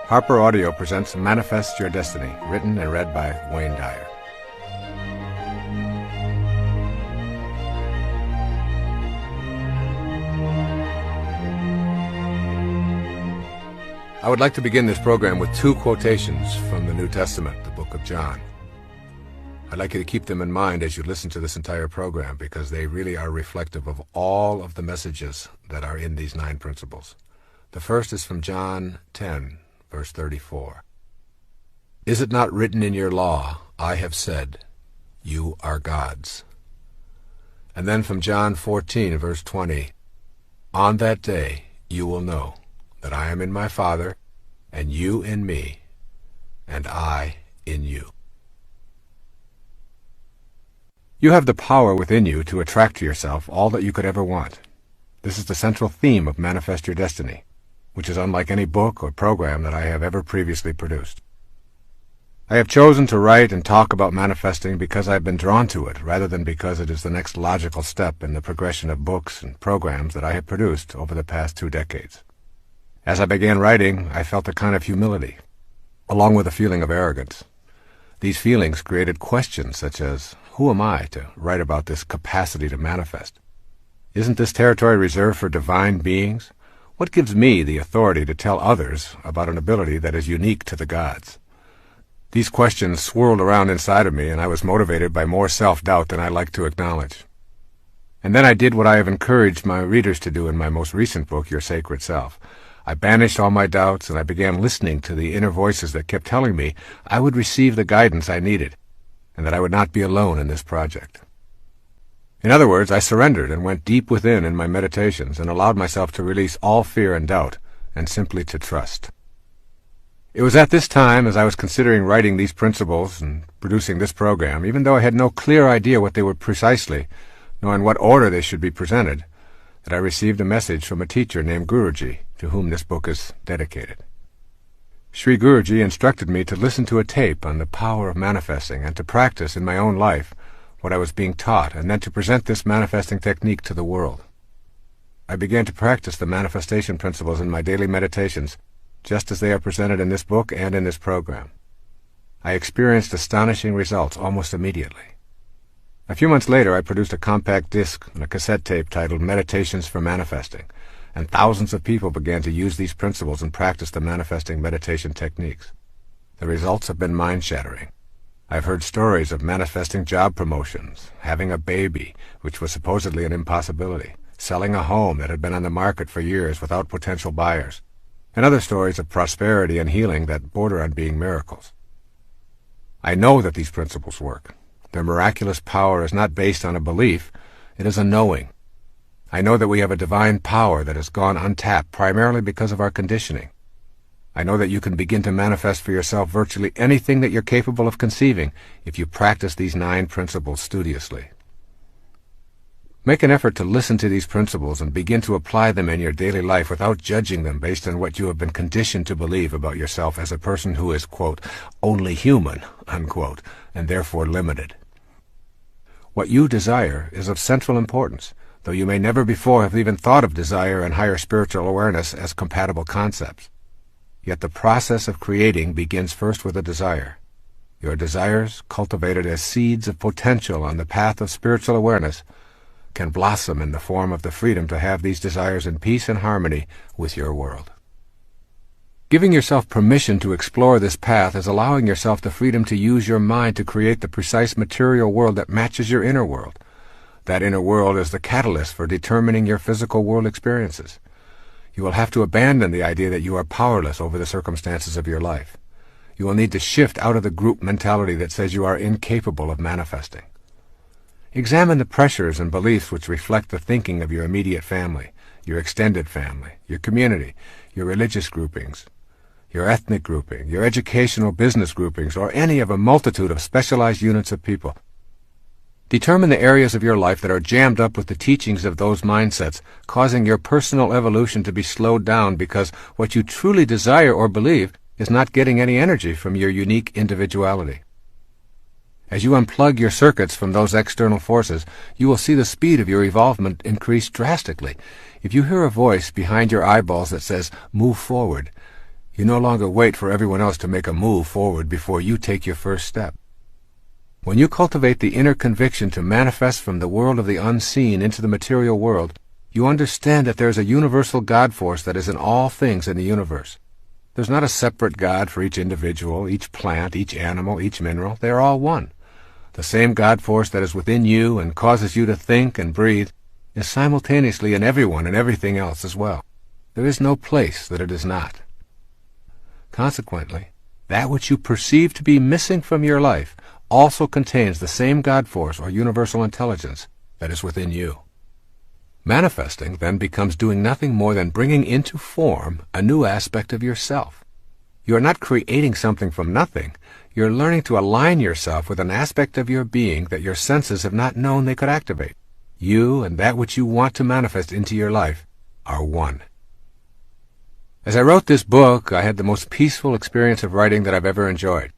Harper Audio presents Manifest Your Destiny, written and read by Wayne Dyer. I would like to begin this program with two quotations from the New Testament, the book of John. I'd like you to keep them in mind as you listen to this entire program, because they really are reflective of all of the messages that are in these 9 principles. The first is from John 10, verse 34. Is it not written in your law, I have said, you are gods? And then from John 14, verse 20, on that day you will know that I am in my Father, and you in me, and I in you. You have the power within you to attract to yourself all that you could ever want. This is the central theme of Manifest Your Destiny, which is unlike any book or program that I have ever previously produced. I have chosen to write and talk about manifesting because I have been drawn to it, rather than because it is the next logical step in the progression of books and programs that I have produced over the past 2 decades. As I began writing, I felt a kind of humility, along with a feeling of arrogance. These feelings created questions such as, who am I to write about this capacity to manifest? Isn't this territory reserved for divine beings? What gives me the authority to tell others about an ability that is unique to the gods? These questions swirled around inside of me, and I was motivated by more self-doubt than I like to acknowledge. And then I did what I have encouraged my readers to do in my most recent book, Your Sacred Self. I banished all my doubts, and I began listening to the inner voices that kept telling me I would receive the guidance I needed, and that I would not be alone in this project. In other words, I surrendered and went deep within in my meditations and allowed myself to release all fear and doubt and simply to trust. It was at this time, as I was considering writing these principles and producing this program, even though I had no clear idea what they were precisely, nor in what order they should be presented, that I received a message from a teacher named Guruji, to whom this book is dedicated. Sri Guruji instructed me to listen to a tape on the power of manifesting and to practice in my own life what I was being taught, and then to present this manifesting technique to the world. I began to practice the manifestation principles in my daily meditations, just as they are presented in this book and in this program. I experienced astonishing results almost immediately. A few months later, I produced a compact disc and a cassette tape titled Meditations for Manifesting, and thousands of people began to use these principles and practice the manifesting meditation techniques. The results have been mind-shattering. I've heard stories of manifesting job promotions, having a baby, which was supposedly an impossibility, selling a home that had been on the market for years without potential buyers, and other stories of prosperity and healing that border on being miracles. I know that these principles work. Their miraculous power is not based on a belief, it is a knowing. I know that we have a divine power that has gone untapped primarily because of our conditioning. I know that you can begin to manifest for yourself virtually anything that you're capable of conceiving if you practice these 9 principles studiously. Make an effort to listen to these principles and begin to apply them in your daily life without judging them based on what you have been conditioned to believe about yourself as a person who is, quote, only human, unquote, and therefore limited. What you desire is of central importance, though you may never before have even thought of desire and higher spiritual awareness as compatible concepts. Yet the process of creating begins first with a desire. Your desires, cultivated as seeds of potential on the path of spiritual awareness, can blossom in the form of the freedom to have these desires in peace and harmony with your world. Giving yourself permission to explore this path is allowing yourself the freedom to use your mind to create the precise material world that matches your inner world. That inner world is the catalyst for determining your physical world experiences. You will have to abandon the idea that you are powerless over the circumstances of your life. You will need to shift out of the group mentality that says you are incapable of manifesting. Examine the pressures and beliefs which reflect the thinking of your immediate family, your extended family, your community, your religious groupings, your ethnic grouping, your educational business groupings, or any of a multitude of specialized units of people. Determine the areas of your life that are jammed up with the teachings of those mindsets, causing your personal evolution to be slowed down because what you truly desire or believe is not getting any energy from your unique individuality. As you unplug your circuits from those external forces, you will see the speed of your evolvement increase drastically. If you hear a voice behind your eyeballs that says, "Move forward," You no longer wait for everyone else to make a move forward before you take your first step. When you cultivate the inner conviction to manifest from the world of the unseen into the material world, you understand that there is a universal God force that is in all things in the universe. There's not a separate God for each individual, each plant, each animal, each mineral. They are all one. The same God force that is within you and causes you to think and breathe is simultaneously in everyone and everything else as well. There is no place that it is not. Consequently, that which you perceive to be missing from your life also contains the same God force or universal intelligence that is within you. Manifesting then becomes doing nothing more than bringing into form a new aspect of yourself. You are not creating something from nothing. You're learning to align yourself with an aspect of your being that your senses have not known they could activate. You and that which you want to manifest into your life are one. As I wrote this book, I had the most peaceful experience of writing that I've ever enjoyed.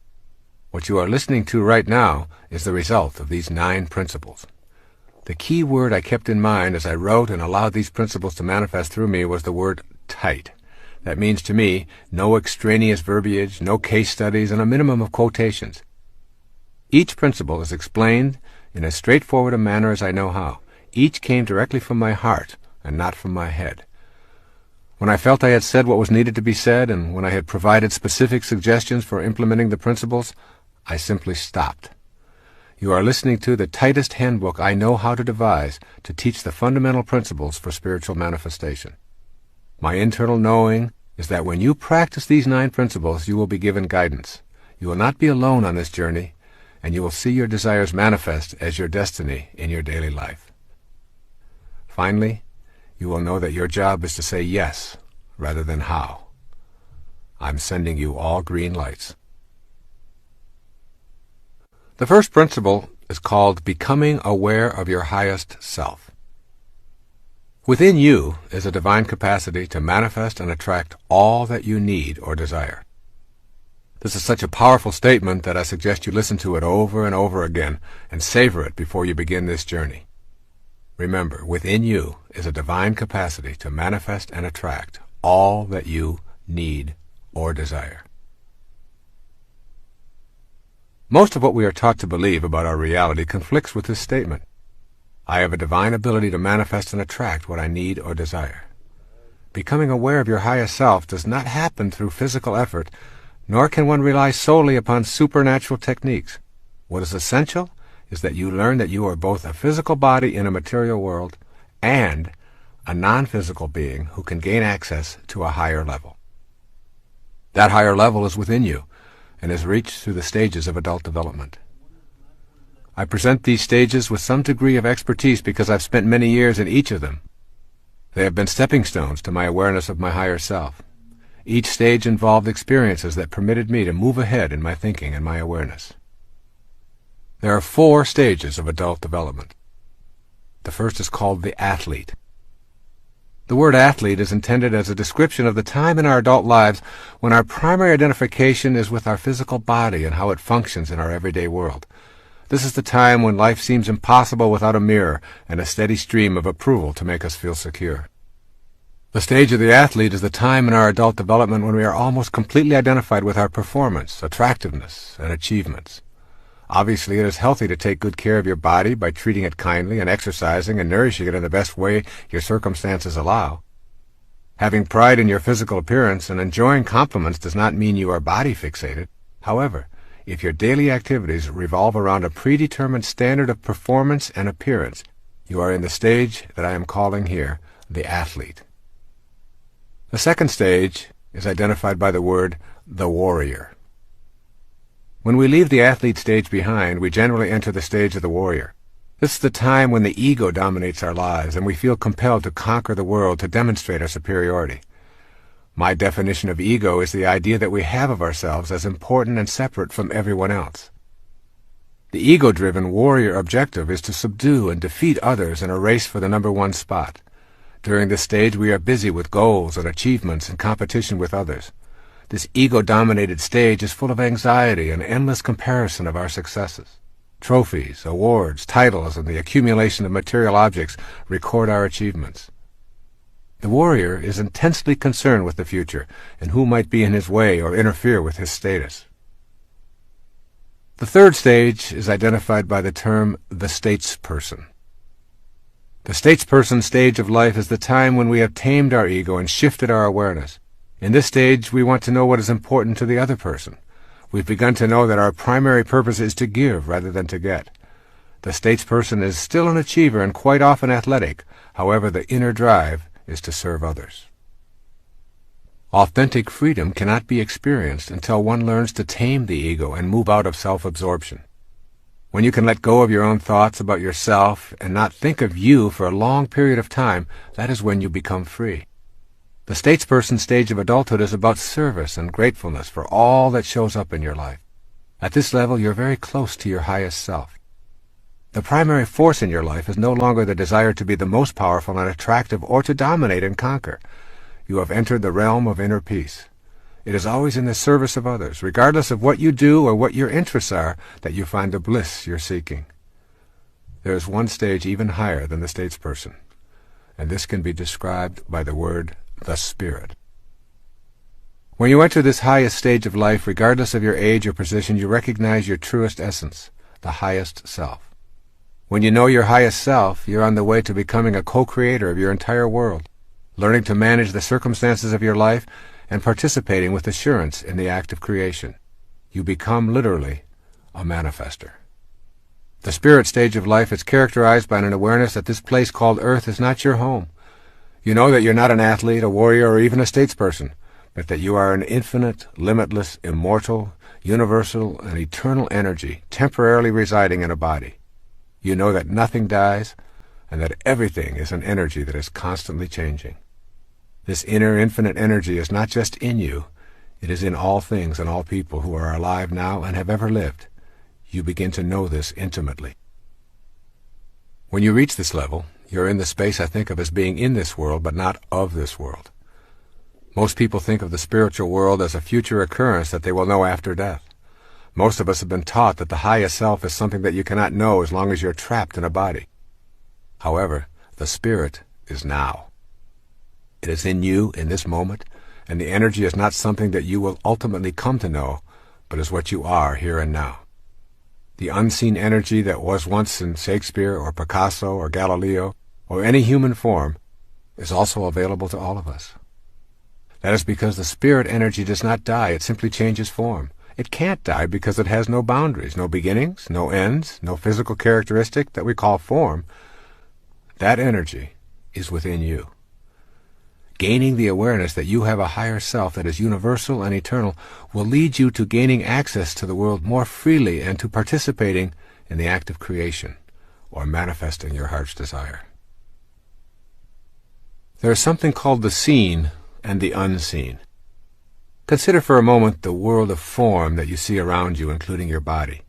What you are listening to right now is the result of these 9 principles. The key word I kept in mind as I wrote and allowed these principles to manifest through me was the word tight. That means to me no extraneous verbiage, no case studies, and a minimum of quotations. Each principle is explained in as straightforward a manner as I know how. Each came directly from my heart and not from my head. When I felt I had said what was needed to be said, and when I had provided specific suggestions for implementing the principles, I simply stopped. You are listening to the tightest handbook I know how to devise to teach the fundamental principles for spiritual manifestation. My internal knowing is that when you practice these 9 principles, you will be given guidance. You will not be alone on this journey, and you will see your desires manifest as your destiny in your daily life. Finally, you will know that your job is to say yes rather than how. I'm sending you all green lights. The first principle is called becoming aware of your highest self. Within you is a divine capacity to manifest and attract all that you need or desire. This is such a powerful statement that I suggest you listen to it over and over again and savor it before you begin this journey. Remember, within you is a divine capacity to manifest and attract all that you need or desire. Most of what we are taught to believe about our reality conflicts with this statement. I have a divine ability to manifest and attract what I need or desire. Becoming aware of your highest self does not happen through physical effort, nor can one rely solely upon supernatural techniques. What is essential is that you learn that you are both a physical body in a material world and a non-physical being who can gain access to a higher level. That higher level is within you and is reached through the stages of adult development. I present these stages with some degree of expertise because I've spent many years in each of them. They have been stepping stones to my awareness of my higher self. Each stage involved experiences that permitted me to move ahead in my thinking and my awareness. There are 4 stages of adult development. The first is called the athlete. The word athlete is intended as a description of the time in our adult lives when our primary identification is with our physical body and how it functions in our everyday world. This is the time when life seems impossible without a mirror and a steady stream of approval to make us feel secure. The stage of the athlete is the time in our adult development when we are almost completely identified with our performance, attractiveness, and achievements. Obviously, it is healthy to take good care of your body by treating it kindly and exercising and nourishing it in the best way your circumstances allow. Having pride in your physical appearance and enjoying compliments does not mean you are body fixated. However, if your daily activities revolve around a predetermined standard of performance and appearance, you are in the stage that I am calling here the athlete. The second stage is identified by the word the warrior. When we leave the athlete stage behind, we generally enter the stage of the warrior. This is the time when the ego dominates our lives and we feel compelled to conquer the world to demonstrate our superiority. My definition of ego is the idea that we have of ourselves as important and separate from everyone else. The ego-driven warrior objective is to subdue and defeat others in a race for the number 1 spot. During this stage, we are busy with goals and achievements in competition with others. This ego-dominated stage is full of anxiety and endless comparison of our successes. Trophies, awards, titles, and the accumulation of material objects record our achievements. The warrior is intensely concerned with the future and who might be in his way or interfere with his status. The third stage is identified by the term the statesperson. The statesperson stage of life is the time when we have tamed our ego and shifted our awareness. In this stage, we want to know what is important to the other person. We've begun to know that our primary purpose is to give rather than to get. The statesperson is still an achiever and quite often athletic. However, the inner drive is to serve others. Authentic freedom cannot be experienced until one learns to tame the ego and move out of self-absorption. When you can let go of your own thoughts about yourself and not think of you for a long period of time, that is when you become free. The statesperson stage of adulthood is about service and gratefulness for all that shows up in your life. At this level, you're very close to your highest self. The primary force in your life is no longer the desire to be the most powerful and attractive or to dominate and conquer. You have entered the realm of inner peace. It is always in the service of others, regardless of what you do or what your interests are, that you find the bliss you're seeking. There is one stage even higher than the statesperson, and this can be described by the word the spirit. When you enter this highest stage of life, regardless of your age or position, you recognize your truest essence, the highest self. When you know your highest self, you're on the way to becoming a co-creator of your entire world, learning to manage the circumstances of your life and participating with assurance in the act of creation. You become literally a manifester. The spirit stage of life is characterized by an awareness that this place called Earth is not your home. You know that you're not an athlete, a warrior, or even a statesperson, but that you are an infinite, limitless, immortal, universal, and eternal energy temporarily residing in a body. You know that nothing dies, and that everything is an energy that is constantly changing. This inner infinite energy is not just in you, it is in all things and all people who are alive now and have ever lived. You begin to know this intimately. When you reach this level, you're in the space I think of as being in this world, but not of this world. Most people think of the spiritual world as a future occurrence that they will know after death. Most of us have been taught that the highest self is something that you cannot know as long as you're trapped in a body. However, the spirit is now. It is in you in this moment, and the energy is not something that you will ultimately come to know, but is what you are here and now. The unseen energy that was once in Shakespeare or Picasso or Galileo or any human form is also available to all of us. That is because the spirit energy does not die, it simply changes form. It can't die because it has no boundaries, no beginnings, no ends, no physical characteristic that we call form. That energy is within you. Gaining the awareness that you have a higher self that is universal and eternal will lead you to gaining access to the world more freely and to participating in the act of creation or manifesting your heart's desire. There is something called the seen and the unseen. Consider for a moment the world of form that you see around you, including your body.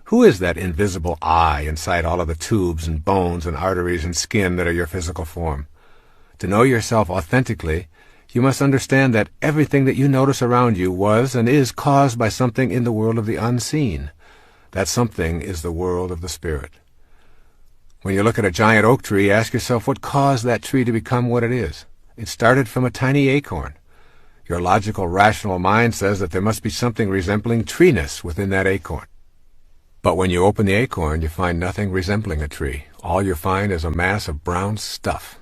Who is that invisible I inside all of the tubes and bones and arteries and skin that are your physical form? To know yourself authentically, you must understand that everything that you notice around you was and is caused by something in the world of the unseen. That something is the world of the spirit. When you look at a giant oak tree, ask yourself what caused that tree to become what it is. It started from a tiny acorn. Your logical, rational mind says that there must be something resembling treeness within that acorn. But when you open the acorn, you find nothing resembling a tree. All you find is a mass of brown stuff.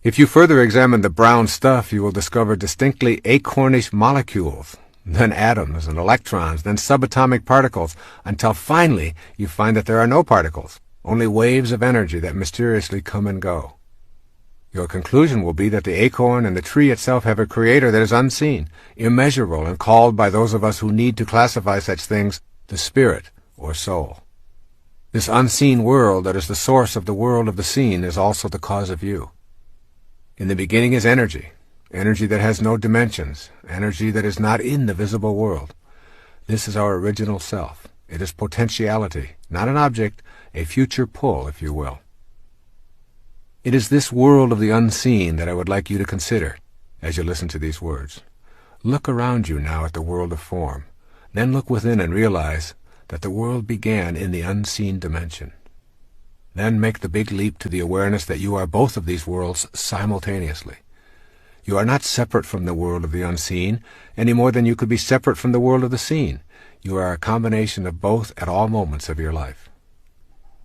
If you further examine the brown stuff, you will discover distinctly acornish molecules, then atoms and electrons, then subatomic particles, until finally you find that there are no particles, only waves of energy that mysteriously come and go. Your conclusion will be that the acorn and the tree itself have a creator that is unseen, immeasurable, and called by those of us who need to classify such things the spirit or soul. This unseen world that is the source of the world of the seen is also the cause of you. In the beginning is energy, energy that has no dimensions, energy that is not in the visible world. This is our original self. It is potentiality, not an object, a future pull, if you will. It is this world of the unseen that I would like you to consider as you listen to these words. Look around you now at the world of form. Then look within and realize that the world began in the unseen dimension. Then make the big leap to the awareness that you are both of these worlds simultaneously. You are not separate from the world of the unseen, any more than you could be separate from the world of the seen. You are a combination of both at all moments of your life.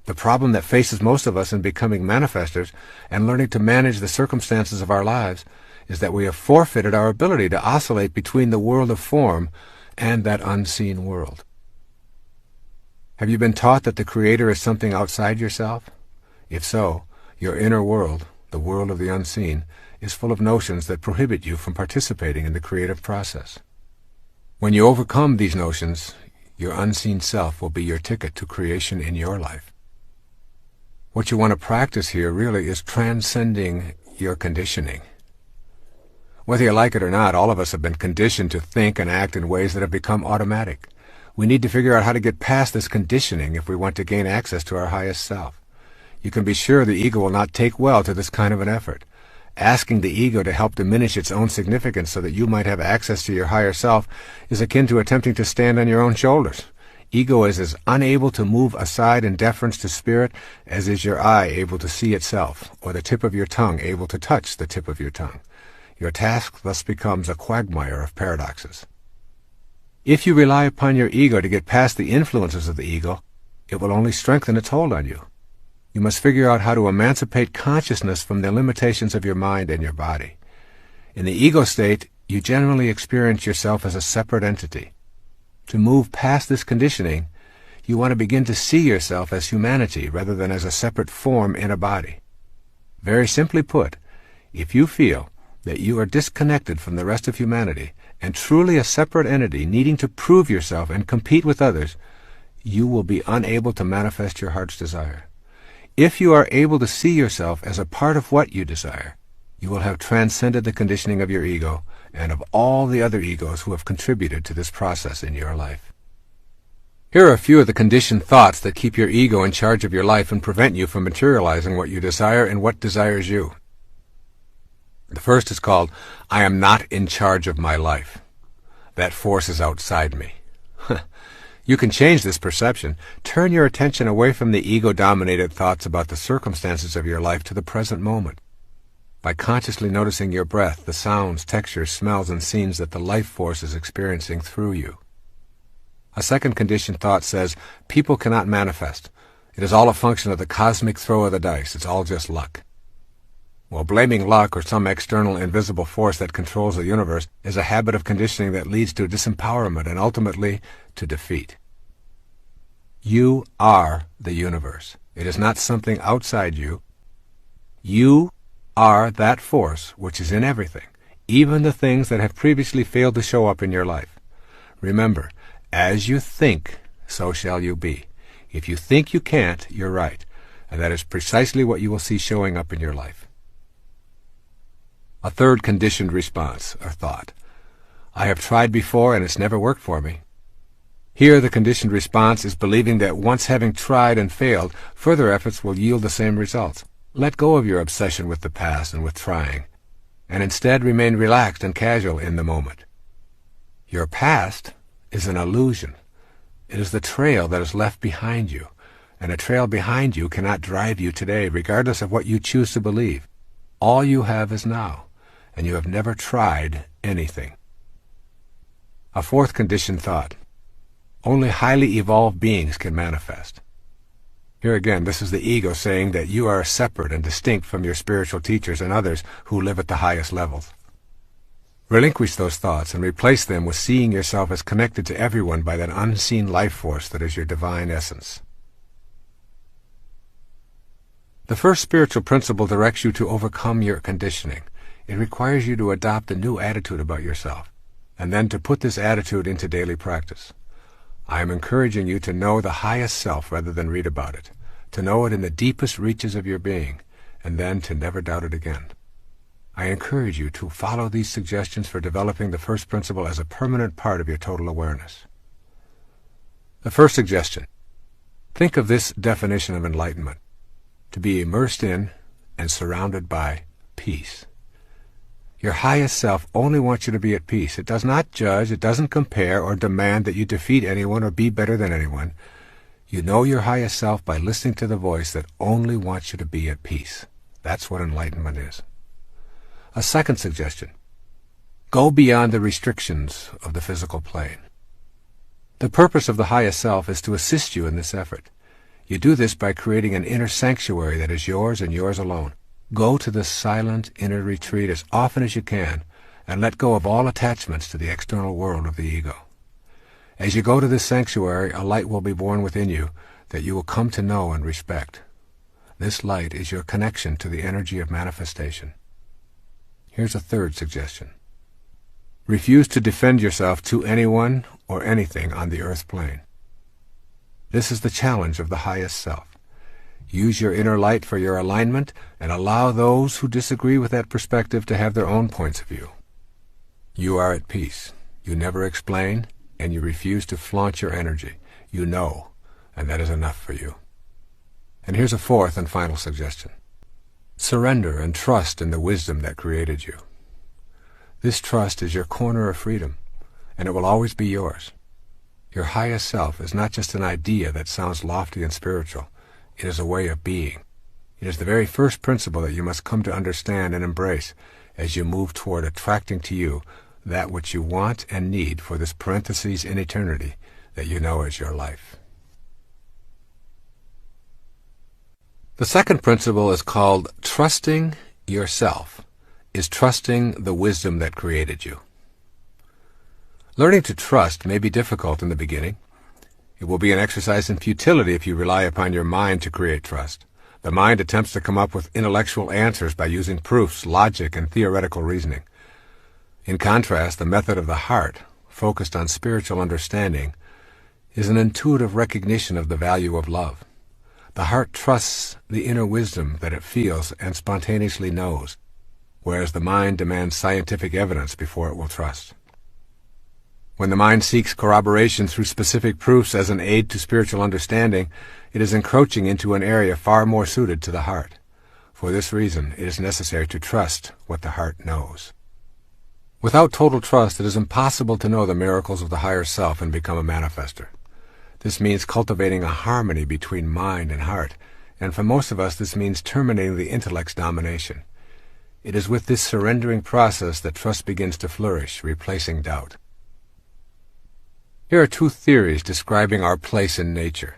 The problem that faces most of us in becoming manifestors and learning to manage the circumstances of our lives is that we have forfeited our ability to oscillate between the world of form and that unseen world. Have you been taught that the Creator is something outside yourself? If so, your inner world, the world of the unseen, is full of notions that prohibit you from participating in the creative process. When you overcome these notions, your unseen self will be your ticket to creation in your life. What you want to practice here really is transcending your conditioning. Whether you like it or not, all of us have been conditioned to think and act in ways that have become automatic. We need to figure out how to get past this conditioning if we want to gain access to our highest self. You can be sure the ego will not take well to this kind of an effort. Asking the ego to help diminish its own significance so that you might have access to your higher self is akin to attempting to stand on your own shoulders. Ego is as unable to move aside in deference to spirit as is your eye able to see itself, or the tip of your tongue able to touch the tip of your tongue. Your task thus becomes a quagmire of paradoxes. If you rely upon your ego to get past the influences of the ego, it will only strengthen its hold on you. You must figure out how to emancipate consciousness from the limitations of your mind and your body. In the ego state, you generally experience yourself as a separate entity. To move past this conditioning, you want to begin to see yourself as humanity rather than as a separate form in a body. Very simply put, if you feel that you are disconnected from the rest of humanity and truly a separate entity needing to prove yourself and compete with others, you will be unable to manifest your heart's desire. If you are able to see yourself as a part of what you desire, you will have transcended the conditioning of your ego and of all the other egos who have contributed to this process in your life. Here are a few of the conditioned thoughts that keep your ego in charge of your life and prevent you from materializing what you desire and what desires you. The first is called, I am not in charge of my life. That force is outside me. You can change this perception. Turn your attention away from the ego-dominated thoughts about the circumstances of your life to the present moment. By consciously noticing your breath, the sounds, textures, smells, and scenes that the life force is experiencing through you. A second conditioned thought says, people cannot manifest. It is all a function of the cosmic throw of the dice. It's all just luck. Well, blaming luck or some external invisible force that controls the universe is a habit of conditioning that leads to disempowerment and ultimately to defeat. You are the universe. It is not something outside you. You are that force which is in everything, even the things that have previously failed to show up in your life. Remember, as you think, so shall you be. If you think you can't, you're right, and that is precisely what you will see showing up in your life. A third conditioned response, or thought. I have tried before and it's never worked for me. Here the conditioned response is believing that once having tried and failed, further efforts will yield the same results. Let go of your obsession with the past and with trying, and instead remain relaxed and casual in the moment. Your past is an illusion. It is the trail that is left behind you, and a trail behind you cannot drive you today, regardless of what you choose to believe. All you have is now, and you have never tried anything. A fourth conditioned thought. Only highly evolved beings can manifest. Here again, this is the ego saying that you are separate and distinct from your spiritual teachers and others who live at the highest levels. Relinquish those thoughts and replace them with seeing yourself as connected to everyone by that unseen life force that is your divine essence. The first spiritual principle directs you to overcome your conditioning. It requires you to adopt a new attitude about yourself, and then to put this attitude into daily practice. I am encouraging you to know the highest self rather than read about it, to know it in the deepest reaches of your being, and then to never doubt it again. I encourage you to follow these suggestions for developing the first principle as a permanent part of your total awareness. The first suggestion. Think of this definition of enlightenment: to be immersed in and surrounded by peace. Your highest self only wants you to be at peace. It does not judge, it doesn't compare or demand that you defeat anyone or be better than anyone. You know your highest self by listening to the voice that only wants you to be at peace. That's what enlightenment is. A second suggestion: go beyond the restrictions of the physical plane. The purpose of the highest self is to assist you in this effort. You do this by creating an inner sanctuary that is yours and yours alone. Go to this silent inner retreat as often as you can, and let go of all attachments to the external world of the ego. As you go to this sanctuary, a light will be born within you that you will come to know and respect. This light is your connection to the energy of manifestation. Here's a third suggestion: refuse to defend yourself to anyone or anything on the earth plane. This is the challenge of the highest self. Use your inner light for your alignment and allow those who disagree with that perspective to have their own points of view. You are at peace. You never explain, and you refuse to flaunt your energy. You know, and that is enough for you. And here's a fourth and final suggestion: surrender and trust in the wisdom that created you. This trust is your corner of freedom, and it will always be yours. Your highest self is not just an idea that sounds lofty and spiritual. It is a way of being. It is the very first principle that you must come to understand and embrace as you move toward attracting to you that which you want and need for this parenthesis in eternity that you know as your life. The second principle is called trusting yourself, is trusting the wisdom that created you. Learning to trust may be difficult in the beginning. It will be an exercise in futility if you rely upon your mind to create trust. The mind attempts to come up with intellectual answers by using proofs, logic, and theoretical reasoning. In contrast, the method of the heart, focused on spiritual understanding, is an intuitive recognition of the value of love. The heart trusts the inner wisdom that it feels and spontaneously knows, whereas the mind demands scientific evidence before it will trust. When the mind seeks corroboration through specific proofs as an aid to spiritual understanding, it is encroaching into an area far more suited to the heart. For this reason, it is necessary to trust what the heart knows. Without total trust, it is impossible to know the miracles of the higher self and become a manifester. This means cultivating a harmony between mind and heart, and for most of us this means terminating the intellect's domination. It is with this surrendering process that trust begins to flourish, replacing doubt. Here are two theories describing our place in nature.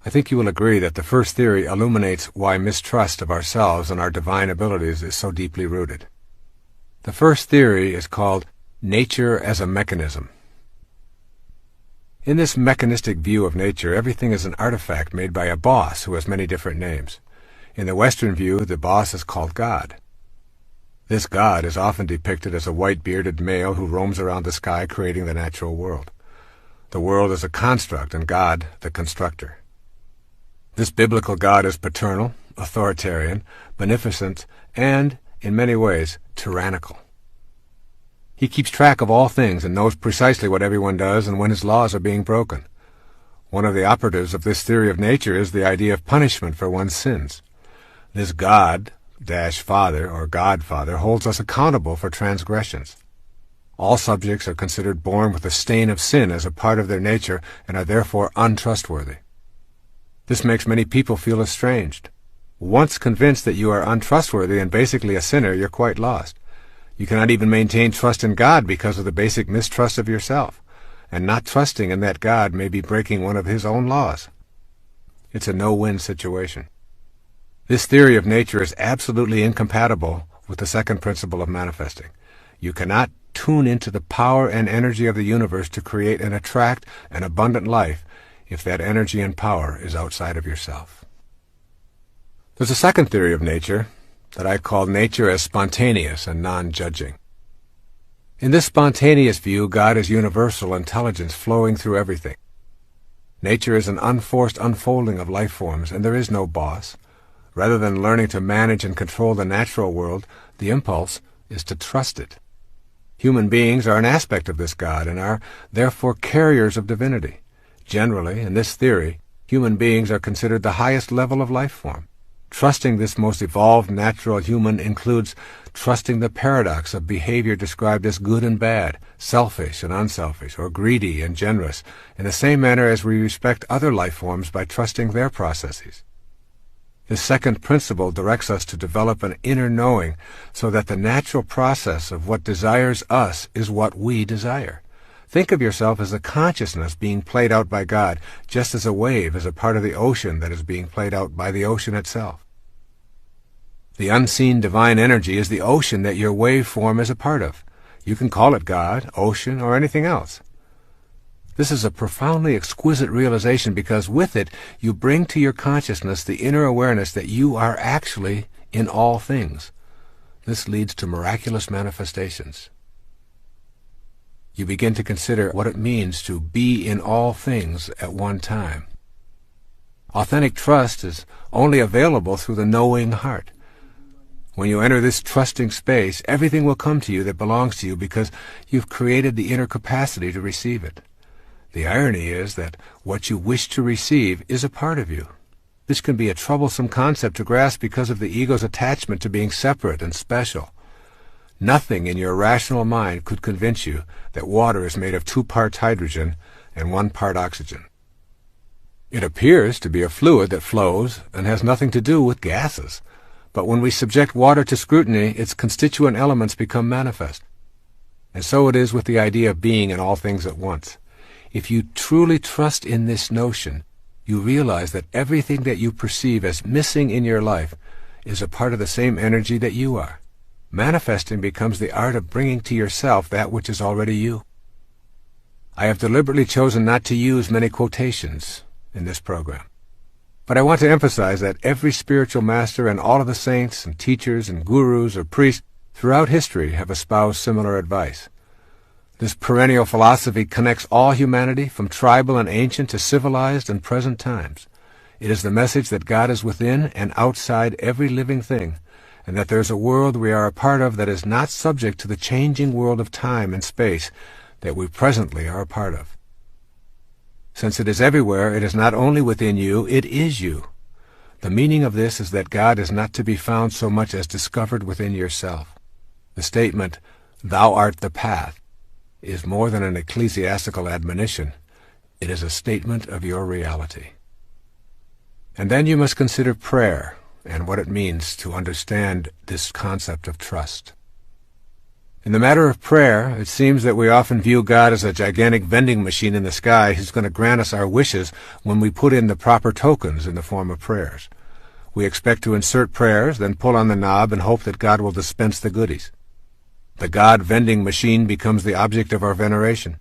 I think you will agree that the first theory illuminates why mistrust of ourselves and our divine abilities is so deeply rooted. The first theory is called nature as a mechanism. In this mechanistic view of nature, everything is an artifact made by a boss who has many different names. In the Western view, the boss is called God. This God is often depicted as a white-bearded male who roams around the sky creating the natural world. The world is a construct and God the constructor. This biblical God is paternal, authoritarian, beneficent, and, in many ways, tyrannical. He keeps track of all things and knows precisely what everyone does and when his laws are being broken. One of the operatives of this theory of nature is the idea of punishment for one's sins. This God-Father or Godfather holds us accountable for transgressions. All subjects are considered born with a stain of sin as a part of their nature and are therefore untrustworthy. This makes many people feel estranged. Once convinced that you are untrustworthy and basically a sinner, you're quite lost. You cannot even maintain trust in God because of the basic mistrust of yourself, and not trusting in that God may be breaking one of his own laws. It's a no-win situation. This theory of nature is absolutely incompatible with the second principle of manifesting. You cannot tune into the power and energy of the universe to create and attract an abundant life if that energy and power is outside of yourself. There's a second theory of nature that I call nature as spontaneous and non-judging. In this spontaneous view, God is universal intelligence flowing through everything. Nature is an unforced unfolding of life forms, and there is no boss. Rather than learning to manage and control the natural world, the impulse is to trust it. Human beings are an aspect of this God and are, therefore, carriers of divinity. Generally, in this theory, human beings are considered the highest level of life form. Trusting this most evolved natural human includes trusting the paradox of behavior described as good and bad, selfish and unselfish, or greedy and generous, in the same manner as we respect other life forms by trusting their processes. This second principle directs us to develop an inner knowing so that the natural process of what desires us is what we desire. Think of yourself as a consciousness being played out by God, just as a wave is a part of the ocean that is being played out by the ocean itself. The unseen divine energy is the ocean that your waveform is a part of. You can call it God, ocean, or anything else. This is a profoundly exquisite realization because with it you bring to your consciousness the inner awareness that you are actually in all things. This leads to miraculous manifestations. You begin to consider what it means to be in all things at one time. Authentic trust is only available through the knowing heart. When you enter this trusting space, everything will come to you that belongs to you because you've created the inner capacity to receive it. The irony is that what you wish to receive is a part of you. This can be a troublesome concept to grasp because of the ego's attachment to being separate and special. Nothing in your rational mind could convince you that water is made of 2 parts hydrogen and 1 part oxygen. It appears to be a fluid that flows and has nothing to do with gases. But when we subject water to scrutiny, its constituent elements become manifest. And so it is with the idea of being in all things at once. If you truly trust in this notion, you realize that everything that you perceive as missing in your life is a part of the same energy that you are. Manifesting becomes the art of bringing to yourself that which is already you. I have deliberately chosen not to use many quotations in this program. But I want to emphasize that every spiritual master and all of the saints and teachers and gurus or priests throughout history have espoused similar advice. This perennial philosophy connects all humanity from tribal and ancient to civilized and present times. It is the message that God is within and outside every living thing, and that there is a world we are a part of that is not subject to the changing world of time and space that we presently are a part of. Since it is everywhere, it is not only within you, it is you. The meaning of this is that God is not to be found so much as discovered within yourself. The statement, "Thou art the path," is more than an ecclesiastical admonition. It is a statement of your reality. And then you must consider prayer and what it means to understand this concept of trust. In the matter of prayer, it seems that we often view God as a gigantic vending machine in the sky who's going to grant us our wishes when we put in the proper tokens in the form of prayers. We expect to insert prayers, then pull on the knob and hope that God will dispense the goodies. The God vending machine becomes the object of our veneration.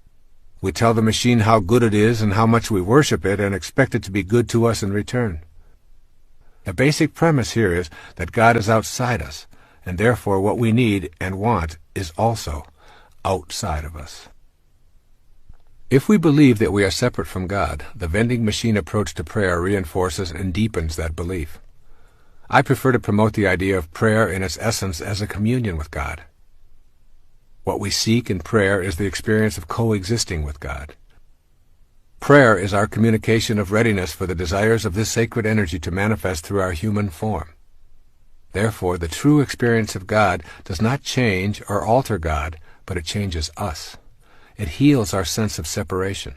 We tell the machine how good it is and how much we worship it and expect it to be good to us in return. The basic premise here is that God is outside us, and therefore what we need and want is also outside of us. If we believe that we are separate from God, the vending machine approach to prayer reinforces and deepens that belief. I prefer to promote the idea of prayer in its essence as a communion with God. What we seek in prayer is the experience of coexisting with God. Prayer is our communication of readiness for the desires of this sacred energy to manifest through our human form. Therefore, the true experience of God does not change or alter God, but it changes us. It heals our sense of separation.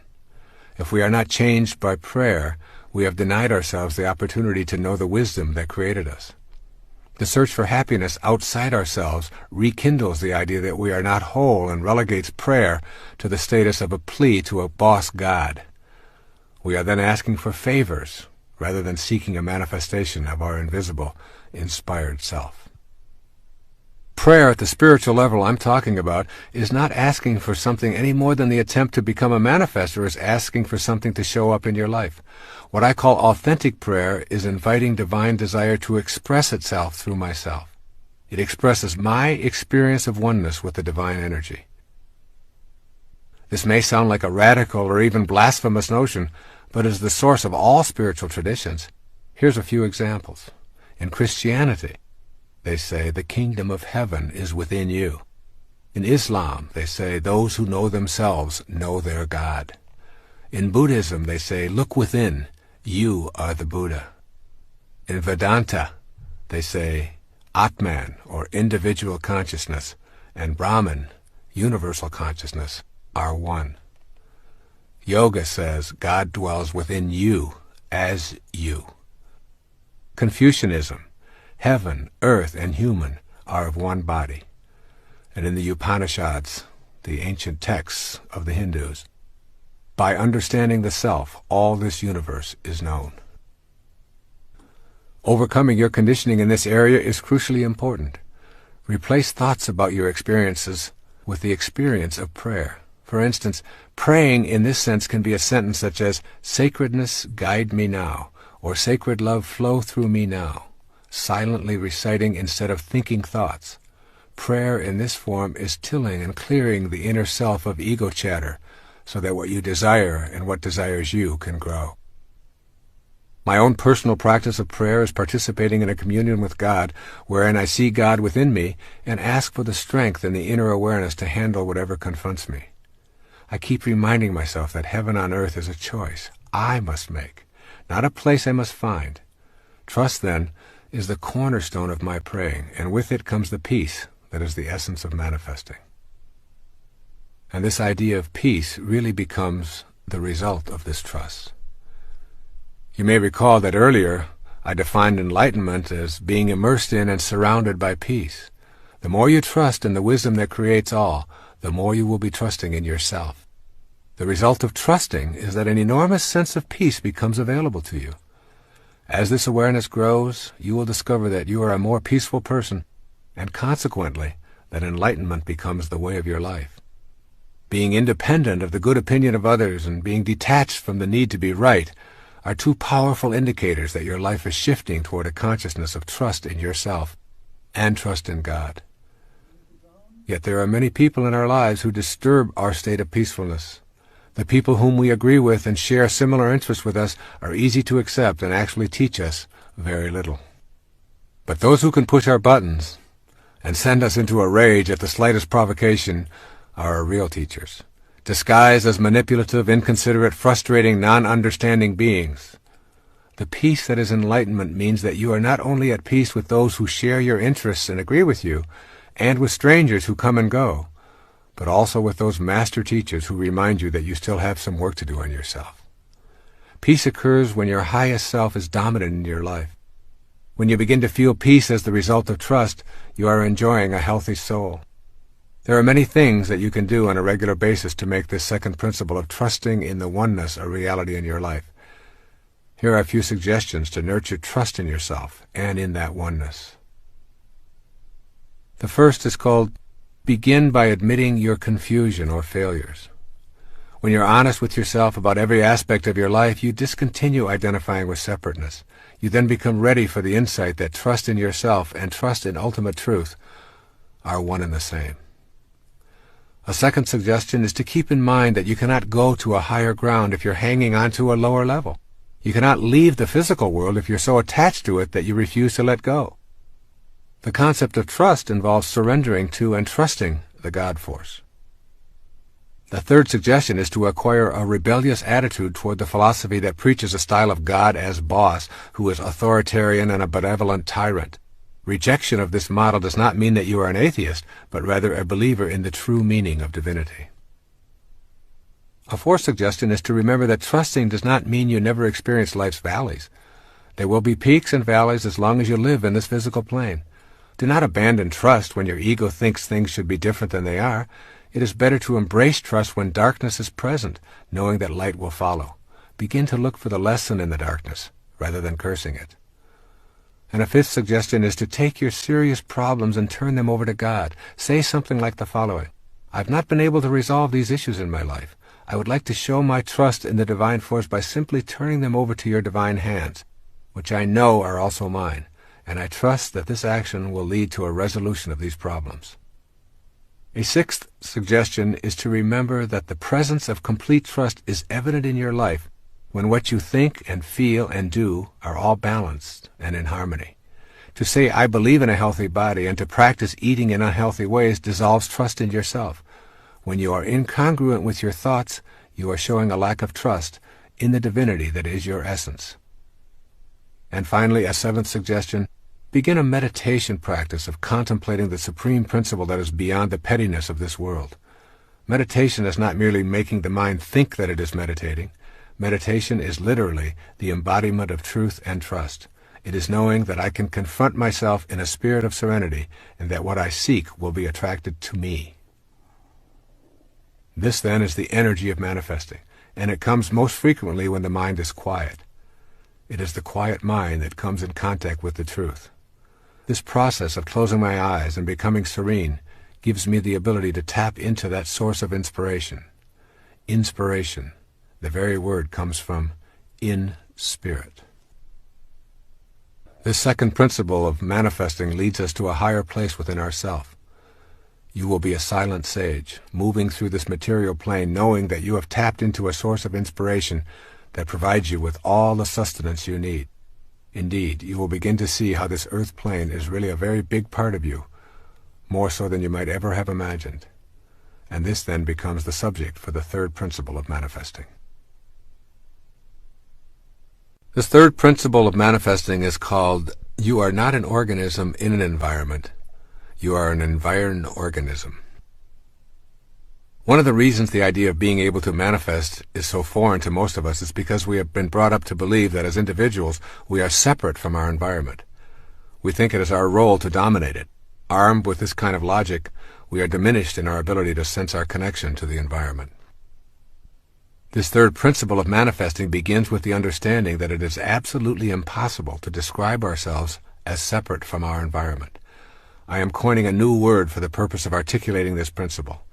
If we are not changed by prayer, we have denied ourselves the opportunity to know the wisdom that created us. The search for happiness outside ourselves rekindles the idea that we are not whole and relegates prayer to the status of a plea to a boss God. We are then asking for favors rather than seeking a manifestation of our invisible, inspired self. Prayer at the spiritual level I'm talking about is not asking for something any more than the attempt to become a manifester is asking for something to show up in your life. What I call authentic prayer is inviting divine desire to express itself through myself. It expresses my experience of oneness with the divine energy. This may sound like a radical or even blasphemous notion, but is the source of all spiritual traditions. Here's a few examples. In Christianity, they say the kingdom of heaven is within you. In Islam, they say those who know themselves know their God. In Buddhism, they say, look within, you are the Buddha. In Vedanta, they say Atman, or individual consciousness, and Brahman, universal consciousness, are one. Yoga says God dwells within you as you. Confucianism, heaven, earth, and human are of one body. And in the Upanishads, the ancient texts of the Hindus, by understanding the self, all this universe is known. Overcoming your conditioning in this area is crucially important. Replace thoughts about your experiences with the experience of prayer. For instance, praying in this sense can be a sentence such as, "Sacredness, guide me now," or "Sacred love, flow through me now," silently reciting instead of thinking thoughts. Prayer in this form is tilling and clearing the inner self of ego chatter, so that what you desire and what desires you can grow. My own personal practice of prayer is participating in a communion with God, wherein I see God within me and ask for the strength and the inner awareness to handle whatever confronts me. I keep reminding myself that heaven on earth is a choice I must make, not a place I must find. Trust, then, is the cornerstone of my praying, and with it comes the peace that is the essence of manifesting. And this idea of peace really becomes the result of this trust. You may recall that earlier I defined enlightenment as being immersed in and surrounded by peace. The more you trust in the wisdom that creates all, the more you will be trusting in yourself. The result of trusting is that an enormous sense of peace becomes available to you. As this awareness grows, you will discover that you are a more peaceful person, and consequently, that enlightenment becomes the way of your life. Being independent of the good opinion of others and being detached from the need to be right are two powerful indicators that your life is shifting toward a consciousness of trust in yourself and trust in God. Yet there are many people in our lives who disturb our state of peacefulness. The people whom we agree with and share similar interests with us are easy to accept and actually teach us very little. But those who can push our buttons and send us into a rage at the slightest provocation are our real teachers, disguised as manipulative, inconsiderate, frustrating, non-understanding beings. The peace that is enlightenment means that you are not only at peace with those who share your interests and agree with you, and with strangers who come and go, but also with those master teachers who remind you that you still have some work to do on yourself. Peace occurs when your highest self is dominant in your life. When you begin to feel peace as the result of trust, you are enjoying a healthy soul. There are many things that you can do on a regular basis to make this second principle of trusting in the oneness a reality in your life. Here are a few suggestions to nurture trust in yourself and in that oneness. The first is called begin by admitting your confusion or failures. When you're honest with yourself about every aspect of your life, you discontinue identifying with separateness. You then become ready for the insight that trust in yourself and trust in ultimate truth are one and the same. A second suggestion is to keep in mind that you cannot go to a higher ground if you're hanging on to a lower level. You cannot leave the physical world if you're so attached to it that you refuse to let go. The concept of trust involves surrendering to and trusting the God force. The third suggestion is to acquire a rebellious attitude toward the philosophy that preaches a style of God as boss, who is authoritarian and a benevolent tyrant. Rejection of this model does not mean that you are an atheist, but rather a believer in the true meaning of divinity. A fourth suggestion is to remember that trusting does not mean you never experience life's valleys. There will be peaks and valleys as long as you live in this physical plane. Do not abandon trust when your ego thinks things should be different than they are. It is better to embrace trust when darkness is present, knowing that light will follow. Begin to look for the lesson in the darkness, rather than cursing it. And a fifth suggestion is to take your serious problems and turn them over to God. Say something like the following: I've not been able to resolve these issues in my life. I would like to show my trust in the divine force by simply turning them over to your divine hands, which I know are also mine, and I trust that this action will lead to a resolution of these problems. A sixth suggestion is to remember that the presence of complete trust is evident in your life when what you think and feel and do are all balanced and in harmony. To say, I believe in a healthy body, and to practice eating in unhealthy ways dissolves trust in yourself. When you are incongruent with your thoughts, you are showing a lack of trust in the divinity that is your essence. And finally, a seventh suggestion, begin a meditation practice of contemplating the supreme principle that is beyond the pettiness of this world. Meditation is not merely making the mind think that it is meditating. Meditation is literally the embodiment of truth and trust. It is knowing that I can confront myself in a spirit of serenity, and that what I seek will be attracted to me. This, then, is the energy of manifesting, and it comes most frequently when the mind is quiet. It is the quiet mind that comes in contact with the truth. This process of closing my eyes and becoming serene gives me the ability to tap into that source of inspiration. Inspiration, the very word comes from in spirit. This second principle of manifesting leads us to a higher place within ourself. You will be a silent sage, moving through this material plane, knowing that you have tapped into a source of inspiration that provides you with all the sustenance you need. Indeed, you will begin to see how this earth plane is really a very big part of you, more so than you might ever have imagined. And this then becomes the subject for the third principle of manifesting. This third principle of manifesting is called, you are not an organism in an environment. You are an environed organism. One of the reasons the idea of being able to manifest is so foreign to most of us is because we have been brought up to believe that as individuals we are separate from our environment. We think it is our role to dominate it. Armed with this kind of logic, we are diminished in our ability to sense our connection to the environment. This third principle of manifesting begins with the understanding that it is absolutely impossible to describe ourselves as separate from our environment. I am coining a new word for the purpose of articulating this principle.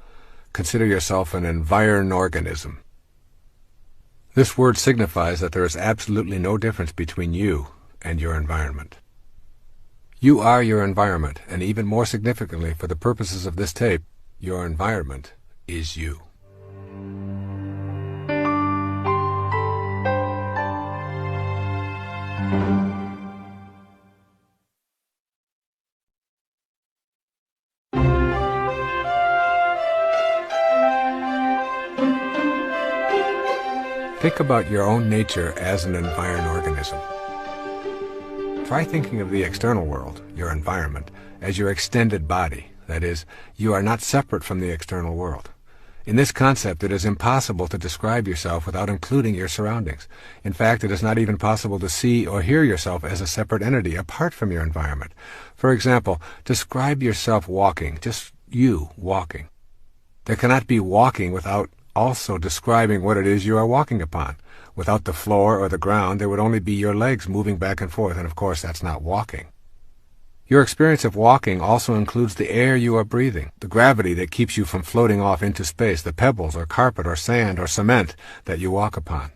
Consider yourself an environed organism. This word signifies that there is absolutely no difference between you and your environment. You are your environment, and even more significantly for the purposes of this tape, your environment is you. Think about your own nature as an environed organism. Try thinking of the external world, your environment, as your extended body. That is, you are not separate from the external world. In this concept, it is impossible to describe yourself without including your surroundings. In fact, it is not even possible to see or hear yourself as a separate entity apart from your environment. For example, describe yourself walking, just you walking. There cannot be walking without also describing what it is you are walking upon. Without the floor or the ground, there would only be your legs moving back and forth, and of course that's not walking. Your experience of walking also includes the air you are breathing, the gravity that keeps you from floating off into space, the pebbles or carpet or sand or cement that you walk upon.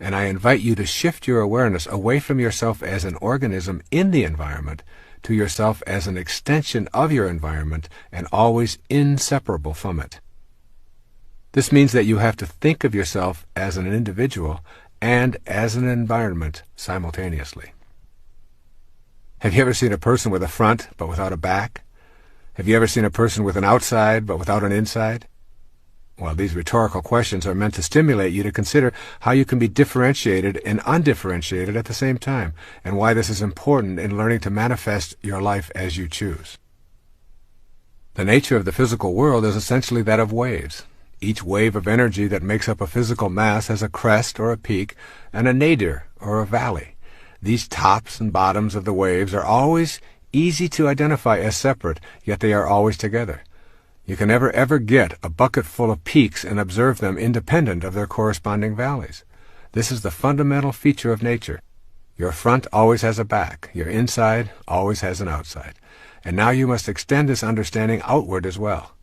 And I invite you to shift your awareness away from yourself as an organism in the environment to yourself as an extension of your environment and always inseparable from it. This means that you have to think of yourself as an individual and as an environment simultaneously. Have you ever seen a person with a front but without a back? Have you ever seen a person with an outside but without an inside? Well, these rhetorical questions are meant to stimulate you to consider how you can be differentiated and undifferentiated at the same time, and why this is important in learning to manifest your life as you choose. The nature of the physical world is essentially that of waves. Each wave of energy that makes up a physical mass has a crest or a peak and a nadir or a valley. These tops and bottoms of the waves are always easy to identify as separate, yet they are always together. You can never ever get a bucket full of peaks and observe them independent of their corresponding valleys. This is the fundamental feature of nature. Your front always has a back, your inside always has an outside. And now you must extend this understanding outward as well.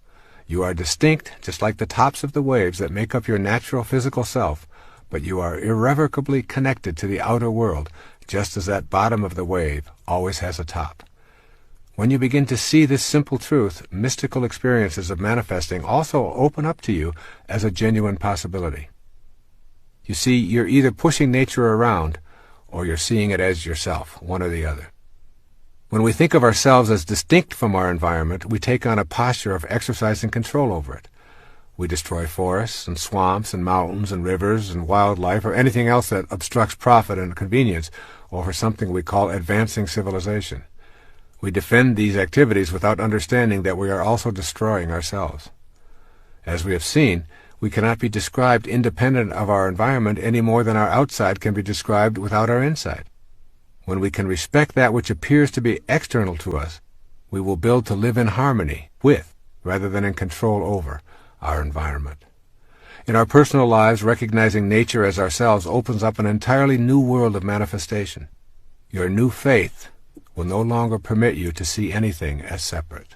You are distinct, just like the tops of the waves that make up your natural physical self, but you are irrevocably connected to the outer world, just as that bottom of the wave always has a top. When you begin to see this simple truth, mystical experiences of manifesting also open up to you as a genuine possibility. You see, you're either pushing nature around, or you're seeing it as yourself, one or the other. When we think of ourselves as distinct from our environment, we take on a posture of exercising control over it. We destroy forests and swamps and mountains and rivers and wildlife or anything else that obstructs profit and convenience, or for something we call advancing civilization. We defend these activities without understanding that we are also destroying ourselves. As we have seen, we cannot be described independent of our environment any more than our outside can be described without our inside. When we can respect that which appears to be external to us, we will build to live in harmony with, rather than in control over, our environment. In our personal lives, recognizing nature as ourselves opens up an entirely new world of manifestation. Your new faith will no longer permit you to see anything as separate.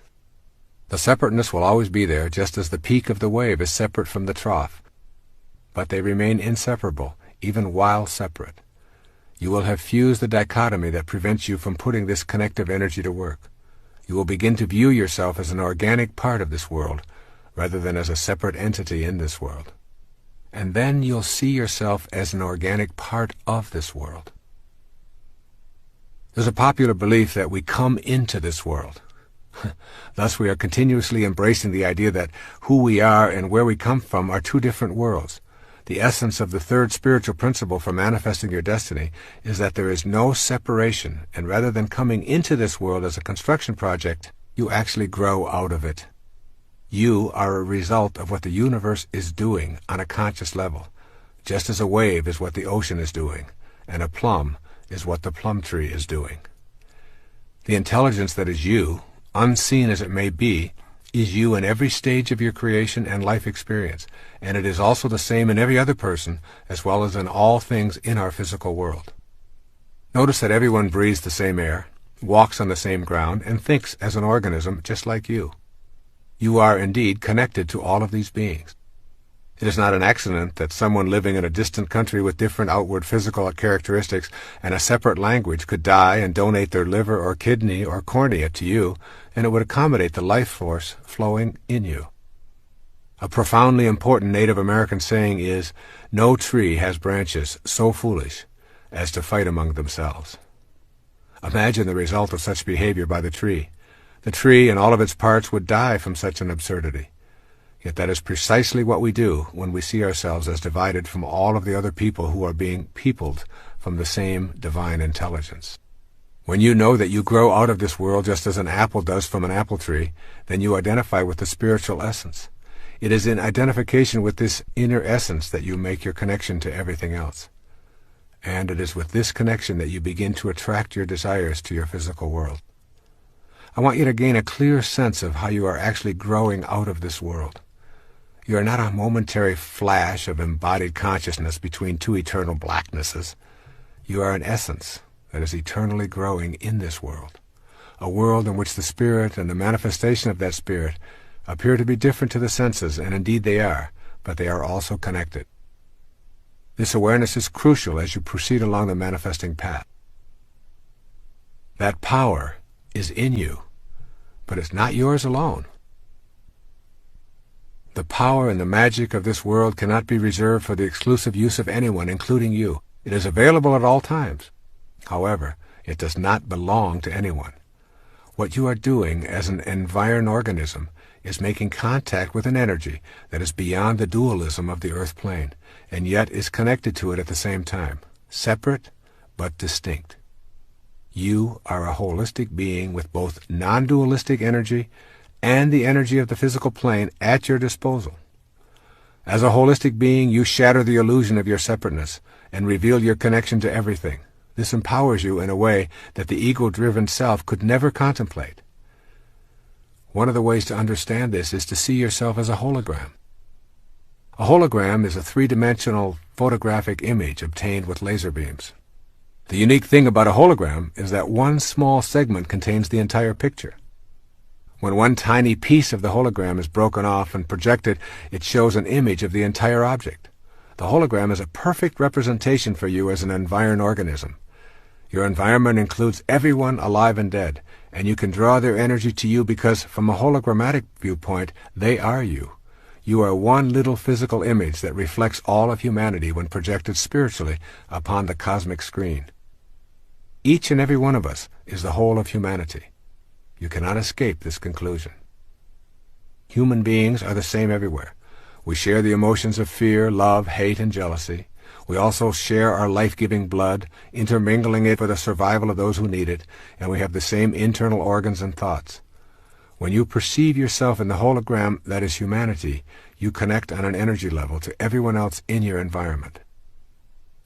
The separateness will always be there, just as the peak of the wave is separate from the trough. But they remain inseparable, even while separate. You will have fused the dichotomy that prevents you from putting this connective energy to work. You will begin to view yourself as an organic part of this world, rather than as a separate entity in this world. And then you'll see yourself as an organic part of this world. There's a popular belief that we come into this world. Thus we are continuously embracing the idea that who we are and where we come from are two different worlds. The essence of the third spiritual principle for manifesting your destiny is that there is no separation, and rather than coming into this world as a construction project, you actually grow out of it. You are a result of what the universe is doing on a conscious level, just as a wave is what the ocean is doing, and a plum is what the plum tree is doing. The intelligence that is you, unseen as it may be, is you in every stage of your creation and life experience, and it is also the same in every other person, as well as in all things in our physical world. Notice that everyone breathes the same air, walks on the same ground, and thinks as an organism just like you. You are indeed connected to all of these beings. It is not an accident that someone living in a distant country with different outward physical characteristics and a separate language could die and donate their liver or kidney or cornea to you, and it would accommodate the life force flowing in you. A profoundly important Native American saying is, "No tree has branches so foolish as to fight among themselves." Imagine the result of such behavior by the tree. The tree and all of its parts would die from such an absurdity. Yet that is precisely what we do when we see ourselves as divided from all of the other people who are being peopled from the same divine intelligence. When you know that you grow out of this world just as an apple does from an apple tree, then you identify with the spiritual essence. It is in identification with this inner essence that you make your connection to everything else. And it is with this connection that you begin to attract your desires to your physical world. I want you to gain a clear sense of how you are actually growing out of this world. You are not a momentary flash of embodied consciousness between two eternal blacknesses. You are an essence that is eternally growing in this world, a world in which the spirit and the manifestation of that spirit appear to be different to the senses, and indeed they are, but they are also connected. This awareness is crucial as you proceed along the manifesting path. That power is in you, but it's not yours alone. The power and the magic of this world cannot be reserved for the exclusive use of anyone, including you. It is available at all times. However, it does not belong to anyone. What you are doing as an environ organism is making contact with an energy that is beyond the dualism of the earth plane, and yet is connected to it at the same time, separate but distinct. You are a holistic being with both non-dualistic energy and the energy of the physical plane at your disposal. As a holistic being, you shatter the illusion of your separateness and reveal your connection to everything. This empowers you in a way that the ego-driven self could never contemplate. One of the ways to understand this is to see yourself as a hologram. A hologram is a three-dimensional photographic image obtained with laser beams. The unique thing about a hologram is that one small segment contains the entire picture. When one tiny piece of the hologram is broken off and projected, it shows an image of the entire object. The hologram is a perfect representation for you as an environ organism. Your environment includes everyone alive and dead, and you can draw their energy to you because, from a hologrammatic viewpoint, they are you. You are one little physical image that reflects all of humanity when projected spiritually upon the cosmic screen. Each and every one of us is the whole of humanity. You cannot escape this conclusion. Human beings are the same everywhere. We share the emotions of fear, love, hate, and jealousy. We also share our life-giving blood, intermingling it for the survival of those who need it, and we have the same internal organs and thoughts. When you perceive yourself in the hologram that is humanity, you connect on an energy level to everyone else in your environment.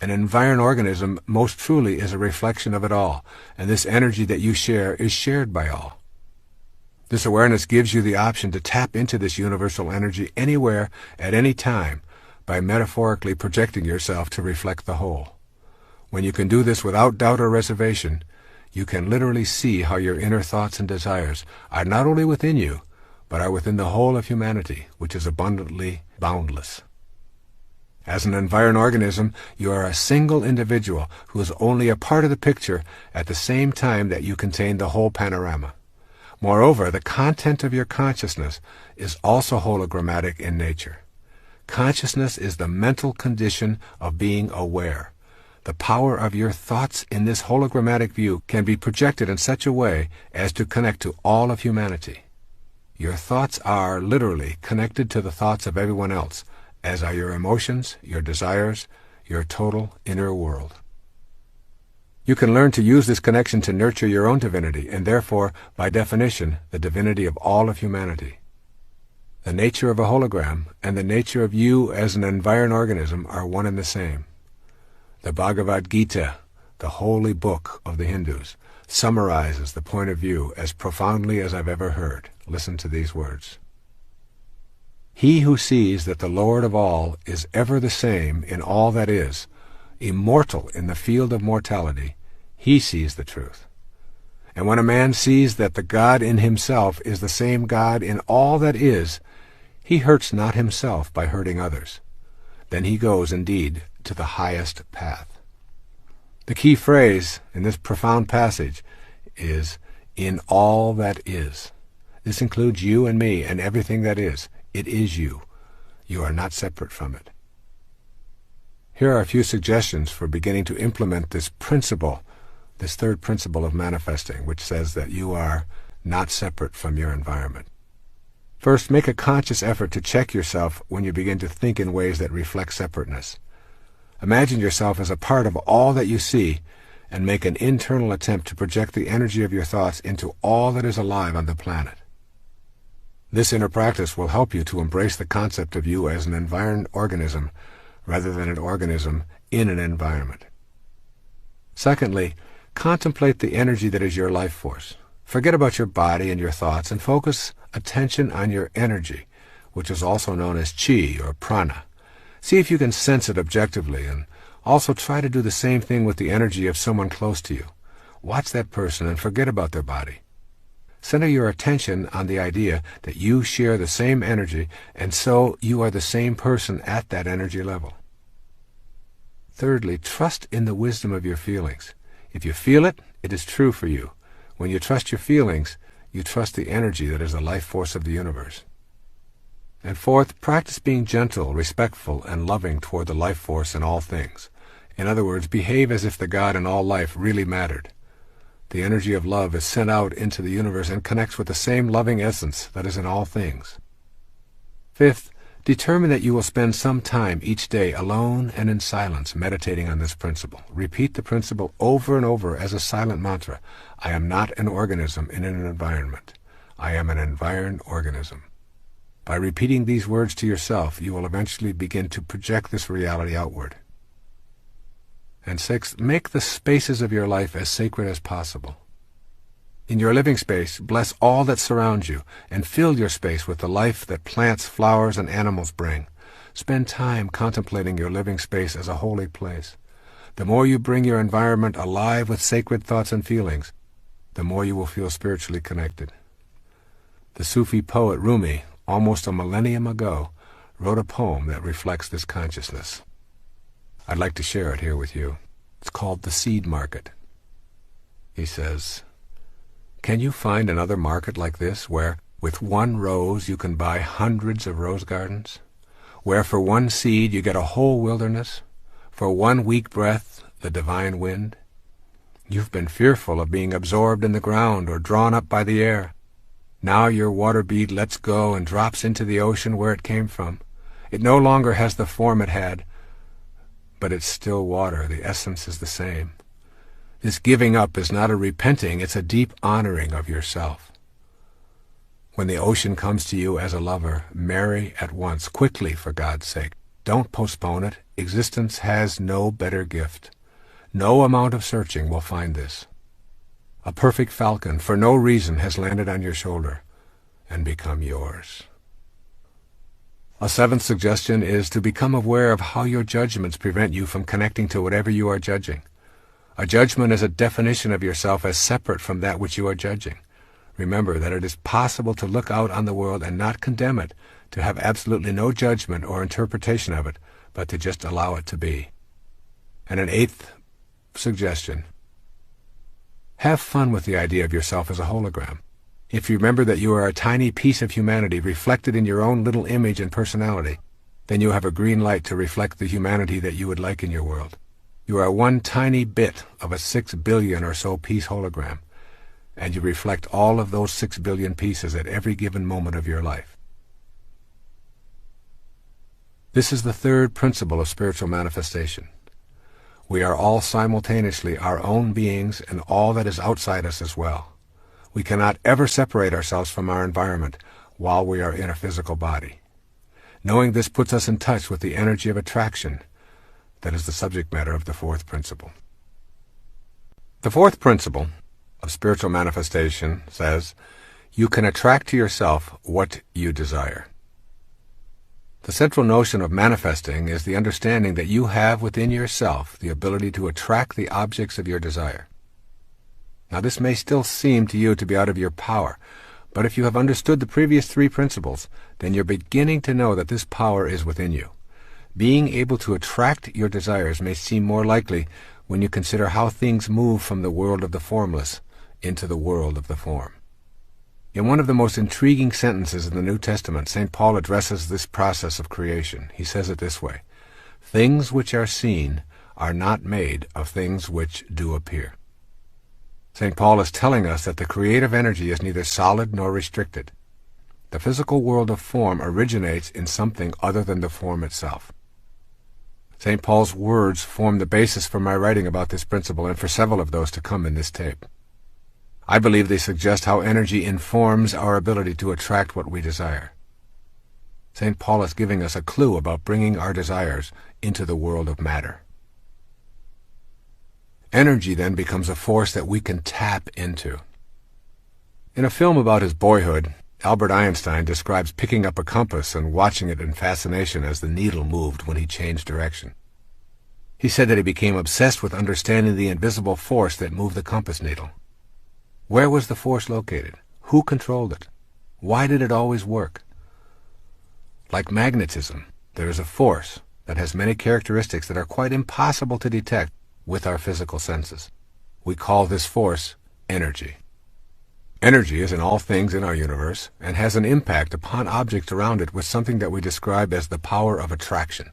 An environed organism most truly is a reflection of it all, and this energy that you share is shared by all. This awareness gives you the option to tap into this universal energy anywhere, at any time, by metaphorically projecting yourself to reflect the whole. When you can do this without doubt or reservation, you can literally see how your inner thoughts and desires are not only within you, but are within the whole of humanity, which is abundantly boundless. As an environed organism, you are a single individual who is only a part of the picture at the same time that you contain the whole panorama. Moreover, the content of your consciousness is also hologrammatic in nature. Consciousness is the mental condition of being aware. The power of your thoughts in this hologrammatic view can be projected in such a way as to connect to all of humanity. Your thoughts are, literally, connected to the thoughts of everyone else, as are your emotions, your desires, your total inner world. You can learn to use this connection to nurture your own divinity, and therefore, by definition, the divinity of all of humanity. The nature of a hologram and the nature of you as an environed organism are one and the same. The Bhagavad Gita, the holy book of the Hindus, summarizes the point of view as profoundly as I've ever heard. Listen to these words. He who sees that the Lord of all is ever the same in all that is, immortal in the field of mortality, he sees the truth. And when a man sees that the God in himself is the same God in all that is, he hurts not himself by hurting others. Then he goes, indeed, to the highest path. The key phrase in this profound passage is, in all that is. This includes you and me and everything that is. It is you. You are not separate from it. Here are a few suggestions for beginning to implement this principle, this third principle of manifesting, which says that you are not separate from your environment. First, make a conscious effort to check yourself when you begin to think in ways that reflect separateness. Imagine yourself as a part of all that you see, and make an internal attempt to project the energy of your thoughts into all that is alive on the planet. This inner practice will help you to embrace the concept of you as an environed organism rather than an organism in an environment. Secondly, contemplate the energy that is your life force. Forget about your body and your thoughts and focus attention on your energy, which is also known as chi or prana. See if you can sense it objectively, and also try to do the same thing with the energy of someone close to you. Watch that person and forget about their body. Center your attention on the idea that you share the same energy, and so you are the same person at that energy level. Thirdly, trust in the wisdom of your feelings. If you feel it, it is true for you. When you trust your feelings, you trust the energy that is the life force of the universe. And fourth, practice being gentle, respectful, and loving toward the life force in all things. In other words, behave as if the God in all life really mattered. The energy of love is sent out into the universe and connects with the same loving essence that is in all things. Fifth, determine that you will spend some time each day alone and in silence meditating on this principle. Repeat the principle over and over as a silent mantra. I am not an organism in an environment. I am an environed organism. By repeating these words to yourself, you will eventually begin to project this reality outward. And sixth, make the spaces of your life as sacred as possible. In your living space, bless all that surrounds you, and fill your space with the life that plants, flowers, and animals bring. Spend time contemplating your living space as a holy place. The more you bring your environment alive with sacred thoughts and feelings, the more you will feel spiritually connected. The Sufi poet Rumi, almost a millennium ago, wrote a poem that reflects this consciousness. I'd like to share it here with you. It's called The Seed Market. He says, "Can you find another market like this, where with one rose you can buy hundreds of rose gardens? Where for one seed you get a whole wilderness? For one weak breath, the divine wind? You've been fearful of being absorbed in the ground or drawn up by the air. Now your water bead lets go and drops into the ocean where it came from. It no longer has the form it had, but it's still water. The essence is the same. This giving up is not a repenting, it's a deep honoring of yourself. When the ocean comes to you as a lover, marry at once, quickly for God's sake. Don't postpone it. Existence has no better gift. No amount of searching will find this. A perfect falcon, for no reason, has landed on your shoulder and become yours. A seventh suggestion is to become aware of how your judgments prevent you from connecting to whatever you are judging. A judgment is a definition of yourself as separate from that which you are judging. Remember that it is possible to look out on the world and not condemn it, to have absolutely no judgment or interpretation of it, but to just allow it to be. And an eighth suggestion: have fun with the idea of yourself as a hologram. If you remember that you are a tiny piece of humanity reflected in your own little image and personality, then you have a green light to reflect the humanity that you would like in your world. You are one tiny bit of a 6 billion or so piece hologram, and you reflect all of those 6 billion pieces at every given moment of your life. This is the third principle of spiritual manifestation. We are all simultaneously our own beings and all that is outside us as well. We cannot ever separate ourselves from our environment while we are in a physical body. Knowing this puts us in touch with the energy of attraction. That is the subject matter of the fourth principle. The fourth principle of spiritual manifestation says, you can attract to yourself what you desire. The central notion of manifesting is the understanding that you have within yourself the ability to attract the objects of your desire. Now, this may still seem to you to be out of your power, but if you have understood the previous three principles, then you're beginning to know that this power is within you. Being able to attract your desires may seem more likely when you consider how things move from the world of the formless into the world of the form. In one of the most intriguing sentences in the New Testament, St. Paul addresses this process of creation. He says it this way: things which are seen are not made of things which do appear. St. Paul is telling us that the creative energy is neither solid nor restricted. The physical world of form originates in something other than the form itself. St. Paul's words form the basis for my writing about this principle and for several of those to come in this tape. I believe they suggest how energy informs our ability to attract what we desire. St. Paul is giving us a clue about bringing our desires into the world of matter. Energy then becomes a force that we can tap into. In a film about his boyhood, Albert Einstein describes picking up a compass and watching it in fascination as the needle moved when he changed direction. He said that he became obsessed with understanding the invisible force that moved the compass needle. Where was the force located? Who controlled it? Why did it always work? Like magnetism, there is a force that has many characteristics that are quite impossible to detect with our physical senses. We call this force energy. Energy is in all things in our universe and has an impact upon objects around it with something that we describe as the power of attraction.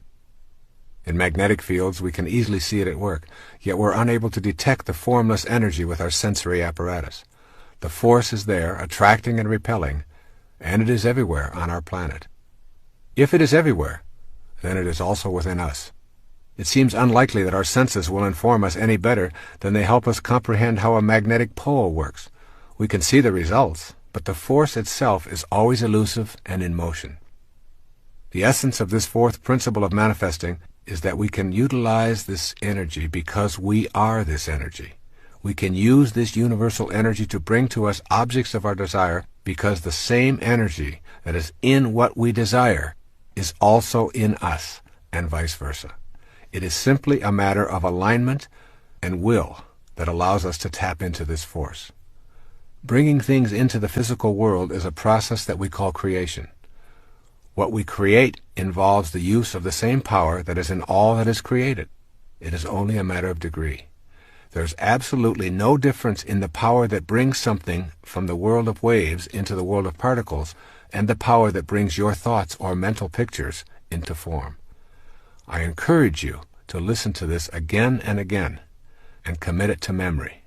In magnetic fields, we can easily see it at work, yet we're unable to detect the formless energy with our sensory apparatus. The force is there, attracting and repelling, and it is everywhere on our planet. If it is everywhere, then it is also within us. It seems unlikely that our senses will inform us any better than they help us comprehend how a magnetic pole works. We can see the results, but the force itself is always elusive and in motion. The essence of this fourth principle of manifesting is that we can utilize this energy because we are this energy. We can use this universal energy to bring to us objects of our desire because the same energy that is in what we desire is also in us, and vice versa. It is simply a matter of alignment and will that allows us to tap into this force. Bringing things into the physical world is a process that we call creation. What we create involves the use of the same power that is in all that is created. It is only a matter of degree. There's absolutely no difference in the power that brings something from the world of waves into the world of particles and the power that brings your thoughts or mental pictures into form. I encourage you to listen to this again and again and commit it to memory.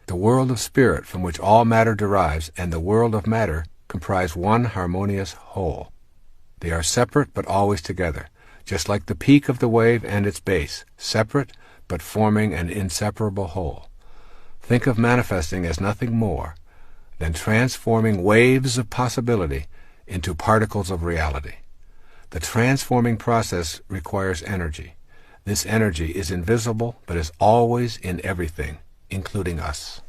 The world of spirit from which all matter derives and the world of matter comprise one harmonious whole. They are separate but always together, just like the peak of the wave and its base, separate but forming an inseparable whole. Think of manifesting as nothing more than transforming waves of possibility into particles of reality. The transforming process requires energy. This energy is invisible, but is always in everything, including us.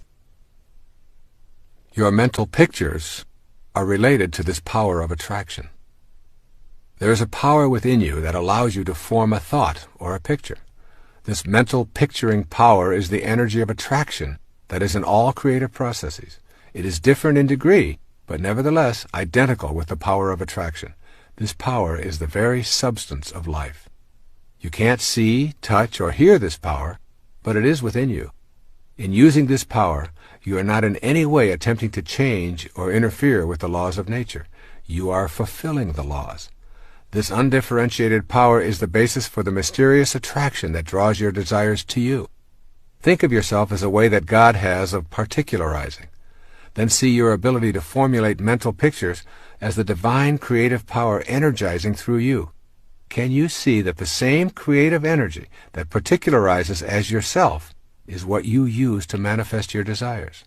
Your mental pictures are related to this power of attraction. There is a power within you that allows you to form a thought or a picture. This mental picturing power is the energy of attraction that is in all creative processes. It is different in degree, but nevertheless identical with the power of attraction. This power is the very substance of life. You can't see, touch, or hear this power, but it is within you. In using this power, you are not in any way attempting to change or interfere with the laws of nature. You are fulfilling the laws. This undifferentiated power is the basis for the mysterious attraction that draws your desires to you. Think of yourself as a way that God has of particularizing. Then see your ability to formulate mental pictures as the divine creative power energizing through you. Can you see that the same creative energy that particularizes as yourself is what you use to manifest your desires?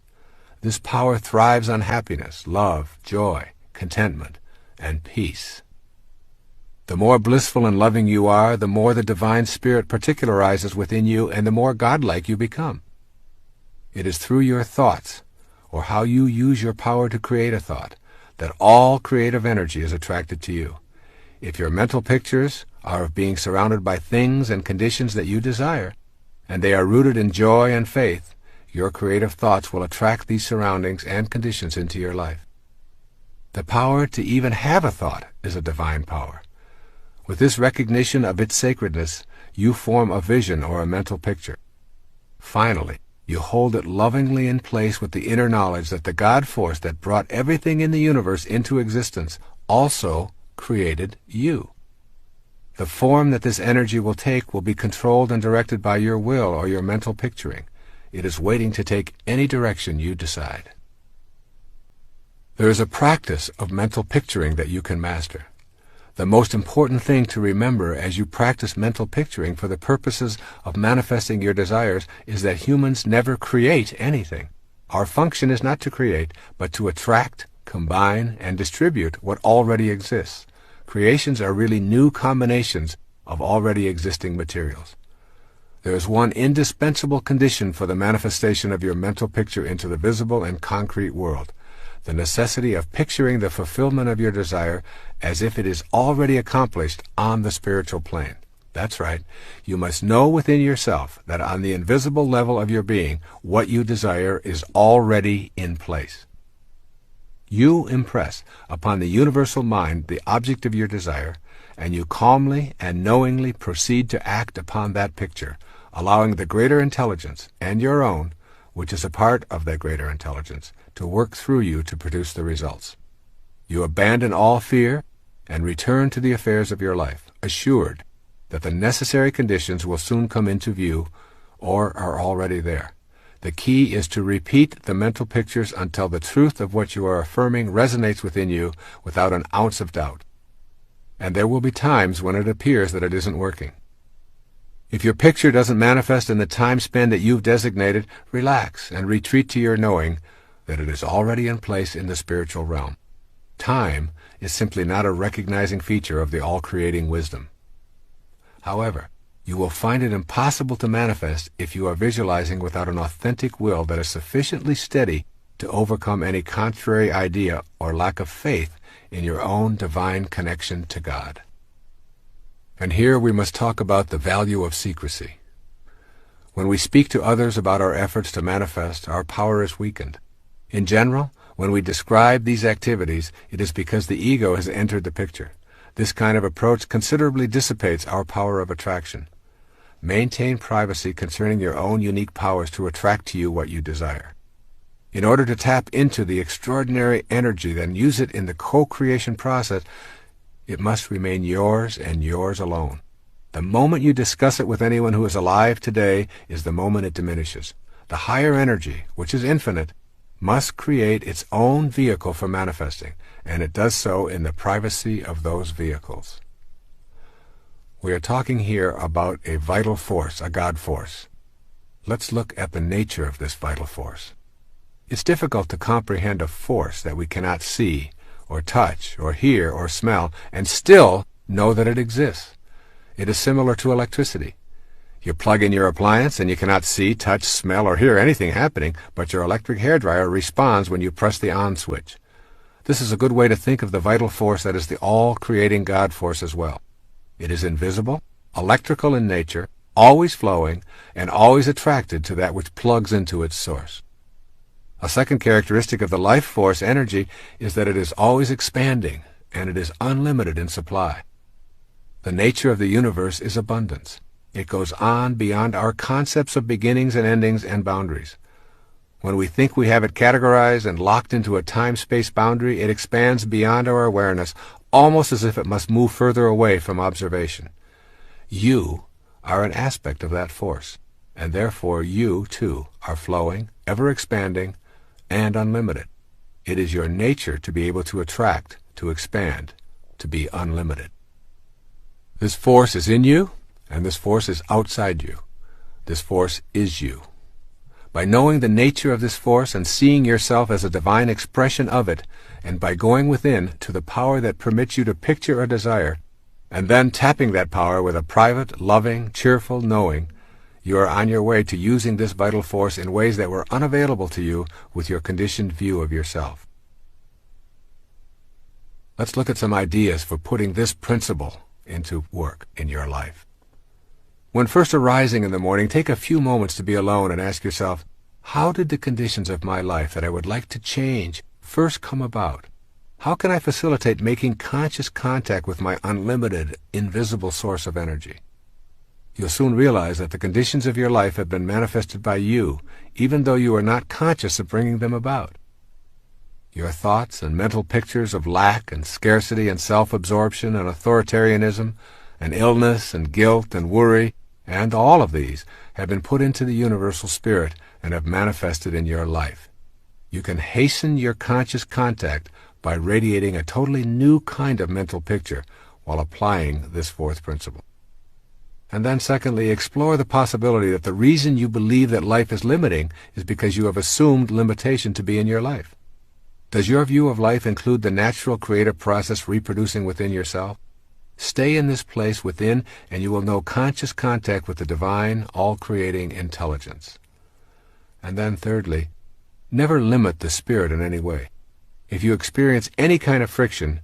This power thrives on happiness, love, joy, contentment, and peace. The more blissful and loving you are, the more the divine spirit particularizes within you and the more godlike you become. It is through your thoughts, or how you use your power to create a thought, that all creative energy is attracted to you. If your mental pictures are of being surrounded by things and conditions that you desire, and they are rooted in joy and faith, your creative thoughts will attract these surroundings and conditions into your life. The power to even have a thought is a divine power. With this recognition of its sacredness, you form a vision or a mental picture. Finally, you hold it lovingly in place with the inner knowledge that the God force that brought everything in the universe into existence also created you. The form that this energy will take will be controlled and directed by your will or your mental picturing. It is waiting to take any direction you decide. There is a practice of mental picturing that you can master. The most important thing to remember as you practice mental picturing for the purposes of manifesting your desires is that humans never create anything. Our function is not to create, but to attract, combine, and distribute what already exists. Creations are really new combinations of already existing materials. There is one indispensable condition for the manifestation of your mental picture into the visible and concrete world: the necessity of picturing the fulfillment of your desire as if it is already accomplished on the spiritual plane. That's right. You must know within yourself that on the invisible level of your being, what you desire is already in place. You impress upon the universal mind the object of your desire, and you calmly and knowingly proceed to act upon that picture, allowing the greater intelligence, and your own, which is a part of that greater intelligence, to work through you to produce the results. You abandon all fear and return to the affairs of your life, assured that the necessary conditions will soon come into view or are already there. The key is to repeat the mental pictures until the truth of what you are affirming resonates within you without an ounce of doubt. And there will be times when it appears that it isn't working. If your picture doesn't manifest in the time span that you've designated, relax and retreat to your knowing that it is already in place in the spiritual realm. Time is simply not a recognizing feature of the all-creating wisdom. However, you will find it impossible to manifest if you are visualizing without an authentic will that is sufficiently steady to overcome any contrary idea or lack of faith in your own divine connection to God. And here we must talk about the value of secrecy. When we speak to others about our efforts to manifest, our power is weakened. In general, when we describe these activities, it is because the ego has entered the picture. This kind of approach considerably dissipates our power of attraction. Maintain privacy concerning your own unique powers to attract to you what you desire. In order to tap into the extraordinary energy and use it in the co-creation process, it must remain yours and yours alone. The moment you discuss it with anyone who is alive today is the moment it diminishes. The higher energy, which is infinite, must create its own vehicle for manifesting, and it does so in the privacy of those vehicles. We are talking here about a vital force, a God force. Let's look at the nature of this vital force. It's difficult to comprehend a force that we cannot see, or touch, or hear, or smell, and still Know that it exists. It is similar to electricity. You plug in your appliance and you cannot see, touch, smell, or hear anything happening, but your electric hairdryer responds when you press the on switch. This is a good way to think of the vital force that is the all-creating God force as well. It is invisible, electrical in nature, always flowing, and always attracted to that which plugs into its source. A second characteristic of the life force energy is that it is always expanding, and it is unlimited in supply. The nature of the universe is abundance. It goes on beyond our concepts of beginnings and endings and boundaries. When we think we have it categorized and locked into a time-space boundary, it expands beyond our awareness, almost as if it must move further away from observation. You are an aspect of that force, and therefore you, too, are flowing, ever-expanding, and unlimited. It is your nature to be able to attract, to expand, to be unlimited. This force is in you, and this force is outside you. This force is you. By knowing the nature of this force and seeing yourself as a divine expression of it, and by going within to the power that permits you to picture a desire, and then tapping that power with a private, loving, cheerful knowing, you are on your way to using this vital force in ways that were unavailable to you with your conditioned view of yourself. Let's look at some ideas for putting this principle into work in your life. When first arising in the morning, take a few moments to be alone and ask yourself, how did the conditions of my life that I would like to change first come about? How can I facilitate making conscious contact with my unlimited, invisible source of energy? You'll soon realize that the conditions of your life have been manifested by you, even though you are not conscious of bringing them about. Your thoughts and mental pictures of lack and scarcity and self-absorption and authoritarianism and illness and guilt and worry, and all of these have been put into the universal spirit and have manifested in your life. You can hasten your conscious contact by radiating a totally new kind of mental picture while applying this fourth principle. And then secondly, explore the possibility that the reason you believe that life is limiting is because you have assumed limitation to be in your life. Does your view of life include the natural creative process reproducing within yourself? Stay in this place within, and you will know conscious contact with the divine, all-creating intelligence. And then thirdly, never limit the spirit in any way. If you experience any kind of friction,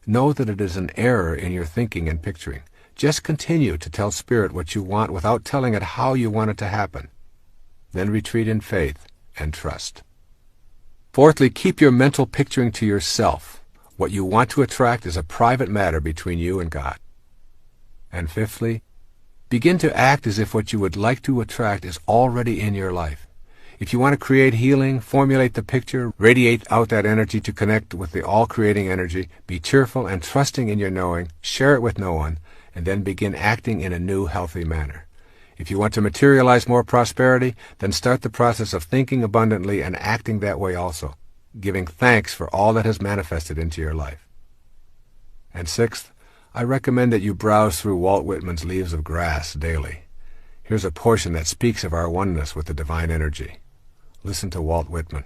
know that it is an error in your thinking and picturing. Just continue to tell spirit what you want without telling it how you want it to happen. Then retreat in faith and trust. Fourthly, keep your mental picturing to yourself. What you want to attract is a private matter between you and God. And fifthly, begin to act as if what you would like to attract is already in your life. If you want to create healing, formulate the picture, radiate out that energy to connect with the all-creating energy, be cheerful and trusting in your knowing, share it with no one, and then begin acting in a new, healthy manner. If you want to materialize more prosperity, then start the process of thinking abundantly and acting that way also, giving thanks for all that has manifested into your life. And sixth, I recommend that you browse through Walt Whitman's Leaves of Grass daily. Here's a portion that speaks of our oneness with the divine energy. Listen to Walt Whitman.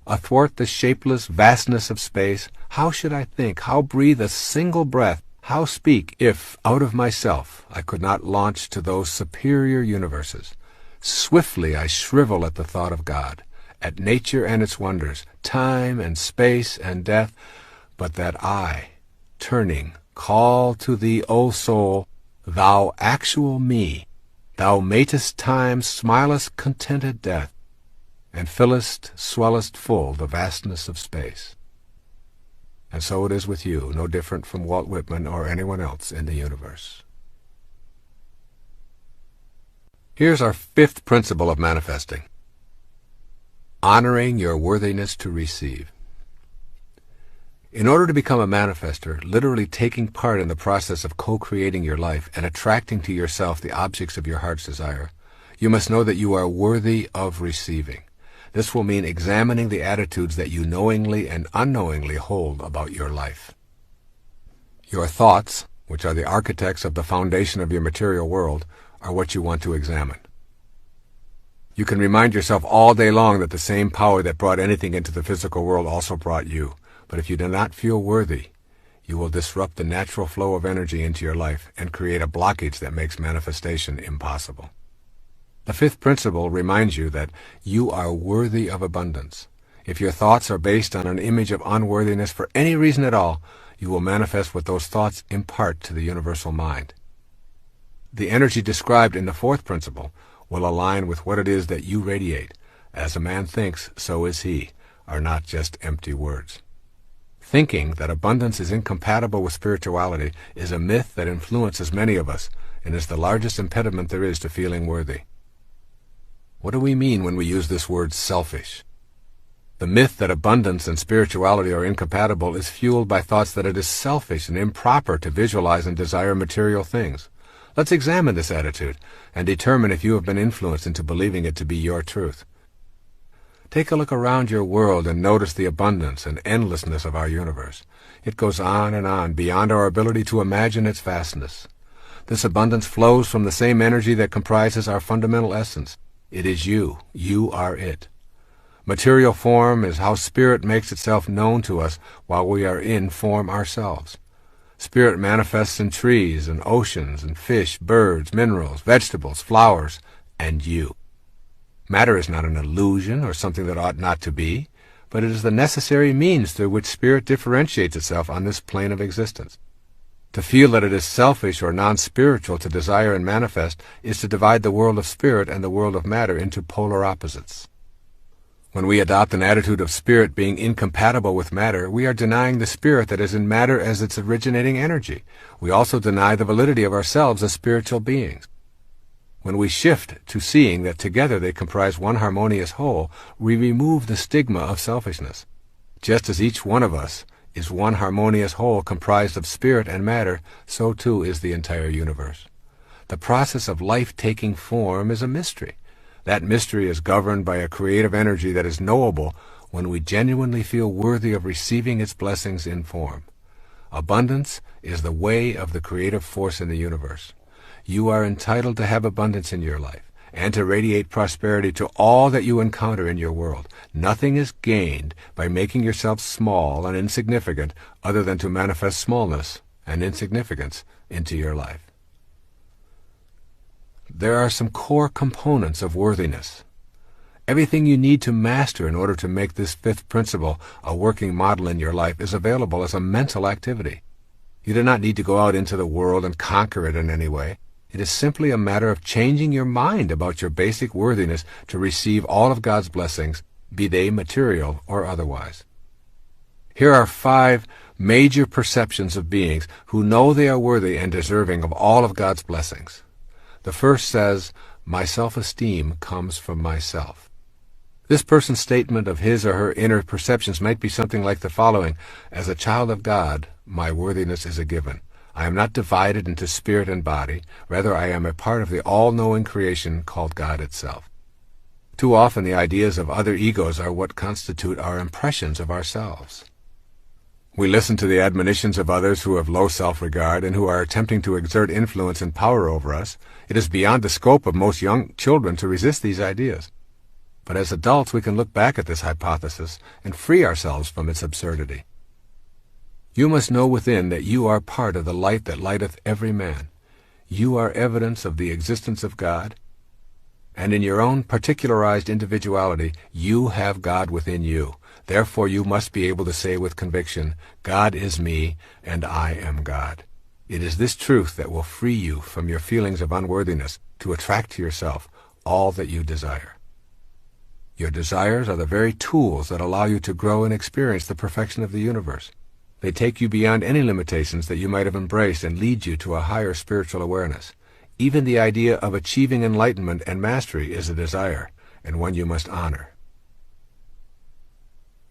Athwart the shapeless vastness of space, how should I think, how breathe a single breath, how speak, if, out of myself, I could not launch to those superior universes? Swiftly I shrivel at the thought of God, at nature and its wonders, time and space and death, but that I, turning, call to thee, O soul, thou actual me, thou matest time, smilest contented death, and fillest, swellest full the vastness of space. And so it is with you, no different from Walt Whitman or anyone else in the universe. Here's our fifth principle of manifesting. Honoring your worthiness to receive. In order to become a manifester, literally taking part in the process of co-creating your life and attracting to yourself the objects of your heart's desire, you must know that you are worthy of receiving. This will mean examining the attitudes that you knowingly and unknowingly hold about your life. Your thoughts, which are the architects of the foundation of your material world, are what you want to examine. You can remind yourself all day long that the same power that brought anything into the physical world also brought you. But if you do not feel worthy, you will disrupt the natural flow of energy into your life and create a blockage that makes manifestation impossible. The fifth principle reminds you that you are worthy of abundance. If your thoughts are based on an image of unworthiness for any reason at all, you will manifest what those thoughts impart to the universal mind. The energy described in the fourth principle will align with what it is that you radiate. As a man thinks, so is he, are not just empty words. Thinking that abundance is incompatible with spirituality is a myth that influences many of us and is the largest impediment there is to feeling worthy. What do we mean when we use this word selfish? The myth that abundance and spirituality are incompatible is fueled by thoughts that it is selfish and improper to visualize and desire material things. Let's examine this attitude and determine if you have been influenced into believing it to be your truth. Take a look around your world and notice the abundance and endlessness of our universe. It goes on and on, beyond our ability to imagine its vastness. This abundance flows from the same energy that comprises our fundamental essence. It is you. You are it. Material form is how spirit makes itself known to us while we are in form ourselves. Spirit manifests in trees and oceans and fish, birds, minerals, vegetables, flowers, and you. Matter is not an illusion or something that ought not to be, but it is the necessary means through which spirit differentiates itself on this plane of existence. To feel that it is selfish or non-spiritual to desire and manifest is to divide the world of spirit and the world of matter into polar opposites. When we adopt an attitude of spirit being incompatible with matter, we are denying the spirit that is in matter as its originating energy. We also deny the validity of ourselves as spiritual beings. When we shift to seeing that together they comprise one harmonious whole, we remove the stigma of selfishness. Just as each one of us is one harmonious whole comprised of spirit and matter, so too is the entire universe. The process of life taking form is a mystery. That mystery is governed by a creative energy that is knowable when we genuinely feel worthy of receiving its blessings in form. Abundance is the way of the creative force in the universe. You are entitled to have abundance in your life and to radiate prosperity to all that you encounter in your world. Nothing is gained by making yourself small and insignificant other than to manifest smallness and insignificance into your life. There are some core components of worthiness. Everything you need to master in order to make this fifth principle a working model in your life is available as a mental activity. You do not need to go out into the world and conquer it in any way. It is simply a matter of changing your mind about your basic worthiness to receive all of God's blessings, be they material or otherwise. Here are 5 major perceptions of beings who know they are worthy and deserving of all of God's blessings. The first says, "My self-esteem comes from myself." This person's statement of his or her inner perceptions might be something like the following: "As a child of God, my worthiness is a given. I am not divided into spirit and body. Rather, I am a part of the all-knowing creation called God itself." Too often the ideas of other egos are what constitute our impressions of ourselves. We listen to the admonitions of others who have low self-regard and who are attempting to exert influence and power over us. It is beyond the scope of most young children to resist these ideas. But as adults we can look back at this hypothesis and free ourselves from its absurdity. You must know within that you are part of the light that lighteth every man. You are evidence of the existence of God, and in your own particularized individuality you have God within you. Therefore you must be able to say with conviction, "God is me, and I am God." It is this truth that will free you from your feelings of unworthiness to attract to yourself all that you desire. Your desires are the very tools that allow you to grow and experience the perfection of the universe. They take you beyond any limitations that you might have embraced and lead you to a higher spiritual awareness. Even the idea of achieving enlightenment and mastery is a desire, and one you must honor.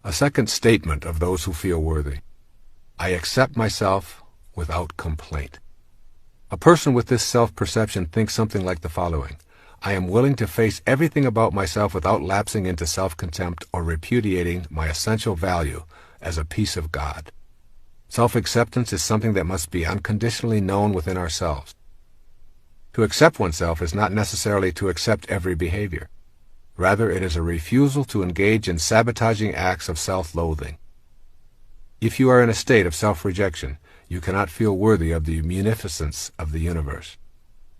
A second statement of those who feel worthy: I accept myself without complaint. A person with this self-perception thinks something like the following: I am willing to face everything about myself without lapsing into self-contempt or repudiating my essential value as a piece of God. Self-acceptance is something that must be unconditionally known within ourselves. To accept oneself is not necessarily to accept every behavior. Rather, it is a refusal to engage in sabotaging acts of self-loathing. If you are in a state of self-rejection, you cannot feel worthy of the munificence of the universe.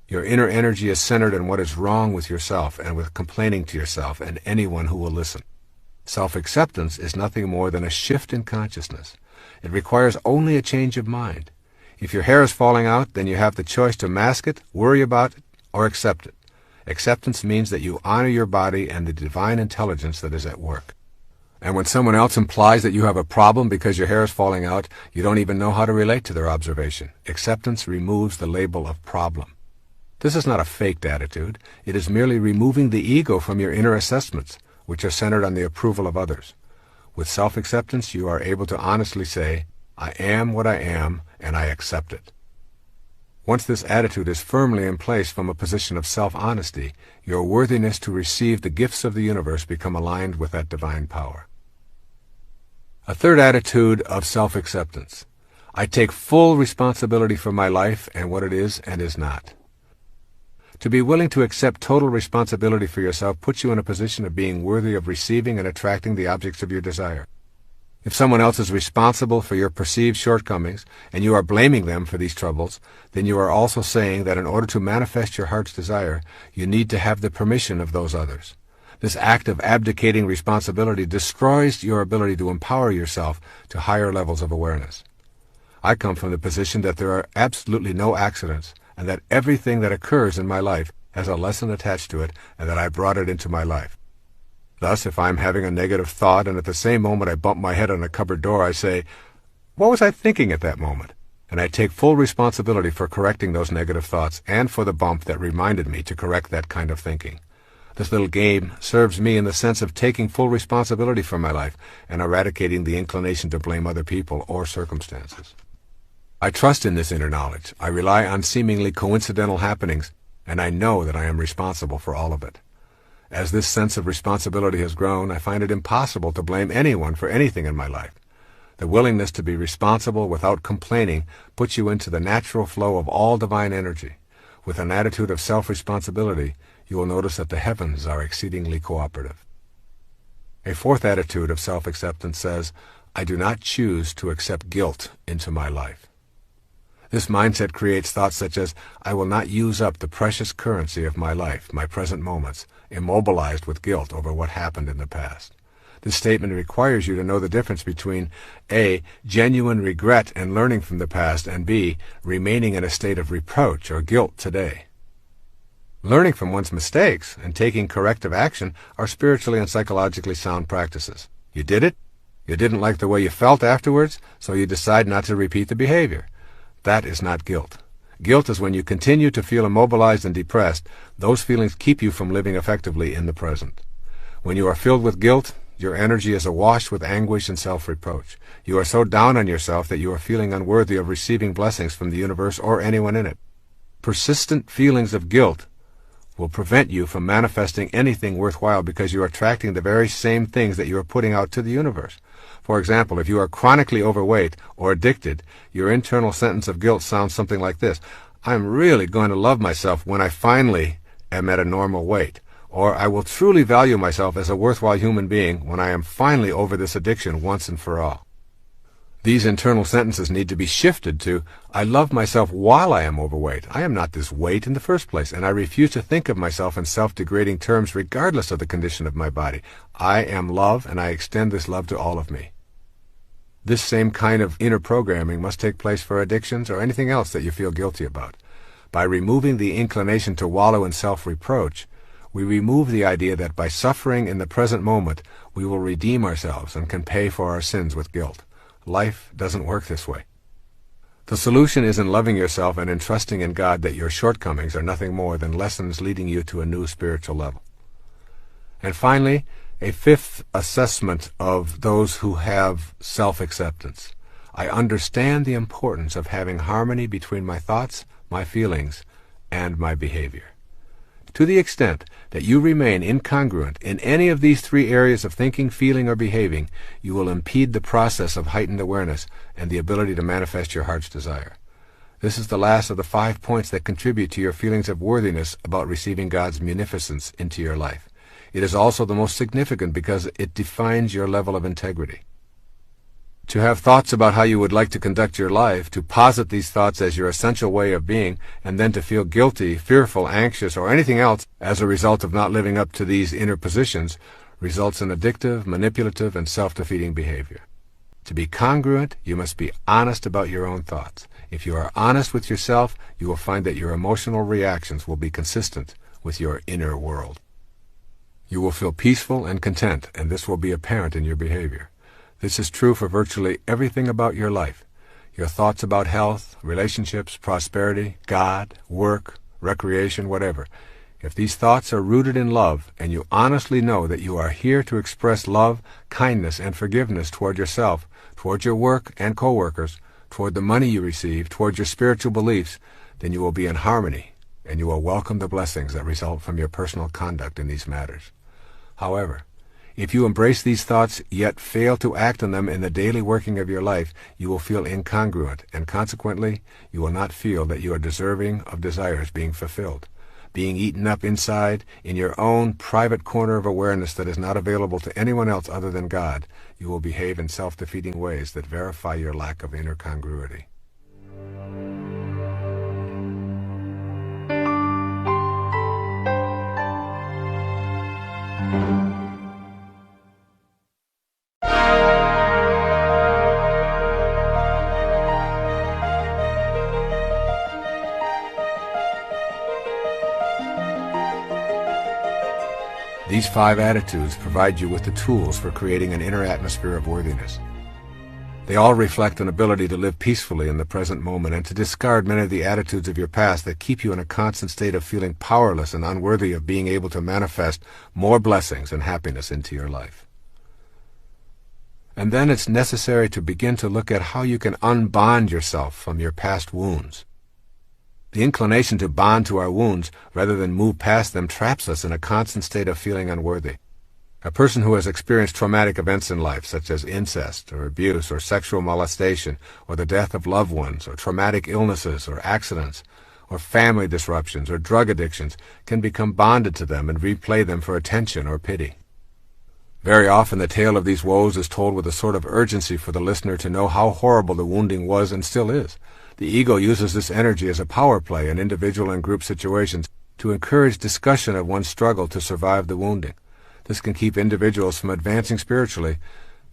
Your inner energy is centered on what is wrong with yourself and with complaining to yourself and anyone who will listen. Self-acceptance is nothing more than a shift in consciousness. It requires only a change of mind. If your hair is falling out, then you have the choice to mask it, worry about it, or accept it. Acceptance means that you honor your body and the divine intelligence that is at work. And when someone else implies that you have a problem because your hair is falling out, you don't even know how to relate to their observation. Acceptance removes the label of problem. This is not a faked attitude. It is merely removing the ego from your inner assessments, which are centered on the approval of others. With self-acceptance, you are able to honestly say, I am what I am, and I accept it. Once this attitude is firmly in place from a position of self-honesty, your worthiness to receive the gifts of the universe become aligned with that divine power. A third attitude of self-acceptance. I take full responsibility for my life and what it is and is not. To be willing to accept total responsibility for yourself puts you in a position of being worthy of receiving and attracting the objects of your desire. If someone else is responsible for your perceived shortcomings, and you are blaming them for these troubles, then you are also saying that in order to manifest your heart's desire, you need to have the permission of those others. This act of abdicating responsibility destroys your ability to empower yourself to higher levels of awareness. I come from the position that there are absolutely no accidents, and that everything that occurs in my life has a lesson attached to it, and that I brought it into my life. Thus, if I am having a negative thought and at the same moment I bump my head on a cupboard door, I say, what was I thinking at that moment? And I take full responsibility for correcting those negative thoughts and for the bump that reminded me to correct that kind of thinking. This little game serves me in the sense of taking full responsibility for my life and eradicating the inclination to blame other people or circumstances. I trust in this inner knowledge. I rely on seemingly coincidental happenings, and I know that I am responsible for all of it. As this sense of responsibility has grown, I find it impossible to blame anyone for anything in my life. The willingness to be responsible without complaining puts you into the natural flow of all divine energy. With an attitude of self-responsibility, you will notice that the heavens are exceedingly cooperative. A fourth attitude of self-acceptance says, I do not choose to accept guilt into my life. This mindset creates thoughts such as, I will not use up the precious currency of my life, my present moments, immobilized with guilt over what happened in the past. This statement requires you to know the difference between A, genuine regret and learning from the past, and B, remaining in a state of reproach or guilt today. Learning from one's mistakes and taking corrective action are spiritually and psychologically sound practices. You did it, you didn't like the way you felt afterwards, so you decide not to repeat the behavior. That is not guilt. Guilt is when you continue to feel immobilized and depressed. Those feelings keep you from living effectively in the present. When you are filled with guilt, your energy is awash with anguish and self-reproach. You are so down on yourself that you are feeling unworthy of receiving blessings from the universe or anyone in it. Persistent feelings of guilt will prevent you from manifesting anything worthwhile because you are attracting the very same things that you are putting out to the universe. For example, if you are chronically overweight or addicted, your internal sentence of guilt sounds something like this. I'm really going to love myself when I finally am at a normal weight. Or I will truly value myself as a worthwhile human being when I am finally over this addiction once and for all. These internal sentences need to be shifted to, I love myself while I am overweight. I am not this weight in the first place, and I refuse to think of myself in self-degrading terms regardless of the condition of my body. I am love, and I extend this love to all of me. This same kind of inner programming must take place for addictions or anything else that you feel guilty about. By removing the inclination to wallow in self-reproach, we remove the idea that by suffering in the present moment, we will redeem ourselves and can pay for our sins with guilt. Life doesn't work this way. The solution is in loving yourself and in trusting in God that your shortcomings are nothing more than lessons leading you to a new spiritual level. And finally, a fifth assessment of those who have self-acceptance. I understand the importance of having harmony between my thoughts, my feelings, and my behavior. To the extent that you remain incongruent in any of these three areas of thinking, feeling, or behaving, you will impede the process of heightened awareness and the ability to manifest your heart's desire. This is the last of the 5 points that contribute to your feelings of worthiness about receiving God's munificence into your life. It is also the most significant because it defines your level of integrity. To have thoughts about how you would like to conduct your life, to posit these thoughts as your essential way of being, and then to feel guilty, fearful, anxious, or anything else as a result of not living up to these inner positions, results in addictive, manipulative, and self-defeating behavior. To be congruent, you must be honest about your own thoughts. If you are honest with yourself, you will find that your emotional reactions will be consistent with your inner world. You will feel peaceful and content, and this will be apparent in your behavior. This is true for virtually everything about your life. Your thoughts about health, relationships, prosperity, God, work, recreation, whatever. If these thoughts are rooted in love, and you honestly know that you are here to express love, kindness, and forgiveness toward yourself, toward your work and co-workers, toward the money you receive, toward your spiritual beliefs, then you will be in harmony, and you will welcome the blessings that result from your personal conduct in these matters. However, if you embrace these thoughts yet fail to act on them in the daily working of your life, you will feel incongruent, and consequently, you will not feel that you are deserving of desires being fulfilled. Being eaten up inside, in your own private corner of awareness that is not available to anyone else other than God, you will behave in self-defeating ways that verify your lack of inner congruity. These 5 attitudes provide you with the tools for creating an inner atmosphere of worthiness. They all reflect an ability to live peacefully in the present moment and to discard many of the attitudes of your past that keep you in a constant state of feeling powerless and unworthy of being able to manifest more blessings and happiness into your life. And then it's necessary to begin to look at how you can unbond yourself from your past wounds. The inclination to bond to our wounds, rather than move past them, traps us in a constant state of feeling unworthy. A person who has experienced traumatic events in life, such as incest, or abuse, or sexual molestation, or the death of loved ones, or traumatic illnesses, or accidents, or family disruptions, or drug addictions, can become bonded to them and replay them for attention or pity. Very often the tale of these woes is told with a sort of urgency for the listener to know how horrible the wounding was and still is. The ego uses this energy as a power play in individual and group situations to encourage discussion of one's struggle to survive the wounding. This can keep individuals from advancing spiritually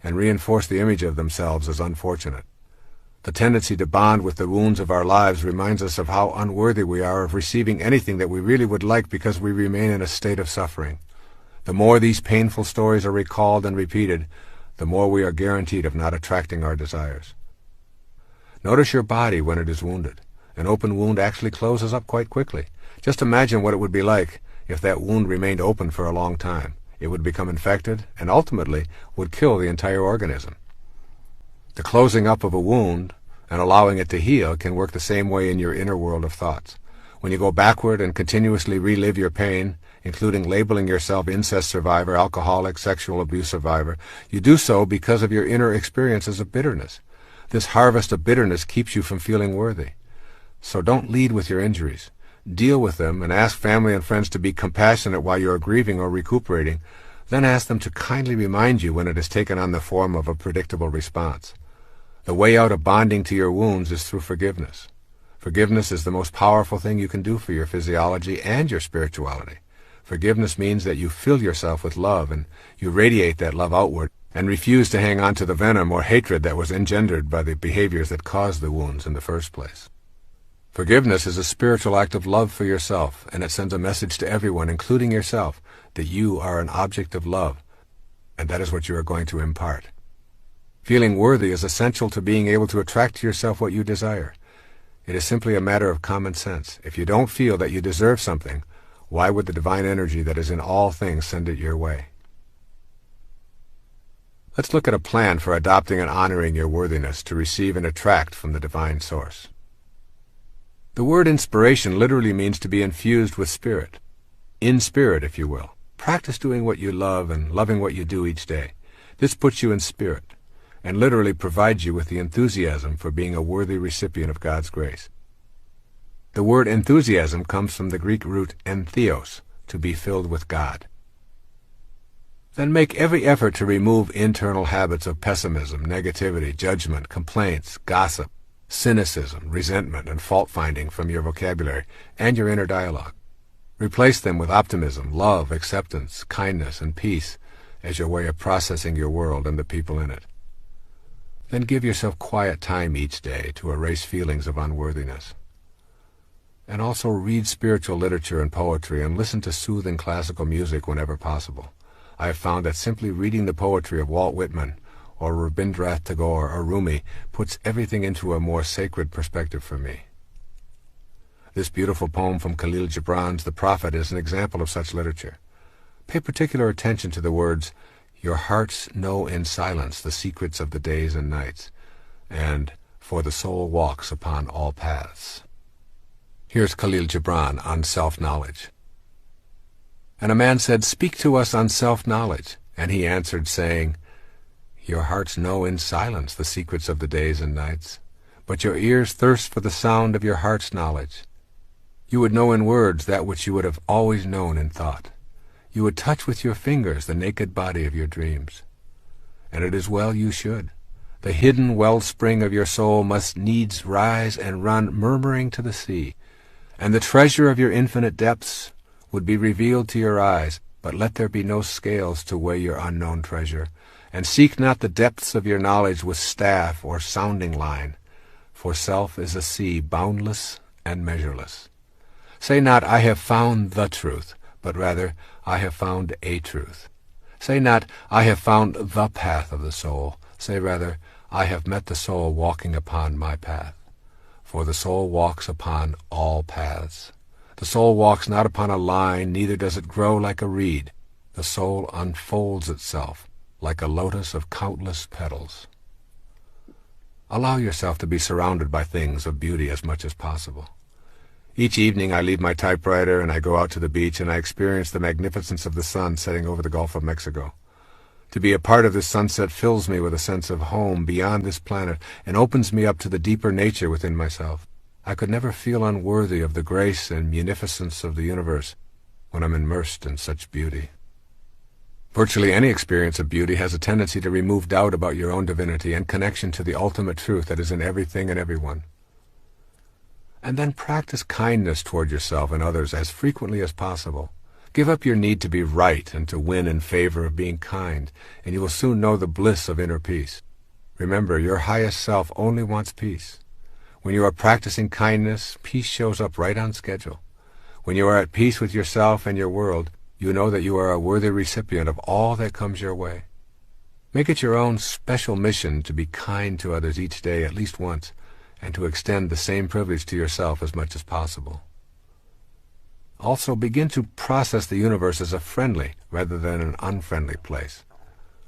and reinforce the image of themselves as unfortunate. The tendency to bond with the wounds of our lives reminds us of how unworthy we are of receiving anything that we really would like because we remain in a state of suffering. The more these painful stories are recalled and repeated, the more we are guaranteed of not attracting our desires. Notice your body when it is wounded. An open wound actually closes up quite quickly. Just imagine what it would be like if that wound remained open for a long time. It would become infected and ultimately would kill the entire organism. The closing up of a wound and allowing it to heal can work the same way in your inner world of thoughts. When you go backward and continuously relive your pain, including labeling yourself incest survivor, alcoholic, sexual abuse survivor, you do so because of your inner experiences of bitterness. This harvest of bitterness keeps you from feeling worthy. So don't lead with your injuries. Deal with them and ask family and friends to be compassionate while you are grieving or recuperating. Then ask them to kindly remind you when it has taken on the form of a predictable response. The way out of bonding to your wounds is through forgiveness. Forgiveness is the most powerful thing you can do for your physiology and your spirituality. Forgiveness means that you fill yourself with love and you radiate that love outward and refuse to hang on to the venom or hatred that was engendered by the behaviors that caused the wounds in the first place. Forgiveness is a spiritual act of love for yourself, and it sends a message to everyone, including yourself, that you are an object of love, and that is what you are going to impart. Feeling worthy is essential to being able to attract to yourself what you desire. It is simply a matter of common sense. If you don't feel that you deserve something, why would the divine energy that is in all things send it your way? Let's look at a plan for adopting and honoring your worthiness to receive and attract from the divine source. The word inspiration literally means to be infused with spirit. In spirit, if you will. Practice doing what you love and loving what you do each day. This puts you in spirit and literally provides you with the enthusiasm for being a worthy recipient of God's grace. The word enthusiasm comes from the Greek root entheos, to be filled with God. Then make every effort to remove internal habits of pessimism, negativity, judgment, complaints, gossip, cynicism, resentment, and fault-finding from your vocabulary and your inner dialogue. Replace them with optimism, love, acceptance, kindness, and peace as your way of processing your world and the people in it. Then give yourself quiet time each day to erase feelings of unworthiness. And also read spiritual literature and poetry and listen to soothing classical music whenever possible. I have found that simply reading the poetry of Walt Whitman or Rabindranath Tagore or Rumi puts everything into a more sacred perspective for me. This beautiful poem from Khalil Gibran's The Prophet is an example of such literature. Pay particular attention to the words, "Your hearts know in silence the secrets of the days and nights," and "For the soul walks upon all paths." Here's Khalil Gibran on self-knowledge. And a man said, "Speak to us on self-knowledge." And he answered, saying, "Your hearts know in silence the secrets of the days and nights, but your ears thirst for the sound of your heart's knowledge. You would know in words that which you would have always known in thought. You would touch with your fingers the naked body of your dreams. And it is well you should. The hidden wellspring of your soul must needs rise and run murmuring to the sea, and the treasure of your infinite depths would be revealed to your eyes, but let there be no scales to weigh your unknown treasure, and seek not the depths of your knowledge with staff or sounding line, for self is a sea boundless and measureless. Say not, I have found the truth, but rather, I have found a truth. Say not, I have found the path of the soul. Say rather, I have met the soul walking upon my path. For the soul walks upon all paths. The soul walks not upon a line, neither does it grow like a reed. The soul unfolds itself like a lotus of countless petals. Allow yourself to be surrounded by things of beauty as much as possible. Each evening I leave my typewriter and I go out to the beach and I experience the magnificence of the sun setting over the Gulf of Mexico. To be a part of this sunset fills me with a sense of home beyond this planet and opens me up to the deeper nature within myself. I could never feel unworthy of the grace and munificence of the universe when I'm immersed in such beauty. Virtually any experience of beauty has a tendency to remove doubt about your own divinity and connection to the ultimate truth that is in everything and everyone. And then practice kindness toward yourself and others as frequently as possible. Give up your need to be right and to win in favor of being kind, and you will soon know the bliss of inner peace. Remember, your highest self only wants peace. When you are practicing kindness, peace shows up right on schedule. When you are at peace with yourself and your world, you know that you are a worthy recipient of all that comes your way. Make it your own special mission to be kind to others each day at least once, and to extend the same privilege to yourself as much as possible. Also, begin to process the universe as a friendly rather than an unfriendly place.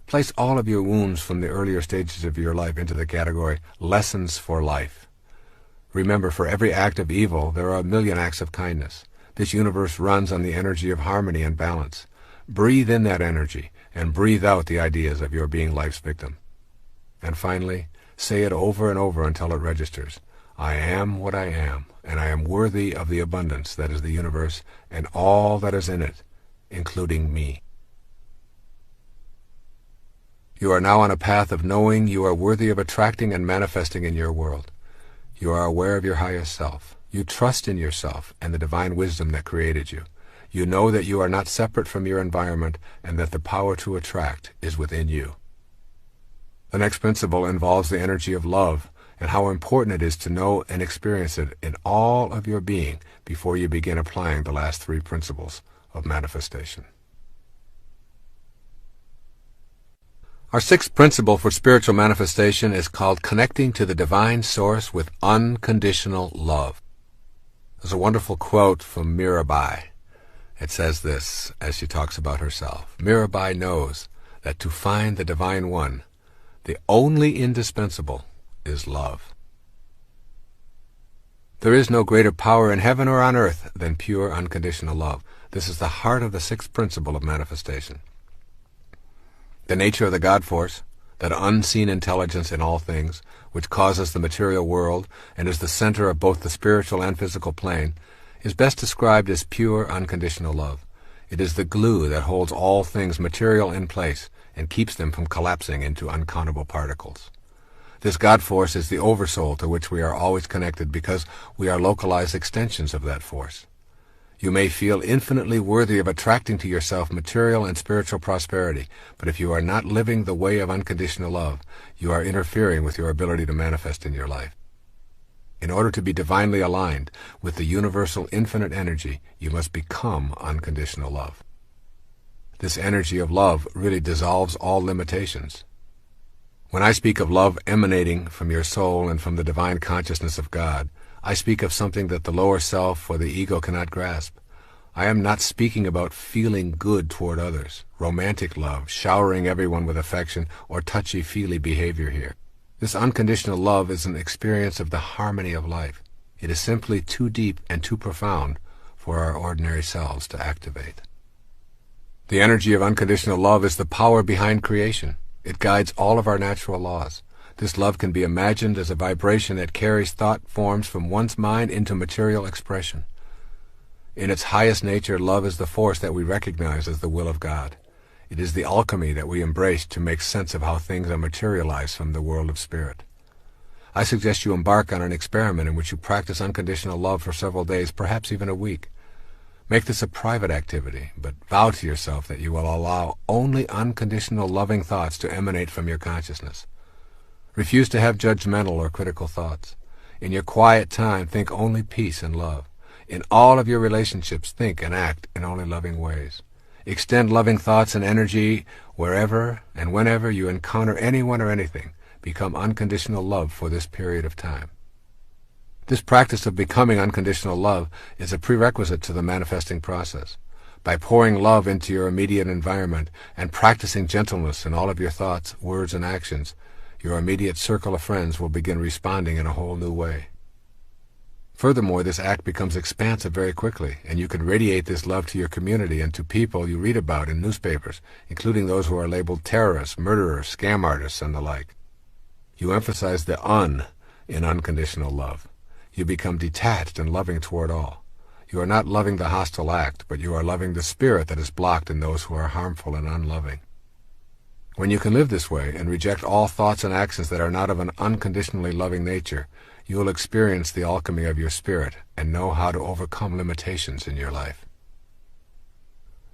Place all of your wounds from the earlier stages of your life into the category lessons for life. Remember, for every act of evil, there are a million acts of kindness. This universe runs on the energy of harmony and balance. Breathe in that energy and breathe out the ideas of your being life's victim. And finally, say it over and over until it registers. I am what I am, and I am worthy of the abundance that is the universe and all that is in it, including me. You are now on a path of knowing you are worthy of attracting and manifesting in your world. You are aware of your highest self. You trust in yourself and the divine wisdom that created you. You know that you are not separate from your environment and that the power to attract is within you. The next principle involves the energy of love and how important it is to know and experience it in all of your being before you begin applying the last three principles of manifestation. Our sixth principle for spiritual manifestation is called connecting to the divine source with unconditional love. There's a wonderful quote from Mirabai. It says this, as she talks about herself. Mirabai knows that to find the Divine One, the only indispensable is love. There is no greater power in heaven or on earth than pure unconditional love. This is the heart of the sixth principle of manifestation. The nature of the God force, that unseen intelligence in all things, which causes the material world and is the center of both the spiritual and physical plane, is best described as pure unconditional love. It is the glue that holds all things material in place and keeps them from collapsing into uncountable particles. This God force is the oversoul to which we are always connected because we are localized extensions of that force. You may feel infinitely worthy of attracting to yourself material and spiritual prosperity, but if you are not living the way of unconditional love, you are interfering with your ability to manifest in your life. In order to be divinely aligned with the universal infinite energy, you must become unconditional love. This energy of love really dissolves all limitations. When I speak of love emanating from your soul and from the divine consciousness of God, I speak of something that the lower self or the ego cannot grasp. I am not speaking about feeling good toward others, romantic love, showering everyone with affection, or touchy-feely behavior here. This unconditional love is an experience of the harmony of life. It is simply too deep and too profound for our ordinary selves to activate. The energy of unconditional love is the power behind creation. It guides all of our natural laws. This love can be imagined as a vibration that carries thought forms from one's mind into material expression. In its highest nature, love is the force that we recognize as the will of God. It is the alchemy that we embrace to make sense of how things are materialized from the world of spirit. I suggest you embark on an experiment in which you practice unconditional love for several days, perhaps even a week. Make this a private activity, but vow to yourself that you will allow only unconditional loving thoughts to emanate from your consciousness. Refuse to have judgmental or critical thoughts. In your quiet time, think only peace and love. In all of your relationships, think and act in only loving ways. Extend loving thoughts and energy wherever and whenever you encounter anyone or anything. Become unconditional love for this period of time. This practice of becoming unconditional love is a prerequisite to the manifesting process. By pouring love into your immediate environment and practicing gentleness in all of your thoughts, words, and actions, your immediate circle of friends will begin responding in a whole new way. Furthermore, this act becomes expansive very quickly, and you can radiate this love to your community and to people you read about in newspapers, including those who are labeled terrorists, murderers, scam artists, and the like. You emphasize the "un" in unconditional love. You become detached and loving toward all. You are not loving the hostile act, but you are loving the spirit that is blocked in those who are harmful and unloving. When you can live this way and reject all thoughts and actions that are not of an unconditionally loving nature, you will experience the alchemy of your spirit and know how to overcome limitations in your life.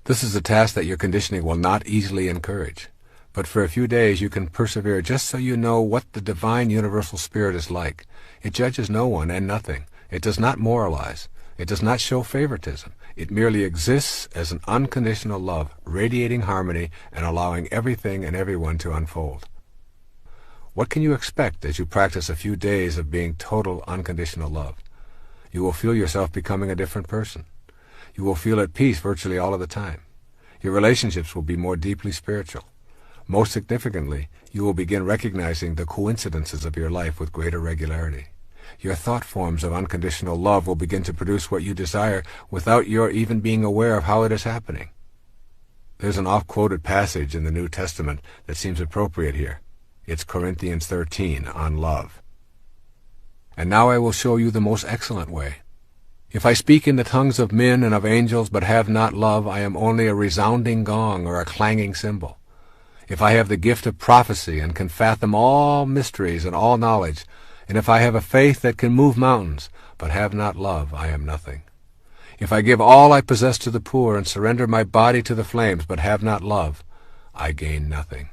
This is a task that your conditioning will not easily encourage, but for a few days you can persevere just so you know what the divine universal spirit is like. It judges no one and nothing. It does not moralize. It does not show favoritism. It merely exists as an unconditional love, radiating harmony and allowing everything and everyone to unfold. What can you expect as you practice a few days of being total unconditional love? You will feel yourself becoming a different person. You will feel at peace virtually all of the time. Your relationships will be more deeply spiritual. Most significantly, you will begin recognizing the coincidences of your life with greater regularity. Your thought forms of unconditional love will begin to produce what you desire without your even being aware of how it is happening. There's an oft-quoted passage in the New Testament that seems appropriate here. It's Corinthians 13 on love. And now I will show you the most excellent way. If I speak in the tongues of men and of angels but have not love, I am only a resounding gong or a clanging cymbal. If I have the gift of prophecy and can fathom all mysteries and all knowledge, and if I have a faith that can move mountains, but have not love, I am nothing. If I give all I possess to the poor and surrender my body to the flames, but have not love, I gain nothing.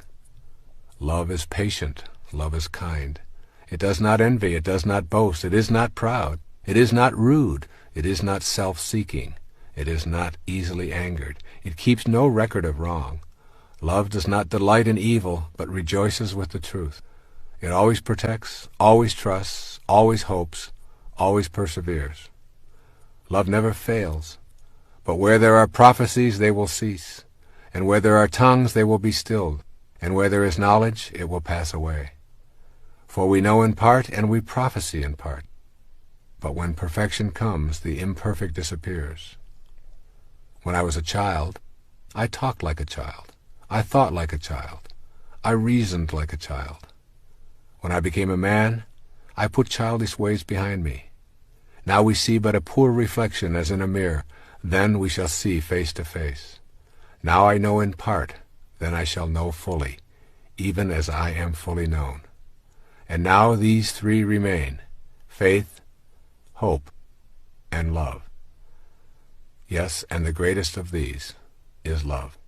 Love is patient. Love is kind. It does not envy. It does not boast. It is not proud. It is not rude. It is not self-seeking. It is not easily angered. It keeps no record of wrong. Love does not delight in evil, but rejoices with the truth. It always protects, always trusts, always hopes, always perseveres. Love never fails, but where there are prophecies they will cease, and where there are tongues they will be stilled, and where there is knowledge it will pass away. For we know in part and we prophesy in part, but when perfection comes the imperfect disappears. When I was a child, I talked like a child, I thought like a child, I reasoned like a child. When I became a man, I put childish ways behind me. Now we see but a poor reflection as in a mirror. Then we shall see face to face. Now I know in part, then I shall know fully, even as I am fully known. And now these three remain: faith, hope, and love. Yes, and the greatest of these is love.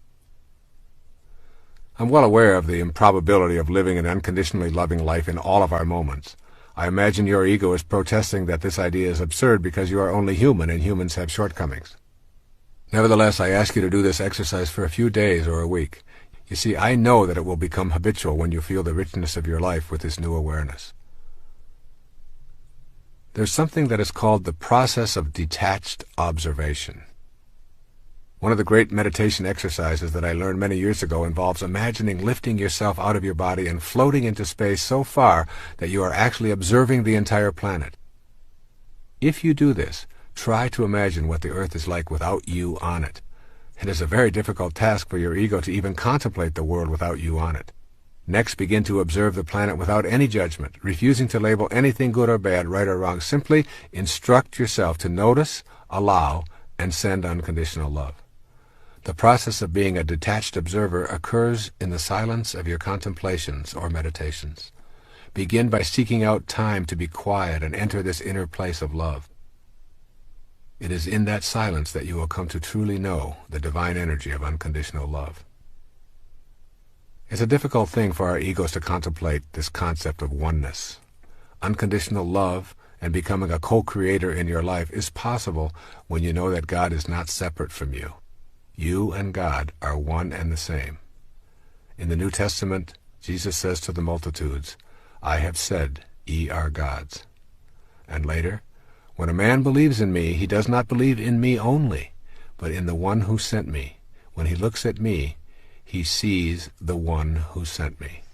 I'm well aware of the improbability of living an unconditionally loving life in all of our moments. I imagine your ego is protesting that this idea is absurd because you are only human and humans have shortcomings. Nevertheless, I ask you to do this exercise for a few days or a week. You see, I know that it will become habitual when you feel the richness of your life with this new awareness. There's something that is called the process of detached observation. One of the great meditation exercises that I learned many years ago involves imagining lifting yourself out of your body and floating into space so far that you are actually observing the entire planet. If you do this, try to imagine what the earth is like without you on it. It is a very difficult task for your ego to even contemplate the world without you on it. Next, begin to observe the planet without any judgment, refusing to label anything good or bad, right or wrong. Simply instruct yourself to notice, allow, and send unconditional love. The process of being a detached observer occurs in the silence of your contemplations or meditations. Begin by seeking out time to be quiet and enter this inner place of love. It is in that silence that you will come to truly know the divine energy of unconditional love. It's a difficult thing for our egos to contemplate this concept of oneness. Unconditional love and becoming a co-creator in your life is possible when you know that God is not separate from you. You and God are one and the same. In the New Testament, Jesus says to the multitudes, "I have said, ye are gods." And later, "When a man believes in me, he does not believe in me only, but in the one who sent me. When he looks at me, he sees the one who sent me."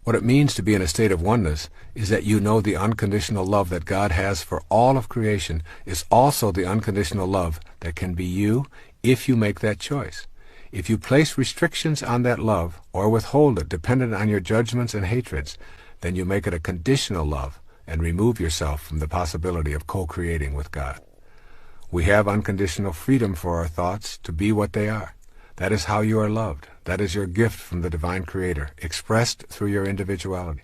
What it means to be in a state of oneness is that you know the unconditional love that God has for all of creation is also the unconditional love that can be you if you make that choice. If you place restrictions on that love or withhold it dependent on your judgments and hatreds, then you make it a conditional love and remove yourself from the possibility of co-creating with God. We have unconditional freedom for our thoughts to be what they are. That is how you are loved. That is your gift from the divine Creator, expressed through your individuality.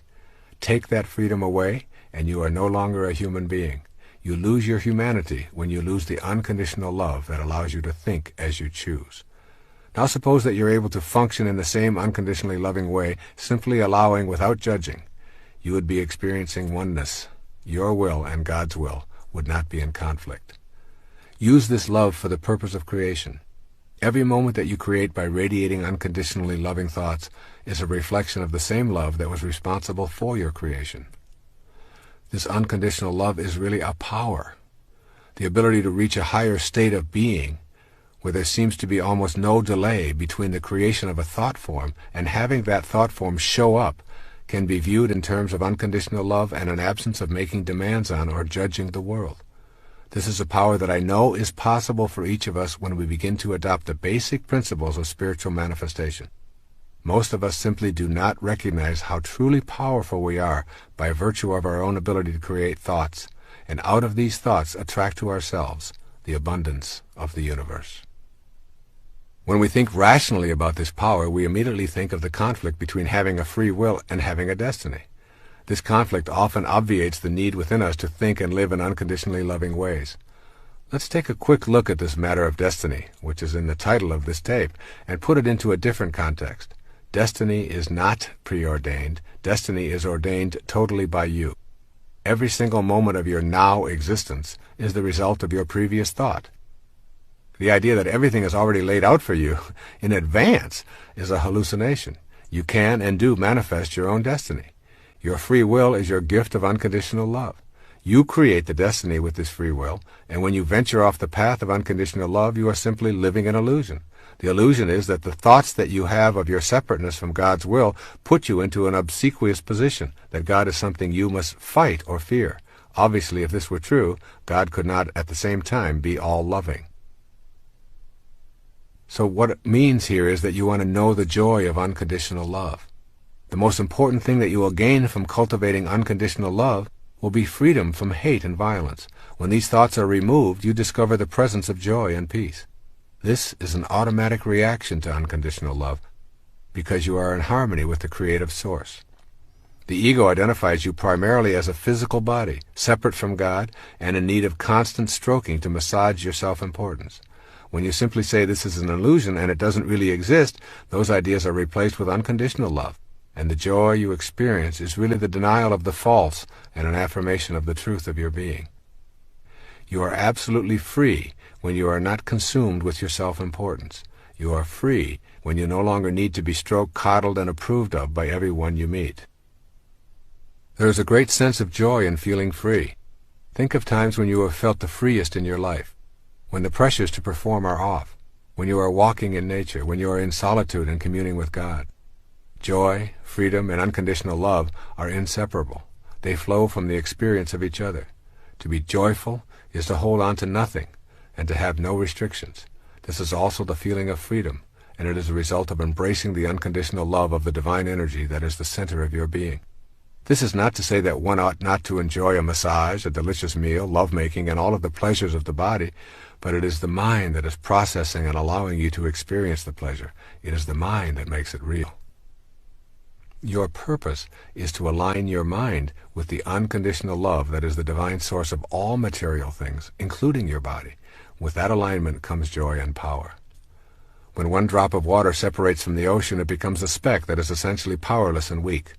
Take that freedom away, and you are no longer a human being. You lose your humanity when you lose the unconditional love that allows you to think as you choose. Now suppose that you're able to function in the same unconditionally loving way, simply allowing without judging. You would be experiencing oneness. Your will and God's will would not be in conflict. Use this love for the purpose of creation. Every moment that you create by radiating unconditionally loving thoughts is a reflection of the same love that was responsible for your creation. This unconditional love is really a power, the ability to reach a higher state of being where there seems to be almost no delay between the creation of a thought form and having that thought form show up can be viewed in terms of unconditional love and an absence of making demands on or judging the world. This is a power that I know is possible for each of us when we begin to adopt the basic principles of spiritual manifestation. Most of us simply do not recognize how truly powerful we are by virtue of our own ability to create thoughts, and out of these thoughts attract to ourselves the abundance of the universe. When we think rationally about this power, we immediately think of the conflict between having a free will and having a destiny. This conflict often obviates the need within us to think and live in unconditionally loving ways. Let's take a quick look at this matter of destiny, which is in the title of this tape, and put it into a different context. Destiny is not preordained. Destiny is ordained totally by you. Every single moment of your now existence is the result of your previous thought. The idea that everything is already laid out for you in advance is a hallucination. You can and do manifest your own destiny. Your free will is your gift of unconditional love. You create the destiny with this free will, and when you venture off the path of unconditional love, you are simply living an illusion. The illusion is that the thoughts that you have of your separateness from God's will put you into an obsequious position, that God is something you must fight or fear. Obviously, if this were true, God could not at the same time be all-loving. So what it means here is that you want to know the joy of unconditional love. The most important thing that you will gain from cultivating unconditional love will be freedom from hate and violence. When these thoughts are removed, you discover the presence of joy and peace. This is an automatic reaction to unconditional love, because you are in harmony with the creative source. The ego identifies you primarily as a physical body, separate from God, and in need of constant stroking to massage your self-importance. When you simply say this is an illusion and it doesn't really exist, those ideas are replaced with unconditional love, and the joy you experience is really the denial of the false and an affirmation of the truth of your being. You are absolutely free when you are not consumed with your self-importance. You are free when you no longer need to be stroked, coddled, and approved of by everyone you meet. There is a great sense of joy in feeling free. Think of times when you have felt the freest in your life, when the pressures to perform are off, when you are walking in nature, when you are in solitude and communing with God. Joy, freedom, and unconditional love are inseparable. They flow from the experience of each other. To be joyful is to hold on to nothing and to have no restrictions. This is also the feeling of freedom, and it is a result of embracing the unconditional love of the divine energy that is the center of your being. This is not to say that one ought not to enjoy a massage, a delicious meal, lovemaking, and all of the pleasures of the body, but it is the mind that is processing and allowing you to experience the pleasure. It is the mind that makes it real. Your purpose is to align your mind with the unconditional love that is the divine source of all material things, including your body. With that alignment comes joy and power. When one drop of water separates from the ocean, it becomes a speck that is essentially powerless and weak.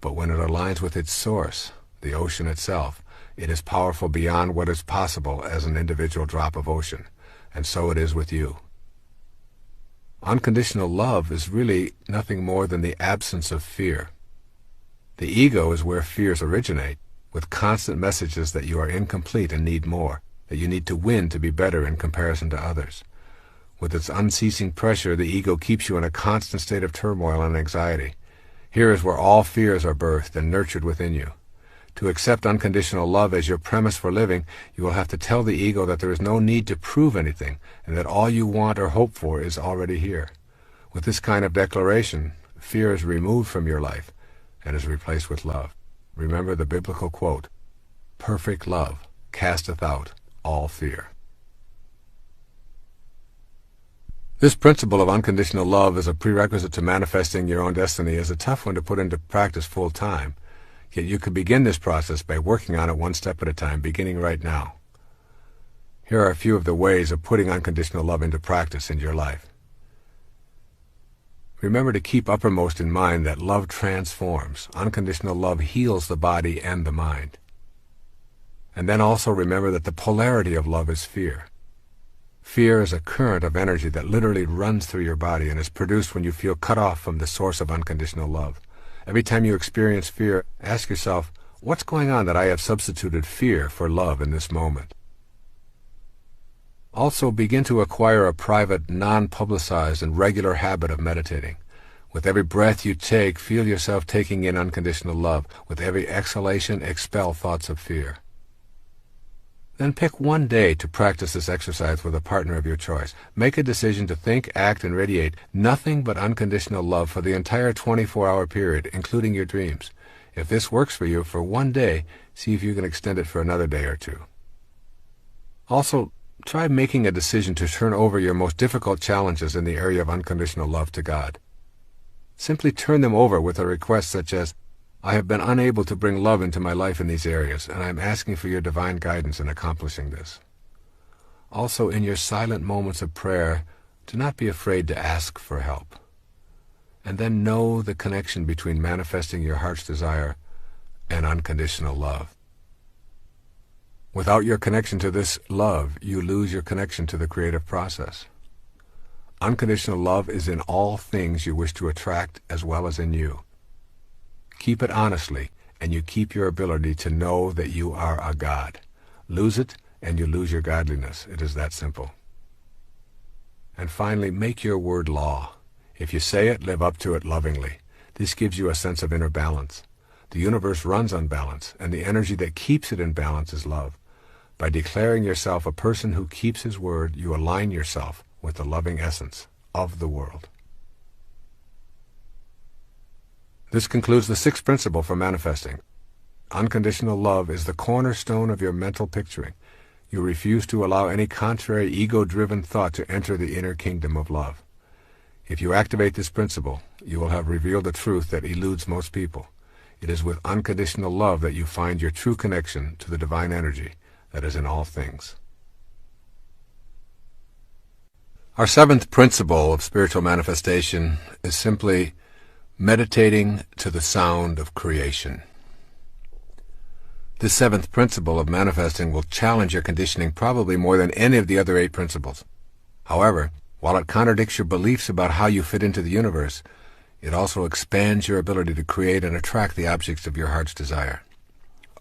But when it aligns with its source, the ocean itself, it is powerful beyond what is possible as an individual drop of ocean. And so it is with you. Unconditional love is really nothing more than the absence of fear. The ego is where fears originate, with constant messages that you are incomplete and need more, that you need to win to be better in comparison to others. With its unceasing pressure, the ego keeps you in a constant state of turmoil and anxiety. Here is where all fears are birthed and nurtured within you. To accept unconditional love as your premise for living, you will have to tell the ego that there is no need to prove anything, and that all you want or hope for is already here. With this kind of declaration, fear is removed from your life and is replaced with love. Remember the biblical quote, "Perfect love casteth out all fear." This principle of unconditional love as a prerequisite to manifesting your own destiny is a tough one to put into practice full time, yet you could begin this process by working on it one step at a time, beginning right now. Here are a few of the ways of putting unconditional love into practice in your life. Remember to keep uppermost in mind that love transforms. Unconditional love heals the body and the mind. And then also remember that the polarity of love is fear. Fear is a current of energy that literally runs through your body and is produced when you feel cut off from the source of unconditional love. Every time you experience fear, ask yourself, what's going on that I have substituted fear for love in this moment? Also, begin to acquire a private, non-publicized, and regular habit of meditating. With every breath you take, feel yourself taking in unconditional love. With every exhalation, expel thoughts of fear. Then pick one day to practice this exercise with a partner of your choice. Make a decision to think, act, and radiate nothing but unconditional love for the entire 24-hour period, including your dreams. If this works for you for one day, see if you can extend it for another day or two. Also, try making a decision to turn over your most difficult challenges in the area of unconditional love to God. Simply turn them over with a request such as, I have been unable to bring love into my life in these areas, and I am asking for your divine guidance in accomplishing this. Also, in your silent moments of prayer, do not be afraid to ask for help. And then know the connection between manifesting your heart's desire and unconditional love. Without your connection to this love, you lose your connection to the creative process. Unconditional love is in all things you wish to attract as well as in you. Keep it honestly, and you keep your ability to know that you are a God. Lose it, and you lose your godliness. It is that simple. And finally, make your word law. If you say it, live up to it lovingly. This gives you a sense of inner balance. The universe runs on balance, and the energy that keeps it in balance is love. By declaring yourself a person who keeps his word, you align yourself with the loving essence of the world. This concludes the sixth principle for manifesting. unconditional love is the cornerstone of your mental picturing. You refuse to allow any contrary ego-driven thought to enter the inner kingdom of love. If you activate this principle, you will have revealed a truth that eludes most people. It is with unconditional love that you find your true connection to the divine energy that is in all things. Our seventh principle of spiritual manifestation is simply meditating to the sound of creation. This seventh principle of manifesting will challenge your conditioning probably more than any of the other 8 principles. However, while it contradicts your beliefs about how you fit into the universe, it also expands your ability to create and attract the objects of your heart's desire.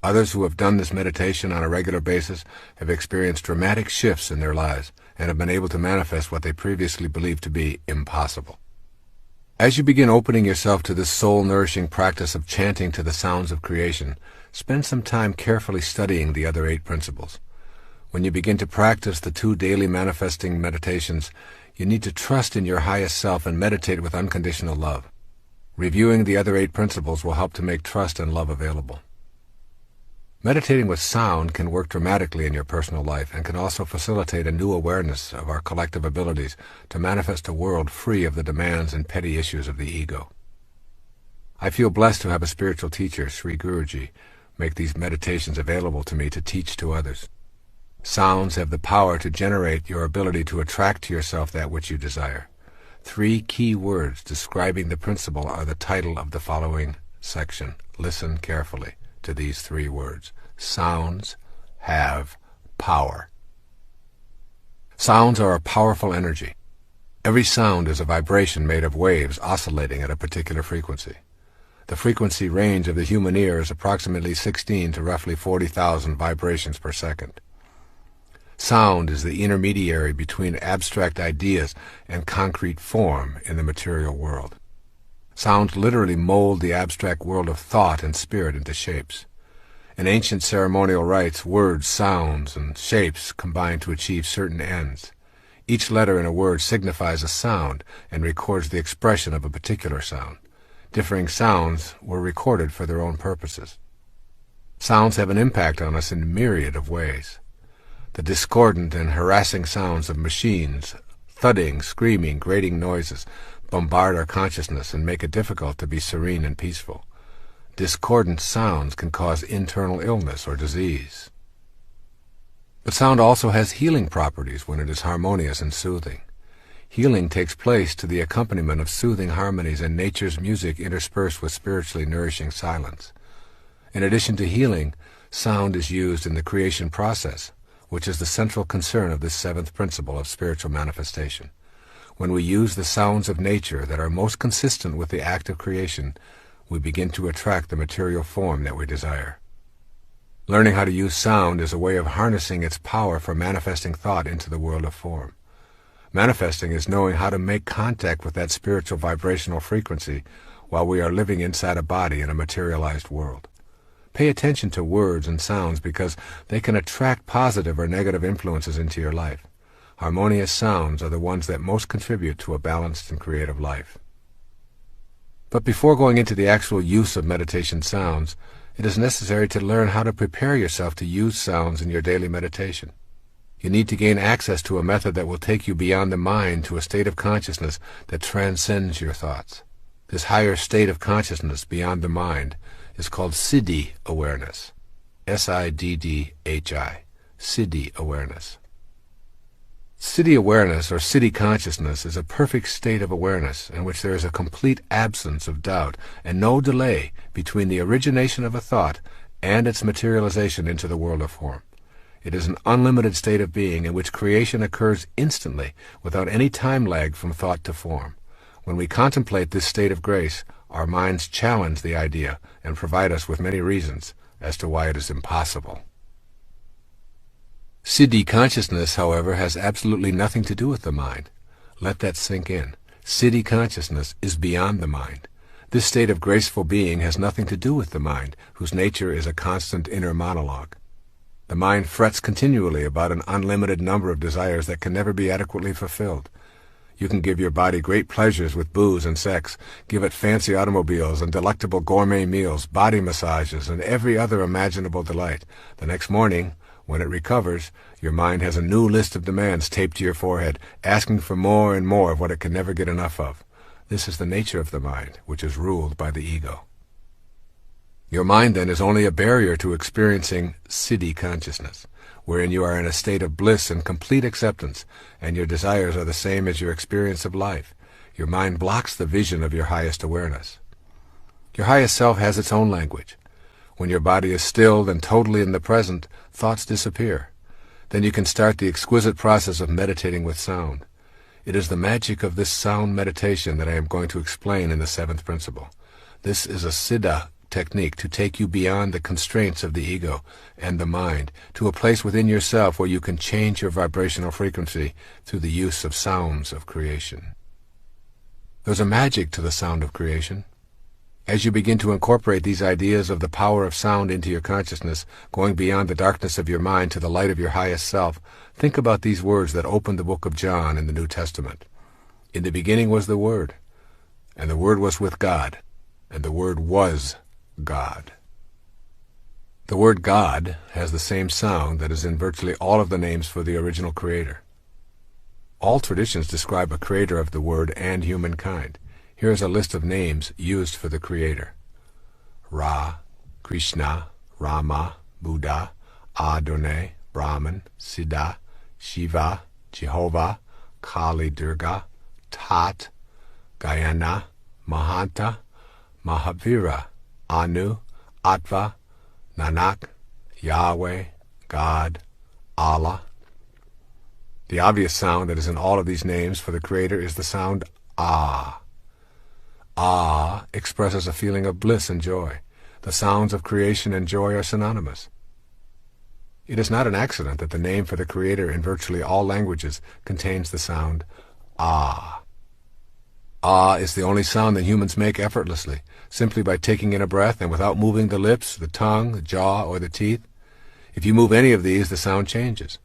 Others who have done this meditation on a regular basis have experienced dramatic shifts in their lives and have been able to manifest what they previously believed to be impossible. As you begin opening yourself to this soul-nourishing practice of chanting to the sounds of creation, spend some time carefully studying the other 8 principles. When you begin to practice the 2 daily manifesting meditations, you need to trust in your highest self and meditate with unconditional love. Reviewing the other 8 principles will help to make trust and love available. Meditating with sound can work dramatically in your personal life and can also facilitate a new awareness of our collective abilities to manifest a world free of the demands and petty issues of the ego. I feel blessed to have a spiritual teacher, Sri Guruji, make these meditations available to me to teach to others. Sounds have the power to generate your ability to attract to yourself that which you desire. 3 key words describing the principle are the title of the following section. Listen carefully to these 3 words. Sounds have power. Sounds are a powerful energy. Every sound is a vibration made of waves oscillating at a particular frequency. The frequency range of the human ear is approximately 16 to roughly 40,000 vibrations per second. Sound is the intermediary between abstract ideas and concrete form in the material world. Sounds literally mold the abstract world of thought and spirit into shapes. In ancient ceremonial rites, words, sounds, and shapes combine to achieve certain ends. Each letter in a word signifies a sound and records the expression of a particular sound. Differing sounds were recorded for their own purposes. Sounds have an impact on us in a myriad of ways. The discordant and harassing sounds of machines, thudding, screaming, grating noises, bombard our consciousness and make it difficult to be serene and peaceful. Discordant sounds can cause internal illness or disease. But sound also has healing properties when it is harmonious and soothing. Healing takes place to the accompaniment of soothing harmonies and nature's music interspersed with spiritually nourishing silence. In addition to healing, sound is used in the creation process, which is the central concern of this 7th principle of spiritual manifestation. When we use the sounds of nature that are most consistent with the act of creation, we begin to attract the material form that we desire. Learning how to use sound is a way of harnessing its power for manifesting thought into the world of form. Manifesting is knowing how to make contact with that spiritual vibrational frequency while we are living inside a body in a materialized world. Pay attention to words and sounds because they can attract positive or negative influences into your life. Harmonious sounds are the ones that most contribute to a balanced and creative life. But before going into the actual use of meditation sounds, it is necessary to learn how to prepare yourself to use sounds in your daily meditation. You need to gain access to a method that will take you beyond the mind to a state of consciousness that transcends your thoughts. This higher state of consciousness beyond the mind is called Siddhi awareness. S-I-D-D-H-I. Siddhi awareness. Siddhi awareness or Siddhi consciousness is a perfect state of awareness in which there is a complete absence of doubt and no delay between the origination of a thought and its materialization into the world of form. It is an unlimited state of being in which creation occurs instantly without any time lag from thought to form. When we contemplate this state of grace, our minds challenge the idea and provide us with many reasons as to why it is impossible. Siddhi consciousness, however, has absolutely nothing to do with the mind. Let that sink in. Siddhi consciousness is beyond the mind. This state of graceful being has nothing to do with the mind, whose nature is a constant inner monologue. The mind frets continually about an unlimited number of desires that can never be adequately fulfilled. You can give your body great pleasures with booze and sex, give it fancy automobiles and delectable gourmet meals, body massages, and every other imaginable delight. The next morning, when it recovers, your mind has a new list of demands taped to your forehead, asking for more and more of what it can never get enough of. This is the nature of the mind, which is ruled by the ego. Your mind, then, is only a barrier to experiencing siddhi consciousness, wherein you are in a state of bliss and complete acceptance, and your desires are the same as your experience of life. Your mind blocks the vision of your highest awareness. Your highest self has its own language. When your body is stilled and totally in the present, thoughts disappear. Then you can start the exquisite process of meditating with sound. It is the magic of this sound meditation that I am going to explain in the seventh principle. This is a siddha technique to take you beyond the constraints of the ego and the mind to a place within yourself where you can change your vibrational frequency through the use of sounds of creation. There's a magic to the sound of creation. As you begin to incorporate these ideas of the power of sound into your consciousness, going beyond the darkness of your mind to the light of your highest self, think about these words that open the book of John in the New Testament. In the beginning was the Word, and the Word was with God, and the Word was God. The word God has the same sound that is in virtually all of the names for the original creator. All traditions describe a creator of the word and humankind. Here is a list of names used for the creator: Ra, Krishna, Rama, Buddha, Adonai, Brahman, Siddha, Shiva, Jehovah, Kali, Durga, Tat, Gayana, Mahanta, Mahavira, Anu, Atva, Nanak, Yahweh, God, Allah. The obvious sound that is in all of these names for the Creator is the sound Ah. Ah expresses a feeling of bliss and joy. The sounds of creation and joy are synonymous. It is not an accident that the name for the Creator in virtually all languages contains the sound Ah. Ah is the only sound that humans make effortlessly, simply by taking in a breath and without moving the lips, the tongue, the jaw, or the teeth. If you move any of these, the sound changes.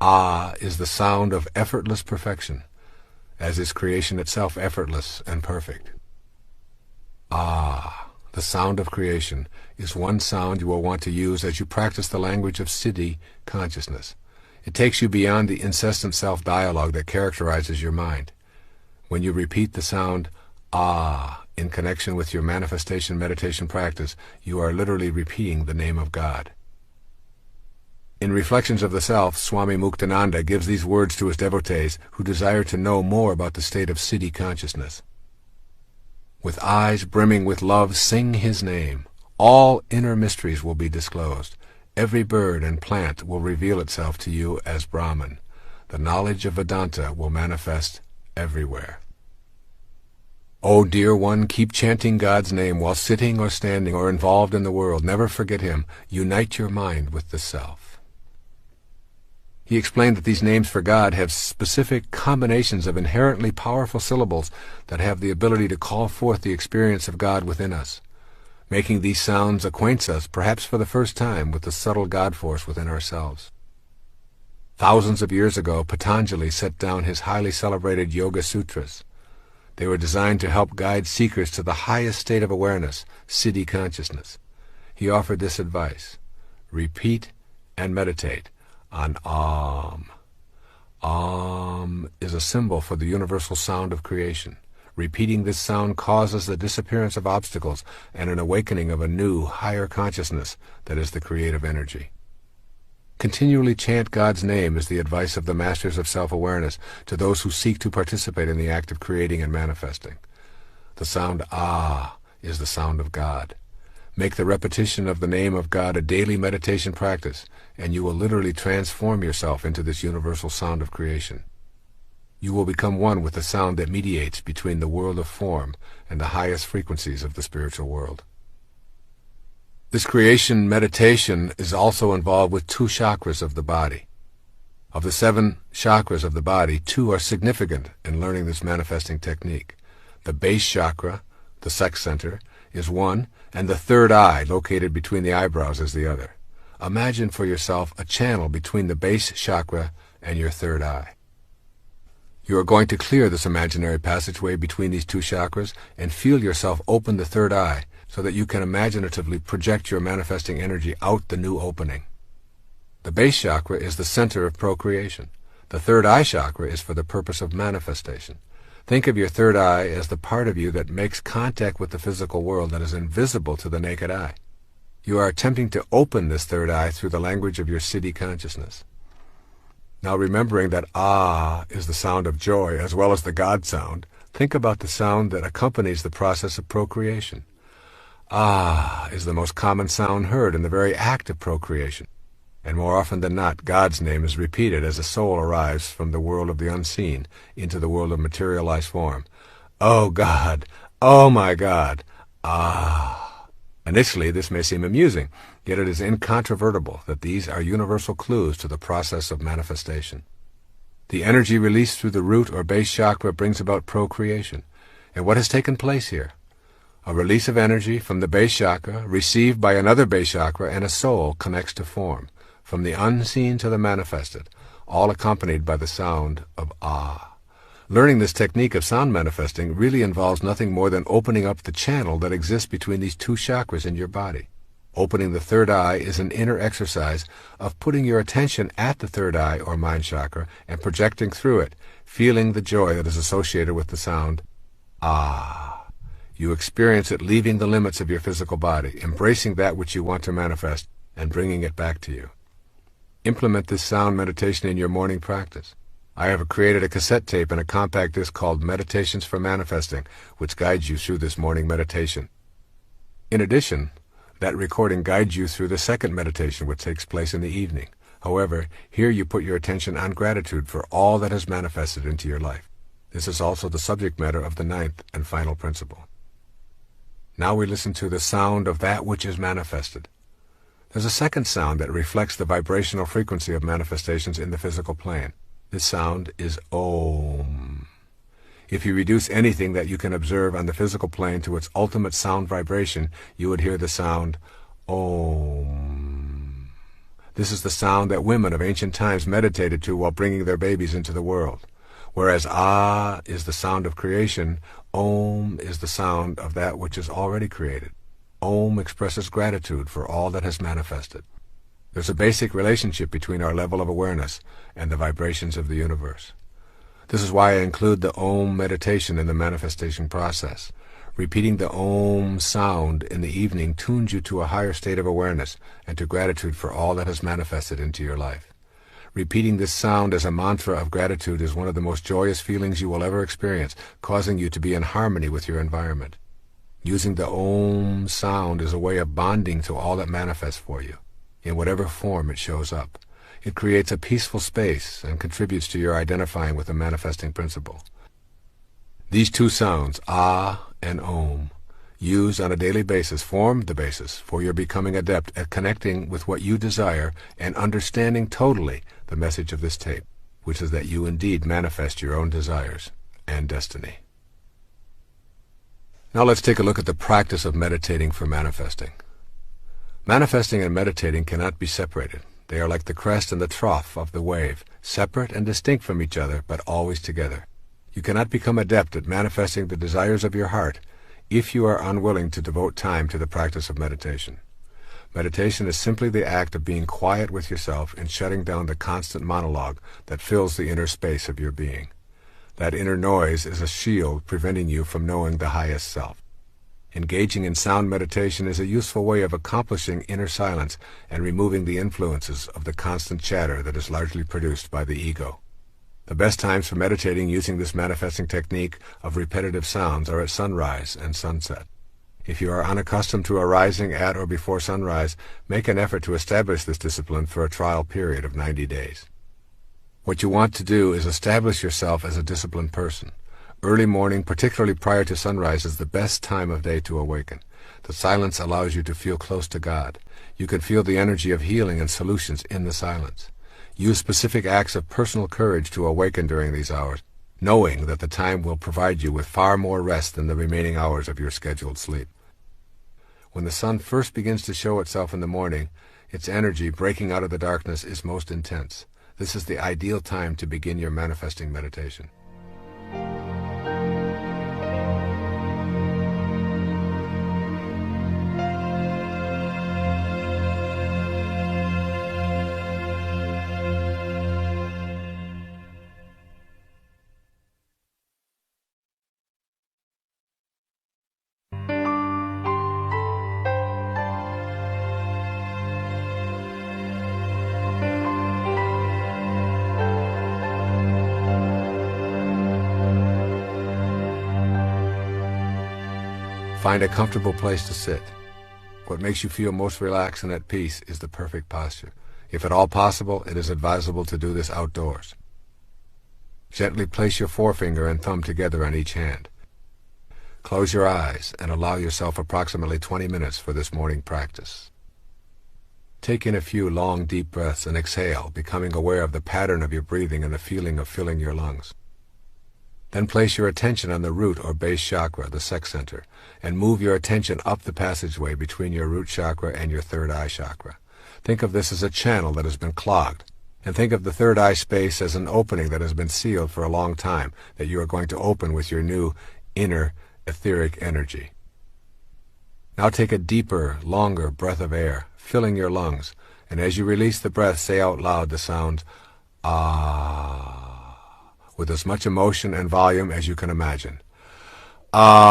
Ah is the sound of effortless perfection, as is creation itself effortless and perfect. Ah, the sound of creation, is one sound you will want to use as you practice the language of siddhi consciousness. It takes you beyond the incessant self-dialogue that characterizes your mind. When you repeat the sound Ah in connection with your manifestation meditation practice, you are literally repeating the name of God. In Reflections of the Self, Swami Muktananda gives these words to his devotees who desire to know more about the state of siddhi consciousness. With eyes brimming with love, sing his name. All inner mysteries will be disclosed. Every bird and plant will reveal itself to you as Brahman. The knowledge of Vedanta will manifest everywhere. O dear one, keep chanting God's name while sitting or standing or involved in the world. Never forget him. Unite your mind with the self. He explained that these names for God have specific combinations of inherently powerful syllables that have the ability to call forth the experience of God within us. Making these sounds acquaints us, perhaps for the first time, with the subtle God force within ourselves. Thousands of years ago, Patanjali set down his highly celebrated Yoga Sutras. They were designed to help guide seekers to the highest state of awareness, siddhi consciousness. He offered this advice: repeat and meditate on Om. Om is a symbol for the universal sound of creation. Repeating this sound causes the disappearance of obstacles and an awakening of a new, higher consciousness that is the creative energy. Continually chant God's name is the advice of the masters of self-awareness to those who seek to participate in the act of creating and manifesting. The sound Ah is the sound of God. Make the repetition of the name of God a daily meditation practice, and you will literally transform yourself into this universal sound of creation. You will become one with the sound that mediates between the world of form and the highest frequencies of the spiritual world. This creation meditation is also involved with 2 chakras of the body. Of the 7 chakras of the body, 2 are significant in learning this manifesting technique. The base chakra, the sex center, is one, and the third eye, located between the eyebrows, is the other. Imagine for yourself a channel between the base chakra and your third eye. You are going to clear this imaginary passageway between these two chakras and feel yourself open the third eye so that you can imaginatively project your manifesting energy out the new opening. The base chakra is the center of procreation. The third eye chakra is for the purpose of manifestation. Think of your third eye as the part of you that makes contact with the physical world that is invisible to the naked eye. You are attempting to open this third eye through the language of your siddhi consciousness. Now, remembering that ah is the sound of joy as well as the God sound, think about the sound that accompanies the process of procreation. Ah is the most common sound heard in the very act of procreation. And more often than not, God's name is repeated as a soul arrives from the world of the unseen into the world of materialized form. Oh God! Oh my God! Ah! Initially, this may seem amusing, yet it is incontrovertible that these are universal clues to the process of manifestation. The energy released through the root or base chakra brings about procreation. And what has taken place here? A release of energy from the base chakra, received by another base chakra, and a soul connects to form, from the unseen to the manifested, all accompanied by the sound of ah. Learning this technique of sound manifesting really involves nothing more than opening up the channel that exists between these two chakras in your body. Opening the third eye is an inner exercise of putting your attention at the third eye or mind chakra and projecting through it, feeling the joy that is associated with the sound ah. You experience it leaving the limits of your physical body, embracing that which you want to manifest, and bringing it back to you. Implement this sound meditation in your morning practice. I have created a cassette tape and a compact disc called Meditations for Manifesting, which guides you through this morning meditation. In addition, that recording guides you through the second meditation, which takes place in the evening. However, here you put your attention on gratitude for all that has manifested into your life. This is also the subject matter of the ninth and final principle. Now we listen to the sound of that which is manifested. There's a second sound that reflects the vibrational frequency of manifestations in the physical plane. This sound is Om. If you reduce anything that you can observe on the physical plane to its ultimate sound vibration, you would hear the sound Om. This is the sound that women of ancient times meditated to while bringing their babies into the world. Whereas Ah is the sound of creation, Om is the sound of that which is already created. Om expresses gratitude for all that has manifested. There's a basic relationship between our level of awareness and the vibrations of the universe. This is why I include the Om meditation in the manifestation process. Repeating the Om sound in the evening tunes you to a higher state of awareness and to gratitude for all that has manifested into your life. Repeating this sound as a mantra of gratitude is one of the most joyous feelings you will ever experience, causing you to be in harmony with your environment. Using the Om sound is a way of bonding to all that manifests for you, in whatever form it shows up. It creates a peaceful space and contributes to your identifying with the manifesting principle. These two sounds, Ah and Om, used on a daily basis, form the basis for your becoming adept at connecting with what you desire and understanding totally the message of this tape, which is that you indeed manifest your own desires and destiny. Now let's take a look at the practice of meditating for manifesting. Manifesting and meditating cannot be separated. They are like the crest and the trough of the wave, separate and distinct from each other, but always together. You cannot become adept at manifesting the desires of your heart if you are unwilling to devote time to the practice of meditation. Meditation is simply the act of being quiet with yourself and shutting down the constant monologue that fills the inner space of your being. That inner noise is a shield preventing you from knowing the highest self. Engaging in sound meditation is a useful way of accomplishing inner silence and removing the influences of the constant chatter that is largely produced by the ego. The best times for meditating using this manifesting technique of repetitive sounds are at sunrise and sunset. If you are unaccustomed to arising at or before sunrise, make an effort to establish this discipline for a trial period of 90 days. What you want to do is establish yourself as a disciplined person. Early morning, particularly prior to sunrise, is the best time of day to awaken. The silence allows you to feel close to God. You can feel the energy of healing and solutions in the silence. Use specific acts of personal courage to awaken during these hours, knowing that the time will provide you with far more rest than the remaining hours of your scheduled sleep. When the sun first begins to show itself in the morning, its energy breaking out of the darkness is most intense. This is the ideal time to begin your manifesting meditation. Find a comfortable place to sit. What makes you feel most relaxed and at peace is the perfect posture. If at all possible, it is advisable to do this outdoors. Gently place your forefinger and thumb together on each hand. Close your eyes and allow yourself approximately 20 minutes for this morning practice. Take in a few long, deep breaths and exhale, becoming aware of the pattern of your breathing and the feeling of filling your lungs. Then place your attention on the root or base chakra, the sex center, and move your attention up the passageway between your root chakra and your third eye chakra. Think of this as a channel that has been clogged, and think of the third eye space as an opening that has been sealed for a long time that you are going to open with your new inner etheric energy. Now take a deeper, longer breath of air, filling your lungs, and as you release the breath, say out loud the sound ah, with as much emotion and volume as you can imagine. Ah.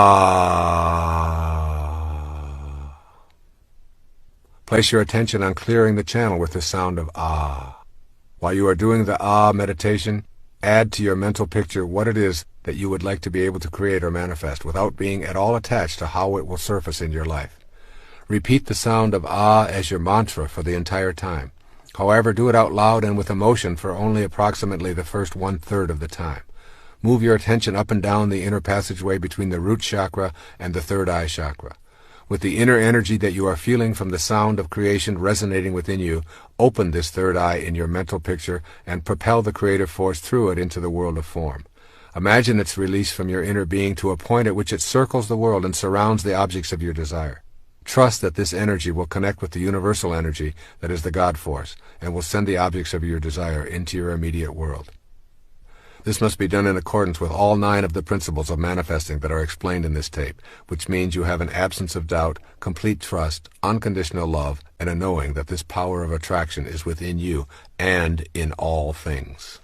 Place your attention on clearing the channel with the sound of ah. While you are doing the ah meditation, add to your mental picture what it is that you would like to be able to create or manifest without being at all attached to how it will surface in your life. Repeat the sound of ah as your mantra for the entire time. However, do it out loud and with emotion for only approximately the first 1/3 of the time. Move your attention up and down the inner passageway between the root chakra and the third eye chakra. With the inner energy that you are feeling from the sound of creation resonating within you, open this third eye in your mental picture and propel the creative force through it into the world of form. Imagine its release from your inner being to a point at which it circles the world and surrounds the objects of your desire. Trust that this energy will connect with the universal energy that is the God force and will send the objects of your desire into your immediate world. This must be done in accordance with all 9 of the principles of manifesting that are explained in this tape, which means you have an absence of doubt, complete trust, unconditional love, and a knowing that this power of attraction is within you and in all things.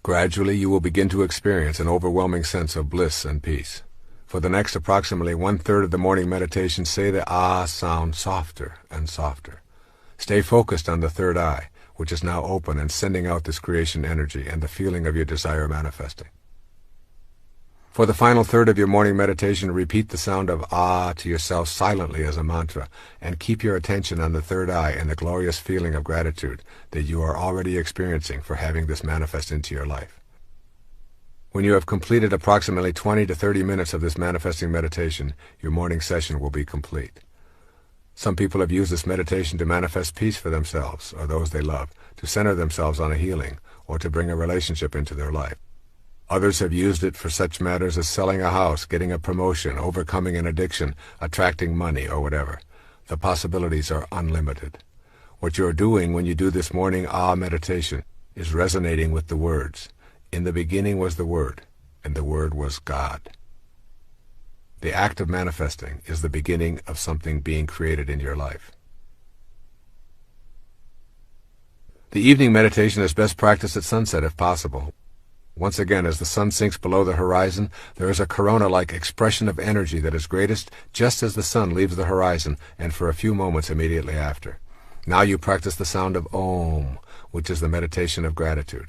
Gradually, you will begin to experience an overwhelming sense of bliss and peace. For the next approximately 1/3 of the morning meditation, say the ah sound softer and softer. Stay focused on the third eye, which is now open and sending out this creation energy and the feeling of your desire manifesting. For the final third of your morning meditation, repeat the sound of ah to yourself silently as a mantra, and keep your attention on the third eye and the glorious feeling of gratitude that you are already experiencing for having this manifest into your life. When you have completed approximately 20 to 30 minutes of this manifesting meditation, your morning session will be complete. Some people have used this meditation to manifest peace for themselves or those they love, to center themselves on a healing, or to bring a relationship into their life. Others have used it for such matters as selling a house, getting a promotion, overcoming an addiction, attracting money, or whatever. The possibilities are unlimited. What you are doing when you do this morning ah meditation is resonating with the words. In the beginning was the Word, and the Word was God. The act of manifesting is the beginning of something being created in your life. The evening meditation is best practiced at sunset if possible. Once again, as the sun sinks below the horizon, there is a corona-like expression of energy that is greatest just as the sun leaves the horizon and for a few moments immediately after. Now you practice the sound of Om, which is the meditation of gratitude.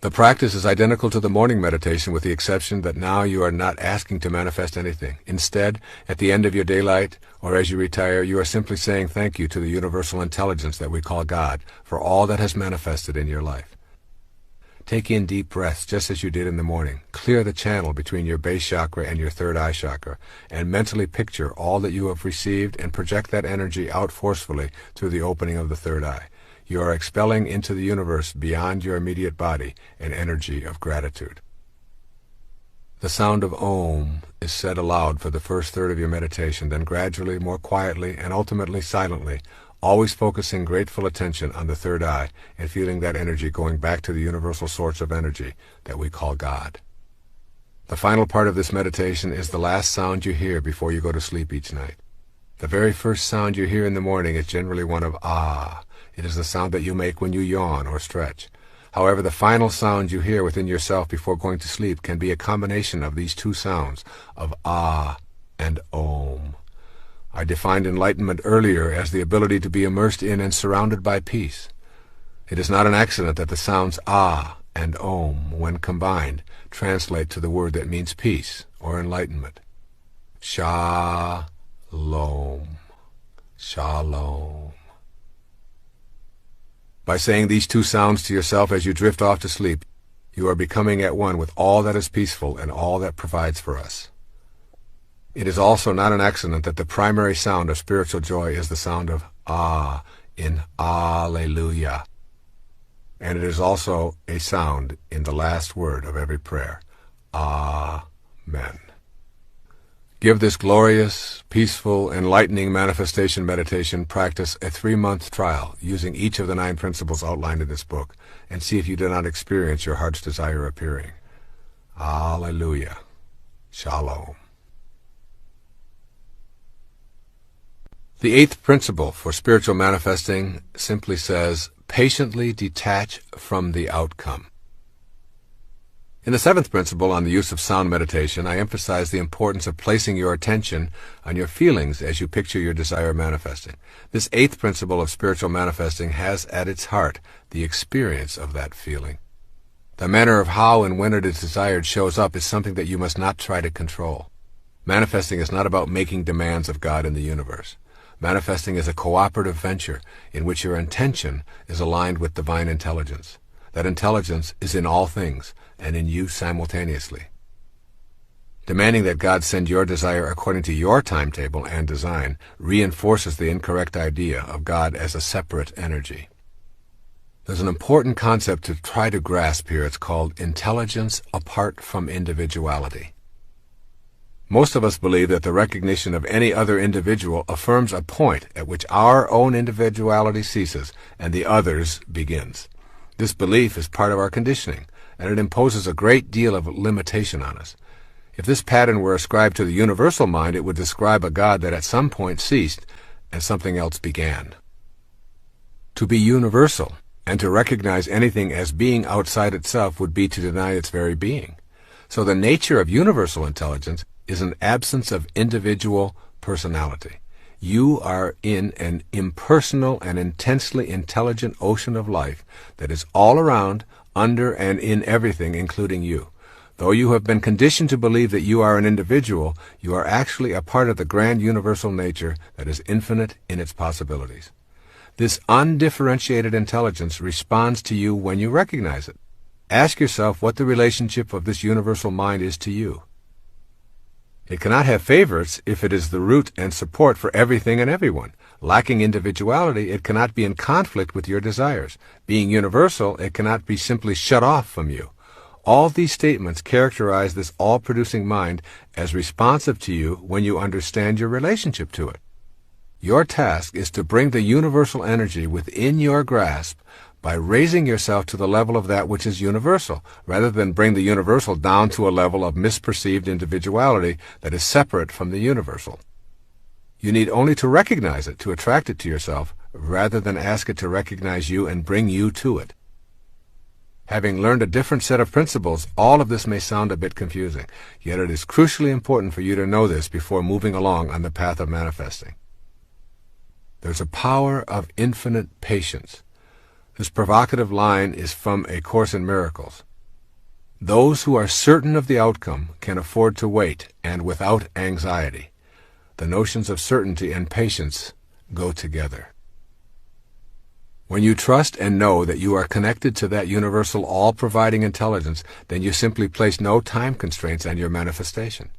The practice is identical to the morning meditation with the exception that now you are not asking to manifest anything. Instead, at the end of your daylight or as you retire, you are simply saying thank you to the universal intelligence that we call God for all that has manifested in your life. Take in deep breaths just as you did in the morning. Clear the channel between your base chakra and your third eye chakra and mentally picture all that you have received and project that energy out forcefully through the opening of the third eye. You are expelling into the universe beyond your immediate body an energy of gratitude. The sound of Om is said aloud for the first third of your meditation, then gradually, more quietly, and ultimately silently, always focusing grateful attention on the third eye and feeling that energy going back to the universal source of energy that we call God. The final part of this meditation is the last sound you hear before you go to sleep each night. The very first sound you hear in the morning is generally one of ah. It is the sound that you make when you yawn or stretch. However, the final sound you hear within yourself before going to sleep can be a combination of these two sounds, of ah and Om. I defined enlightenment earlier as the ability to be immersed in and surrounded by peace. It is not an accident that the sounds ah and Om, when combined, translate to the word that means peace or enlightenment. Shalom. Shalom. By saying these two sounds to yourself as you drift off to sleep, you are becoming at one with all that is peaceful and all that provides for us. It is also not an accident that the primary sound of spiritual joy is the sound of Ah in Alleluia. And it is also a sound in the last word of every prayer, Amen. Give this glorious, peaceful, enlightening manifestation meditation practice a 3-month trial using each of the 9 principles outlined in this book, and see if you do not experience your heart's desire appearing. Alleluia. Shalom. The 8th principle for spiritual manifesting simply says, patiently detach from the outcome. In the 7th principle on the use of sound meditation, I emphasize the importance of placing your attention on your feelings as you picture your desire manifesting. This 8th principle of spiritual manifesting has at its heart the experience of that feeling. The manner of how and when it is desired shows up is something that you must not try to control. Manifesting is not about making demands of God in the universe. Manifesting is a cooperative venture in which your intention is aligned with divine intelligence. That intelligence is in all things and in you simultaneously. Demanding that God send your desire according to your timetable and design reinforces the incorrect idea of God as a separate energy. There's an important concept to try to grasp here. It's called intelligence apart from individuality. Most of us believe that the recognition of any other individual affirms a point at which our own individuality ceases and the other's begins. This belief is part of our conditioning, and it imposes a great deal of limitation on us. If this pattern were ascribed to the universal mind, it would describe a God that at some point ceased and something else began. To be universal and to recognize anything as being outside itself would be to deny its very being. So the nature of universal intelligence is an absence of individual personality. You are in an impersonal and intensely intelligent ocean of life that is all around, under, and in everything, including you. Though you have been conditioned to believe that you are an individual, you are actually a part of the grand universal nature that is infinite in its possibilities. This undifferentiated intelligence responds to you when you recognize it. Ask yourself what the relationship of this universal mind is to you. It cannot have favorites if it is the root and support for everything and everyone. Lacking individuality, it cannot be in conflict with your desires. Being universal, it cannot be simply shut off from you. All these statements characterize this all-producing mind as responsive to you when you understand your relationship to it. Your task is to bring the universal energy within your grasp by raising yourself to the level of that which is universal, rather than bring the universal down to a level of misperceived individuality that is separate from the universal. You need only to recognize it to attract it to yourself, rather than ask it to recognize you and bring you to it. Having learned a different set of principles, all of this may sound a bit confusing, yet it is crucially important for you to know this before moving along on the path of manifesting. There's a power of infinite patience. This provocative line is from A Course in Miracles. Those who are certain of the outcome can afford to wait, and without anxiety. The notions of certainty and patience go together. When you trust and know that you are connected to that universal all-providing intelligence, then you simply place no time constraints on your manifestation.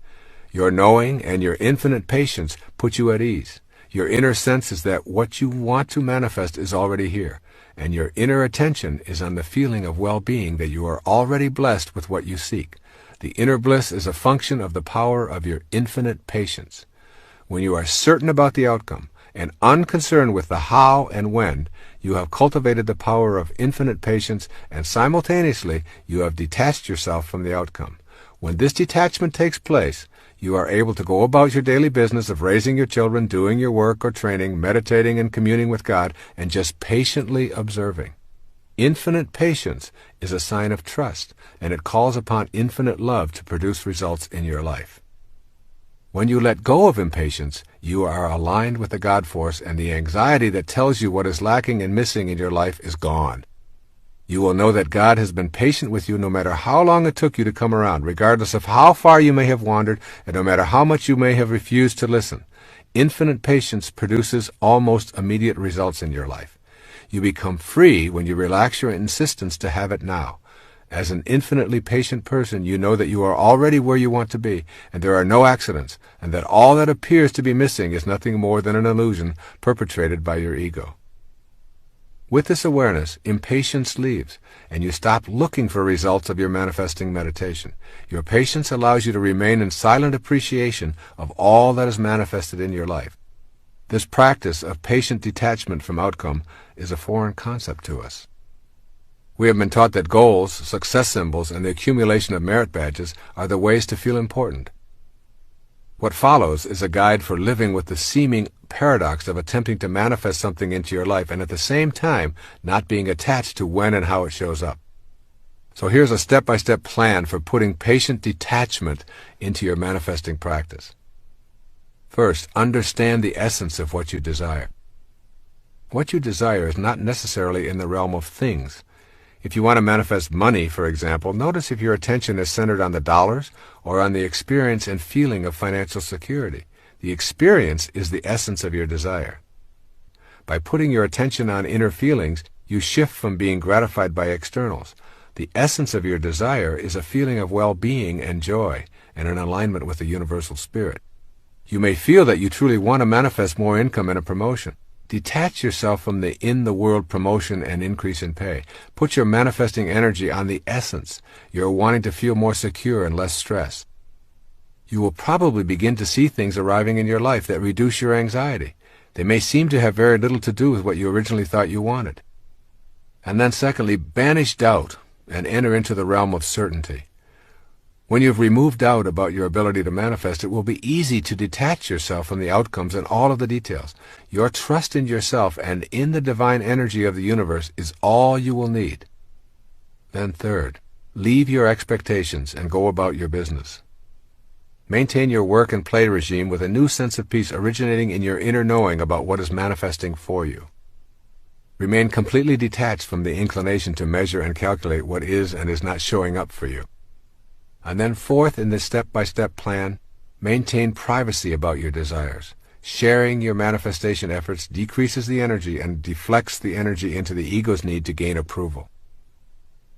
Your knowing and your infinite patience put you at ease. Your inner sense is that what you want to manifest is already here, and your inner attention is on the feeling of well-being that you are already blessed with what you seek. The inner bliss is a function of the power of your infinite patience. When you are certain about the outcome and unconcerned with the how and when, you have cultivated the power of infinite patience, and simultaneously you have detached yourself from the outcome. When this detachment takes place, you are able to go about your daily business of raising your children, doing your work or training, meditating and communing with God, and just patiently observing. Infinite patience is a sign of trust, and it calls upon infinite love to produce results in your life. When you let go of impatience, you are aligned with the God force, and the anxiety that tells you what is lacking and missing in your life is gone. You will know that God has been patient with you no matter how long it took you to come around, regardless of how far you may have wandered, and no matter how much you may have refused to listen. Infinite patience produces almost immediate results in your life. You become free when you relax your insistence to have it now. As an infinitely patient person, you know that you are already where you want to be, and there are no accidents, and that all that appears to be missing is nothing more than an illusion perpetrated by your ego. With this awareness, impatience leaves, and you stop looking for results of your manifesting meditation. Your patience allows you to remain in silent appreciation of all that is manifested in your life. This practice of patient detachment from outcome is a foreign concept to us. We have been taught that goals, success symbols, and the accumulation of merit badges are the ways to feel important. What follows is a guide for living with the seeming paradox of attempting to manifest something into your life and at the same time not being attached to when and how it shows up. So here's a step-by-step plan for putting patient detachment into your manifesting practice. First, understand the essence of what you desire. What you desire is not necessarily in the realm of things. If you want to manifest money, for example, notice if your attention is centered on the dollars or on the experience and feeling of financial security. The experience is the essence of your desire. By putting your attention on inner feelings, you shift from being gratified by externals. The essence of your desire is a feeling of well-being and joy and an alignment with the universal spirit. You may feel that you truly want to manifest more income and a promotion. Detach yourself from the in-the-world promotion and increase in pay. Put your manifesting energy on the essence. You're wanting to feel more secure and less stress. You will probably begin to see things arriving in your life that reduce your anxiety. They may seem to have very little to do with what you originally thought you wanted. And then secondly, banish doubt and enter into the realm of certainty. When you've removed doubt about your ability to manifest, it will be easy to detach yourself from the outcomes and all of the details. Your trust in yourself and in the divine energy of the universe is all you will need. Then third, leave your expectations and go about your business. Maintain your work and play regime with a new sense of peace originating in your inner knowing about what is manifesting for you. Remain completely detached from the inclination to measure and calculate what is and is not showing up for you. And then fourth, in this step-by-step plan, maintain privacy about your desires. Sharing your manifestation efforts decreases the energy and deflects the energy into the ego's need to gain approval.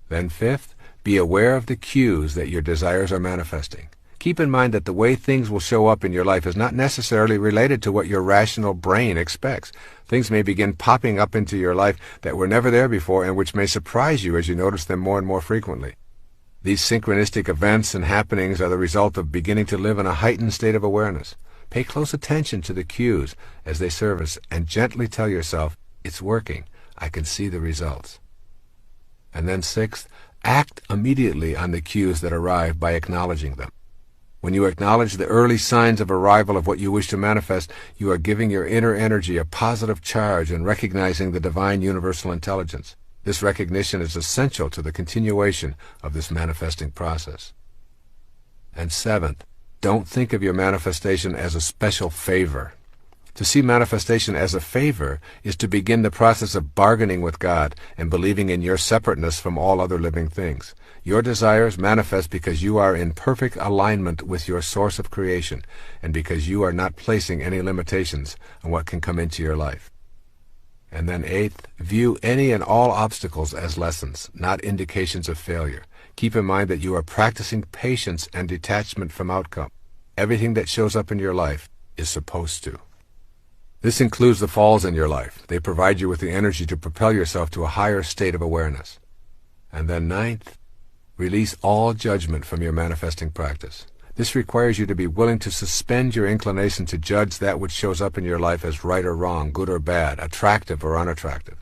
Then fifth, be aware of the cues that your desires are manifesting. Keep in mind that the way things will show up in your life is not necessarily related to what your rational brain expects. Things may begin popping up into your life that were never there before and which may surprise you as you notice them more and more frequently. These synchronistic events and happenings are the result of beginning to live in a heightened state of awareness. Pay close attention to the cues as they surface and gently tell yourself, it's working, I can see the results. And then sixth, act immediately on the cues that arrive by acknowledging them. When you acknowledge the early signs of arrival of what you wish to manifest, you are giving your inner energy a positive charge and recognizing the divine universal intelligence. This recognition is essential to the continuation of this manifesting process. And seventh, don't think of your manifestation as a special favor. To see manifestation as a favor is to begin the process of bargaining with God and believing in your separateness from all other living things. Your desires manifest because you are in perfect alignment with your source of creation and because you are not placing any limitations on what can come into your life. And then eighth, view any and all obstacles as lessons, not indications of failure. Keep in mind that you are practicing patience and detachment from outcome. Everything that shows up in your life is supposed to. This includes the falls in your life. They provide you with the energy to propel yourself to a higher state of awareness. And then ninth, release all judgment from your manifesting practice. This requires you to be willing to suspend your inclination to judge that which shows up in your life as right or wrong, good or bad, attractive or unattractive.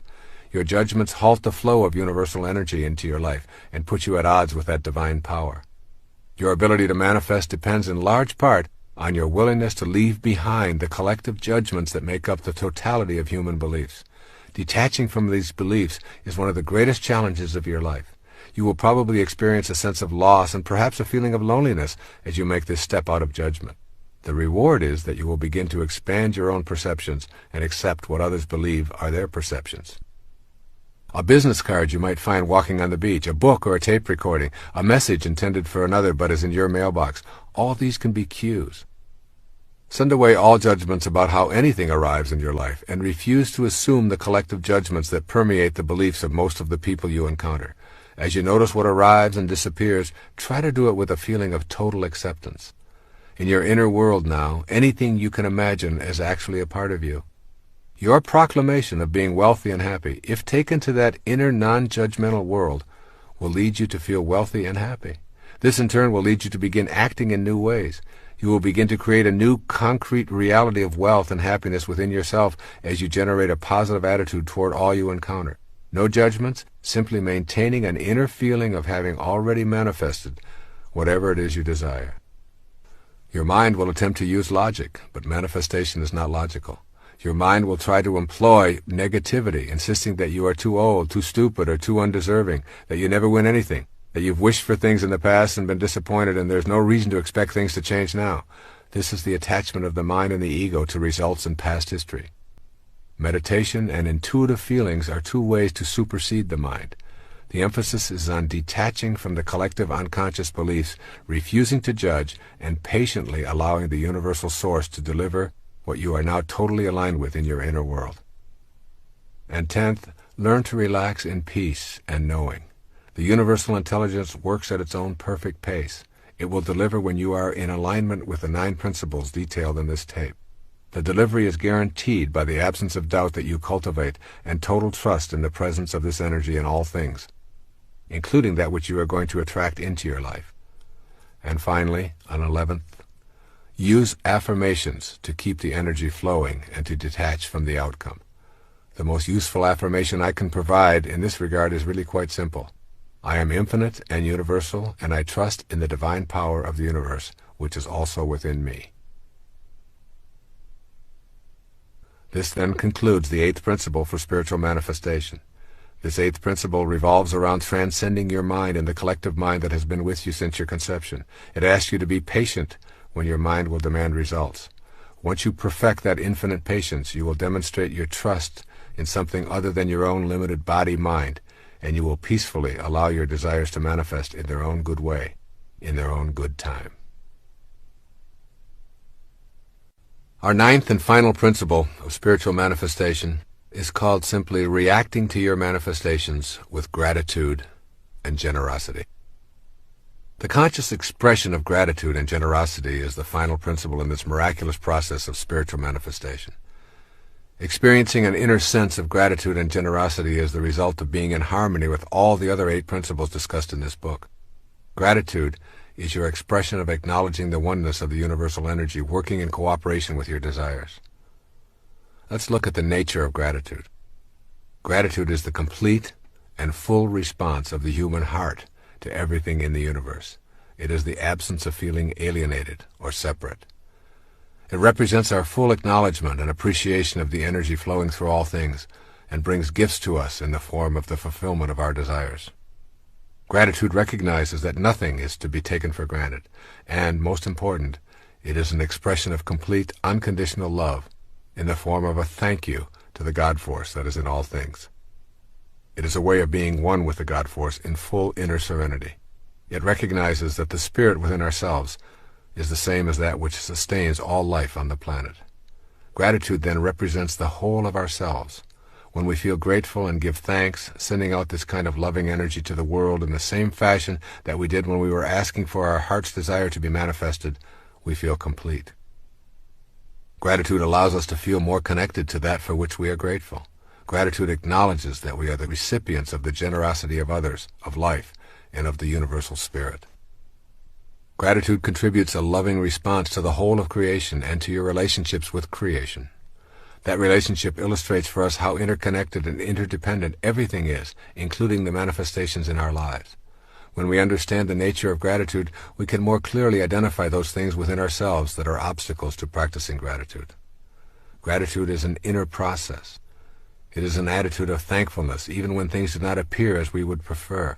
Your judgments halt the flow of universal energy into your life and put you at odds with that divine power. Your ability to manifest depends in large part on your willingness to leave behind the collective judgments that make up the totality of human beliefs. Detaching from these beliefs is one of the greatest challenges of your life. You will probably experience a sense of loss and perhaps a feeling of loneliness as you make this step out of judgment. The reward is that you will begin to expand your own perceptions and accept what others believe are their perceptions. A business card you might find walking on the beach, a book or a tape recording, a message intended for another but is in your mailbox. All these can be cues. Send away all judgments about how anything arrives in your life and refuse to assume the collective judgments that permeate the beliefs of most of the people you encounter. As you notice what arrives and disappears, try to do it with a feeling of total acceptance. In your inner world now, anything you can imagine is actually a part of you. Your proclamation of being wealthy and happy, if taken to that inner non-judgmental world, will lead you to feel wealthy and happy. This in turn will lead you to begin acting in new ways. You will begin to create a new concrete reality of wealth and happiness within yourself as you generate a positive attitude toward all you encounter. No judgments, simply maintaining an inner feeling of having already manifested whatever it is you desire. Your mind will attempt to use logic, but manifestation is not logical. Your mind will try to employ negativity, insisting that you are too old, too stupid, or too undeserving, that you never win anything, that you've wished for things in the past and been disappointed, and there's no reason to expect things to change now. This is the attachment of the mind and the ego to results in past history. Meditation and intuitive feelings are two ways to supersede the mind. The emphasis is on detaching from the collective unconscious beliefs, refusing to judge, and patiently allowing the universal source to deliver what you are now totally aligned with in your inner world. And 10th, learn to relax in peace and knowing. The universal intelligence works at its own perfect pace. It will deliver when you are in alignment with the 9 principles detailed in this tape. The delivery is guaranteed by the absence of doubt that you cultivate and total trust in the presence of this energy in all things, including that which you are going to attract into your life. And finally, on 11th, use affirmations to keep the energy flowing and to detach from the outcome. The most useful affirmation I can provide in this regard is really quite simple. I am infinite and universal, and I trust in the divine power of the universe, which is also within me. This then concludes the 8th principle for spiritual manifestation. This 8th principle revolves around transcending your mind and the collective mind that has been with you since your conception. It asks you to be patient when your mind will demand results. Once you perfect that infinite patience, you will demonstrate your trust in something other than your own limited body-mind, and you will peacefully allow your desires to manifest in their own good way, in their own good time. Our 9th and final principle of spiritual manifestation is called simply reacting to your manifestations with gratitude and generosity. The conscious expression of gratitude and generosity is the final principle in this miraculous process of spiritual manifestation. Experiencing an inner sense of gratitude and generosity is the result of being in harmony with all the other 8 principles discussed in this book. Gratitude is your expression of acknowledging the oneness of the universal energy working in cooperation with your desires. Let's look at the nature of gratitude. Gratitude is the complete and full response of the human heart to everything in the universe. It is the absence of feeling alienated or separate. It represents our full acknowledgement and appreciation of the energy flowing through all things and brings gifts to us in the form of the fulfillment of our desires. Gratitude recognizes that nothing is to be taken for granted, and, most important, it is an expression of complete, unconditional love in the form of a thank you to the God Force that is in all things. It is a way of being one with the God Force in full inner serenity. It recognizes that the spirit within ourselves is the same as that which sustains all life on the planet. Gratitude then represents the whole of ourselves. When we feel grateful and give thanks, sending out this kind of loving energy to the world in the same fashion that we did when we were asking for our heart's desire to be manifested, we feel complete. Gratitude allows us to feel more connected to that for which we are grateful. Gratitude acknowledges that we are the recipients of the generosity of others, of life, and of the universal spirit. Gratitude contributes a loving response to the whole of creation and to your relationships with creation. That relationship illustrates for us how interconnected and interdependent everything is, including the manifestations in our lives. When we understand the nature of gratitude, we can more clearly identify those things within ourselves that are obstacles to practicing gratitude. Gratitude is an inner process. It is an attitude of thankfulness, even when things do not appear as we would prefer.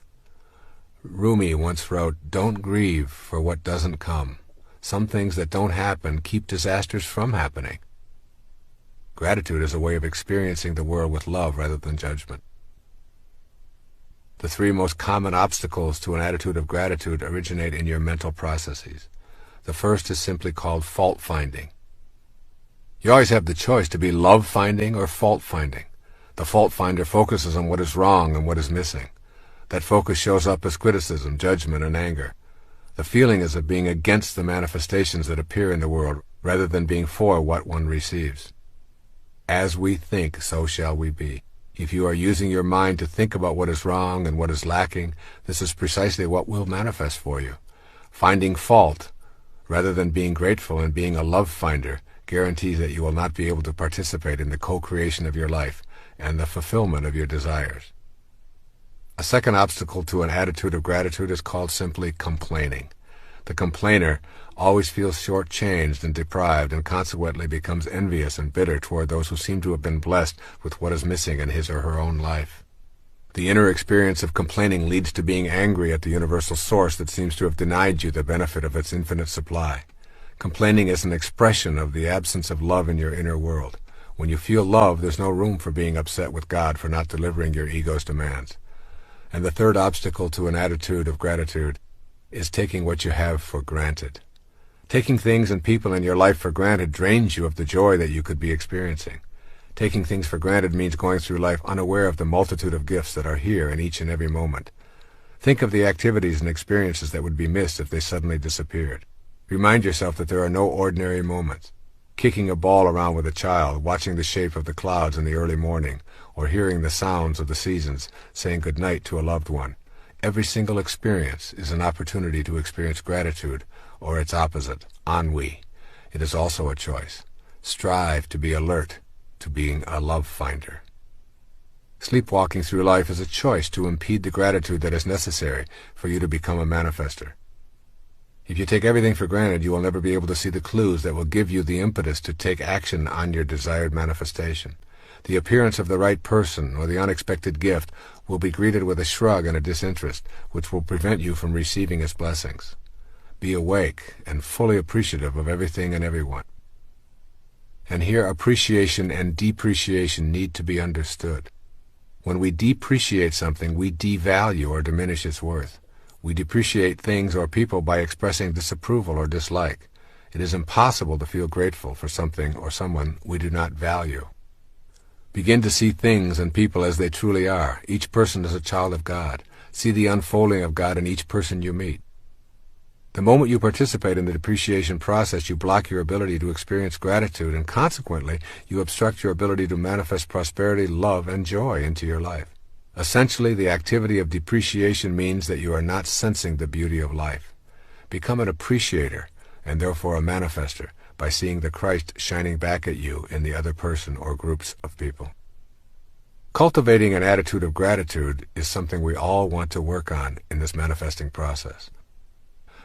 Rumi once wrote, "Don't grieve for what doesn't come. Some things that don't happen keep disasters from happening." Gratitude is a way of experiencing the world with love rather than judgment. The three most common obstacles to an attitude of gratitude originate in your mental processes. The first is simply called fault-finding. You always have the choice to be love-finding or fault-finding. The fault-finder focuses on what is wrong and what is missing. That focus shows up as criticism, judgment, and anger. The feeling is of being against the manifestations that appear in the world, rather than being for what one receives. As we think, so shall we be. If you are using your mind to think about what is wrong and what is lacking, this is precisely what will manifest for you. Finding fault, rather than being grateful and being a love finder, guarantees that you will not be able to participate in the co-creation of your life and the fulfillment of your desires. A second obstacle to an attitude of gratitude is called simply complaining. The complainer always feels short-changed and deprived, and consequently becomes envious and bitter toward those who seem to have been blessed with what is missing in his or her own life. The inner experience of complaining leads to being angry at the universal source that seems to have denied you the benefit of its infinite supply. Complaining is an expression of the absence of love in your inner world. When you feel love, there's no room for being upset with God for not delivering your ego's demands. And the third obstacle to an attitude of gratitude is taking what you have for granted. Taking things and people in your life for granted drains you of the joy that you could be experiencing. Taking things for granted means going through life unaware of the multitude of gifts that are here in each and every moment. Think of the activities and experiences that would be missed if they suddenly disappeared. Remind yourself that there are no ordinary moments. Kicking a ball around with a child, watching the shape of the clouds in the early morning, or hearing the sounds of the seasons, saying good night to a loved one. Every single experience is an opportunity to experience gratitude, or its opposite, ennui. It is also a choice. Strive to be alert to being a love finder. Sleepwalking through life is a choice to impede the gratitude that is necessary for you to become a manifester. If you take everything for granted, you will never be able to see the clues that will give you the impetus to take action on your desired manifestation. The appearance of the right person or the unexpected gift will be greeted with a shrug and a disinterest, which will prevent you from receiving its blessings. Be awake and fully appreciative of everything and everyone. And here appreciation and depreciation need to be understood. When we depreciate something, we devalue or diminish its worth. We depreciate things or people by expressing disapproval or dislike. It is impossible to feel grateful for something or someone we do not value. Begin to see things and people as they truly are. Each person is a child of God. See the unfolding of God in each person you meet. The moment you participate in the depreciation process, you block your ability to experience gratitude, and consequently, you obstruct your ability to manifest prosperity, love, and joy into your life. Essentially, the activity of depreciation means that you are not sensing the beauty of life. Become an appreciator, and therefore a manifester, by seeing the Christ shining back at you in the other person or groups of people. Cultivating an attitude of gratitude is something we all want to work on in this manifesting process.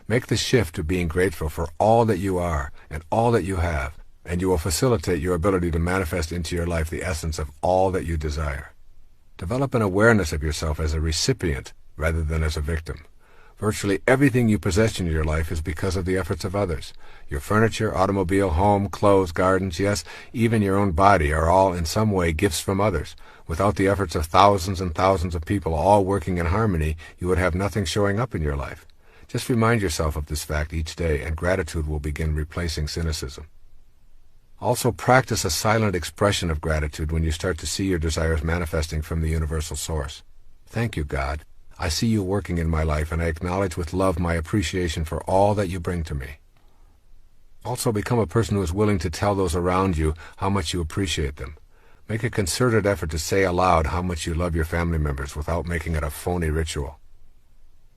Make the shift to being grateful for all that you are and all that you have, and you will facilitate your ability to manifest into your life the essence of all that you desire. Develop an awareness of yourself as a recipient rather than as a victim. Virtually everything you possess in your life is because of the efforts of others. Your furniture, automobile, home, clothes, gardens, yes, even your own body are all in some way gifts from others. Without the efforts of thousands and thousands of people all working in harmony, you would have nothing showing up in your life. Just remind yourself of this fact each day, and gratitude will begin replacing cynicism. Also, practice a silent expression of gratitude when you start to see your desires manifesting from the universal source. Thank you, God. I see you working in my life, and I acknowledge with love my appreciation for all that you bring to me. Also, become a person who is willing to tell those around you how much you appreciate them. Make a concerted effort to say aloud how much you love your family members without making it a phony ritual.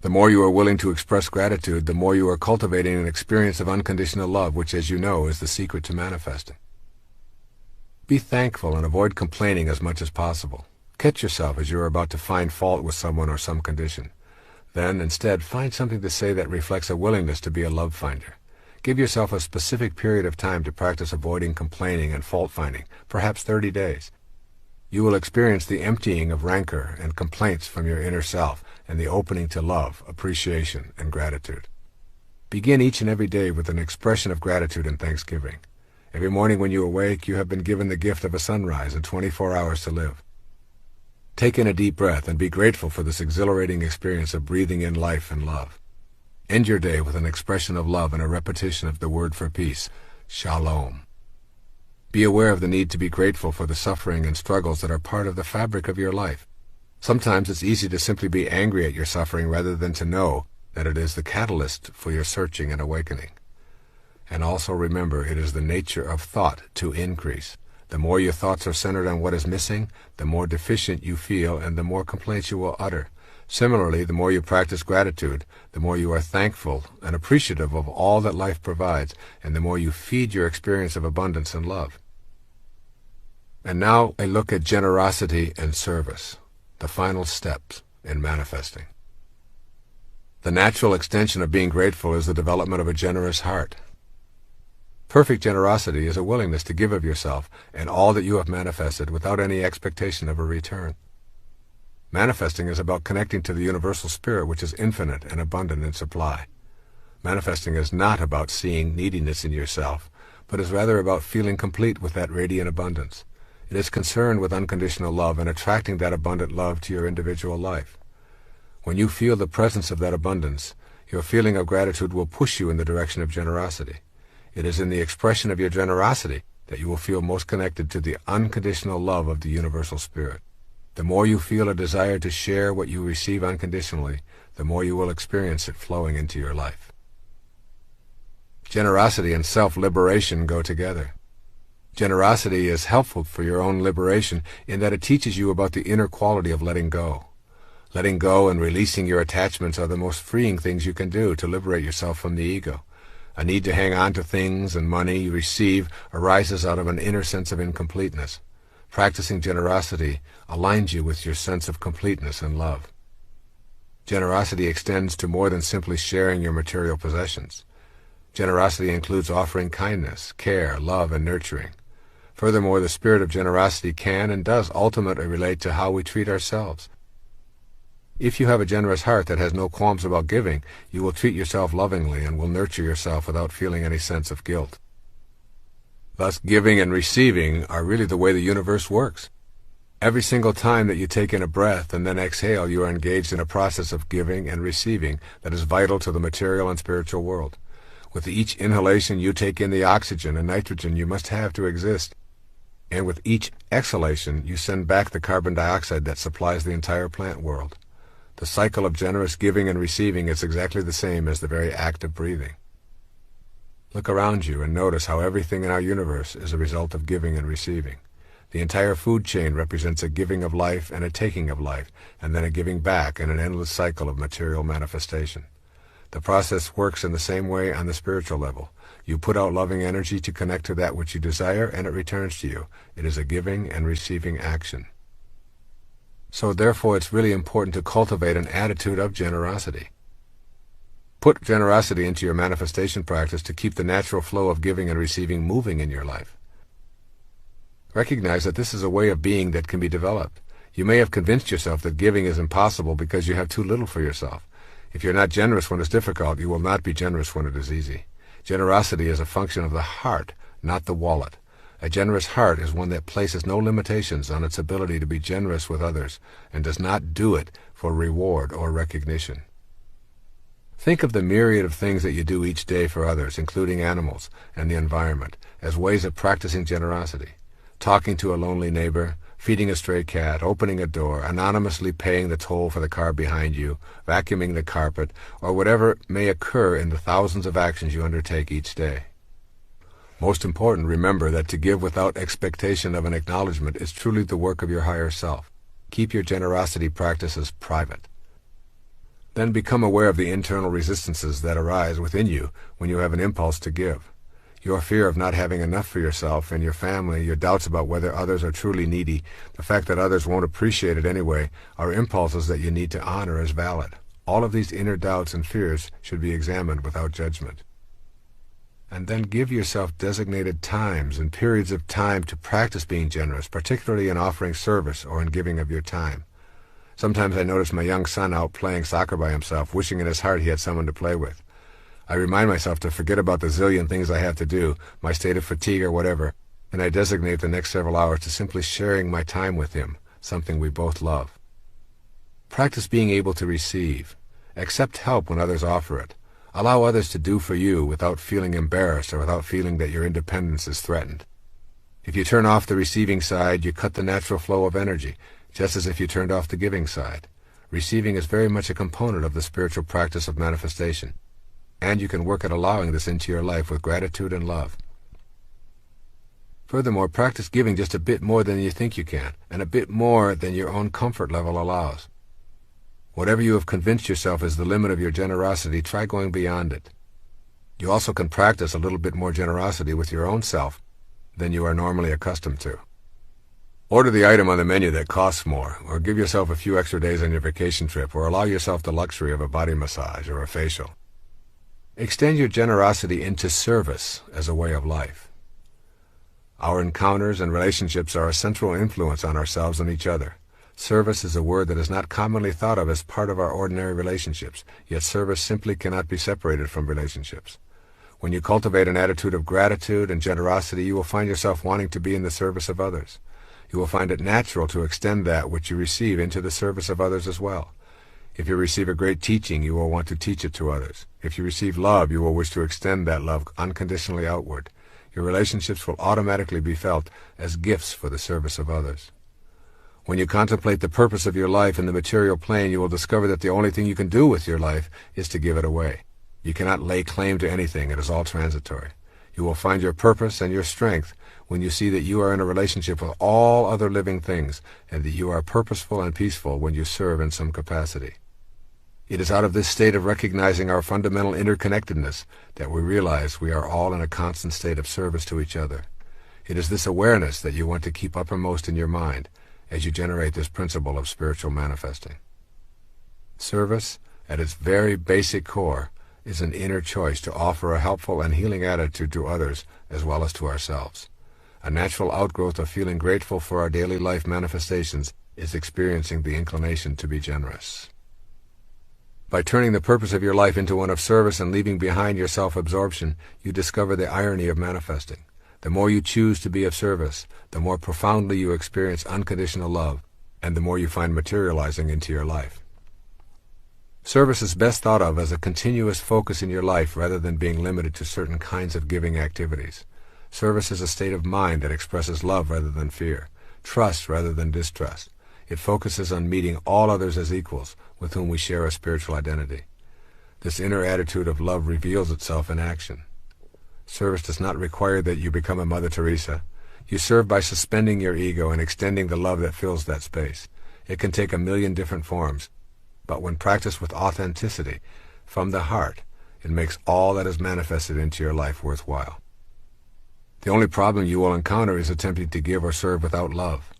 The more you are willing to express gratitude, the more you are cultivating an experience of unconditional love, which, as you know, is the secret to manifesting. Be thankful and avoid complaining as much as possible. Catch yourself as you are about to find fault with someone or some condition. Then, instead, find something to say that reflects a willingness to be a love finder. Give yourself a specific period of time to practice avoiding complaining and fault-finding, perhaps 30 days. You will experience the emptying of rancor and complaints from your inner self and the opening to love, appreciation, and gratitude. Begin each and every day with an expression of gratitude and thanksgiving. Every morning when you awake, you have been given the gift of a sunrise and 24 hours to live. Take in a deep breath and be grateful for this exhilarating experience of breathing in life and love. End your day with an expression of love and a repetition of the word for peace, shalom. Be aware of the need to be grateful for the suffering and struggles that are part of the fabric of your life. Sometimes it's easy to simply be angry at your suffering rather than to know that it is the catalyst for your searching and awakening. And also remember, it is the nature of thought to increase. The more your thoughts are centered on what is missing, the more deficient you feel and the more complaints you will utter. Similarly, the more you practice gratitude, the more you are thankful and appreciative of all that life provides, and the more you feed your experience of abundance and love. And now a look at generosity and service, the final steps in manifesting. The natural extension of being grateful is the development of a generous heart. Perfect generosity is a willingness to give of yourself and all that you have manifested without any expectation of a return. Manifesting is about connecting to the universal spirit which is infinite and abundant in supply. Manifesting is not about seeing neediness in yourself, but is rather about feeling complete with that radiant abundance. It is concerned with unconditional love and attracting that abundant love to your individual life. When you feel the presence of that abundance, your feeling of gratitude will push you in the direction of generosity. It is in the expression of your generosity that you will feel most connected to the unconditional love of the universal spirit. The more you feel a desire to share what you receive unconditionally, the more you will experience it flowing into your life. Generosity and self-liberation go together. Generosity is helpful for your own liberation in that it teaches you about the inner quality of letting go. Letting go and releasing your attachments are the most freeing things you can do to liberate yourself from the ego. A need to hang on to things and money you receive arises out of an inner sense of incompleteness. Practicing generosity aligns you with your sense of completeness and love. Generosity extends to more than simply sharing your material possessions. Generosity includes offering kindness, care, love, and nurturing. Furthermore, the spirit of generosity can and does ultimately relate to how we treat ourselves. If you have a generous heart that has no qualms about giving, you will treat yourself lovingly and will nurture yourself without feeling any sense of guilt. Thus, giving and receiving are really the way the universe works. Every single time that you take in a breath and then exhale, you are engaged in a process of giving and receiving that is vital to the material and spiritual world. With each inhalation, you take in the oxygen and nitrogen you must have to exist. And with each exhalation, you send back the carbon dioxide that supplies the entire plant world. The cycle of generous giving and receiving is exactly the same as the very act of breathing. Look around you and notice how everything in our universe is a result of giving and receiving. The entire food chain represents a giving of life and a taking of life, and then a giving back in an endless cycle of material manifestation. The process works in the same way on the spiritual level. You put out loving energy to connect to that which you desire, and it returns to you. It is a giving and receiving action. So therefore it's really important to cultivate an attitude of generosity. Put generosity into your manifestation practice to keep the natural flow of giving and receiving moving in your life. Recognize that this is a way of being that can be developed. You may have convinced yourself that giving is impossible because you have too little for yourself. If you're not generous when it's difficult, you will not be generous when it is easy. Generosity is a function of the heart, not the wallet. A generous heart is one that places no limitations on its ability to be generous with others and does not do it for reward or recognition. Think of the myriad of things that you do each day for others, including animals and the environment, as ways of practicing generosity. Talking to a lonely neighbor, feeding a stray cat, opening a door, anonymously paying the toll for the car behind you, vacuuming the carpet, or whatever may occur in the thousands of actions you undertake each day. Most important, remember that to give without expectation of an acknowledgement is truly the work of your higher self. Keep your generosity practices private. Then become aware of the internal resistances that arise within you when you have an impulse to give. Your fear of not having enough for yourself and your family, your doubts about whether others are truly needy, the fact that others won't appreciate it anyway, are impulses that you need to honor as valid. All of these inner doubts and fears should be examined without judgment. And then give yourself designated times and periods of time to practice being generous, particularly in offering service or in giving of your time. Sometimes I notice my young son out playing soccer by himself, wishing in his heart he had someone to play with. I remind myself to forget about the zillion things I have to do, my state of fatigue or whatever, and I designate the next several hours to simply sharing my time with him, something we both love. Practice being able to receive. Accept help when others offer it. Allow others to do for you without feeling embarrassed or without feeling that your independence is threatened. If you turn off the receiving side, you cut the natural flow of energy, just as if you turned off the giving side. Receiving is very much a component of the spiritual practice of manifestation, and you can work at allowing this into your life with gratitude and love. Furthermore, practice giving just a bit more than you think you can, and a bit more than your own comfort level allows. Whatever you have convinced yourself is the limit of your generosity, try going beyond it. You also can practice a little bit more generosity with your own self than you are normally accustomed to. Order the item on the menu that costs more, or give yourself a few extra days on your vacation trip, or allow yourself the luxury of a body massage or a facial. Extend your generosity into service as a way of life. Our encounters and relationships are a central influence on ourselves and each other. Service is a word that is not commonly thought of as part of our ordinary relationships, yet service simply cannot be separated from relationships. When you cultivate an attitude of gratitude and generosity, you will find yourself wanting to be in the service of others. You will find it natural to extend that which you receive into the service of others as well. If you receive a great teaching, you will want to teach it to others. If you receive love, you will wish to extend that love unconditionally outward. Your relationships will automatically be felt as gifts for the service of others. When you contemplate the purpose of your life in the material plane, you will discover that the only thing you can do with your life is to give it away. You cannot lay claim to anything. It is all transitory. You will find your purpose and your strength when you see that you are in a relationship with all other living things, and that you are purposeful and peaceful when you serve in some capacity. It is out of this state of recognizing our fundamental interconnectedness that we realize we are all in a constant state of service to each other. It is this awareness that you want to keep uppermost in your mind as you generate this principle of spiritual manifesting. Service, at its very basic core, is an inner choice to offer a helpful and healing attitude to others as well as to ourselves. A natural outgrowth of feeling grateful for our daily life manifestations is experiencing the inclination to be generous. By turning the purpose of your life into one of service and leaving behind your self-absorption, you discover the irony of manifesting. The more you choose to be of service, the more profoundly you experience unconditional love, and the more you find materializing into your life. Service is best thought of as a continuous focus in your life rather than being limited to certain kinds of giving activities. Service is a state of mind that expresses love rather than fear, trust rather than distrust. It focuses on meeting all others as equals with whom we share a spiritual identity. This inner attitude of love reveals itself in action. Service does not require that you become a Mother Teresa. You serve by suspending your ego and extending the love that fills that space. It can take a million different forms, but when practiced with authenticity, from the heart, it makes all that is manifested into your life worthwhile. The only problem you will encounter is attempting to give or serve without love.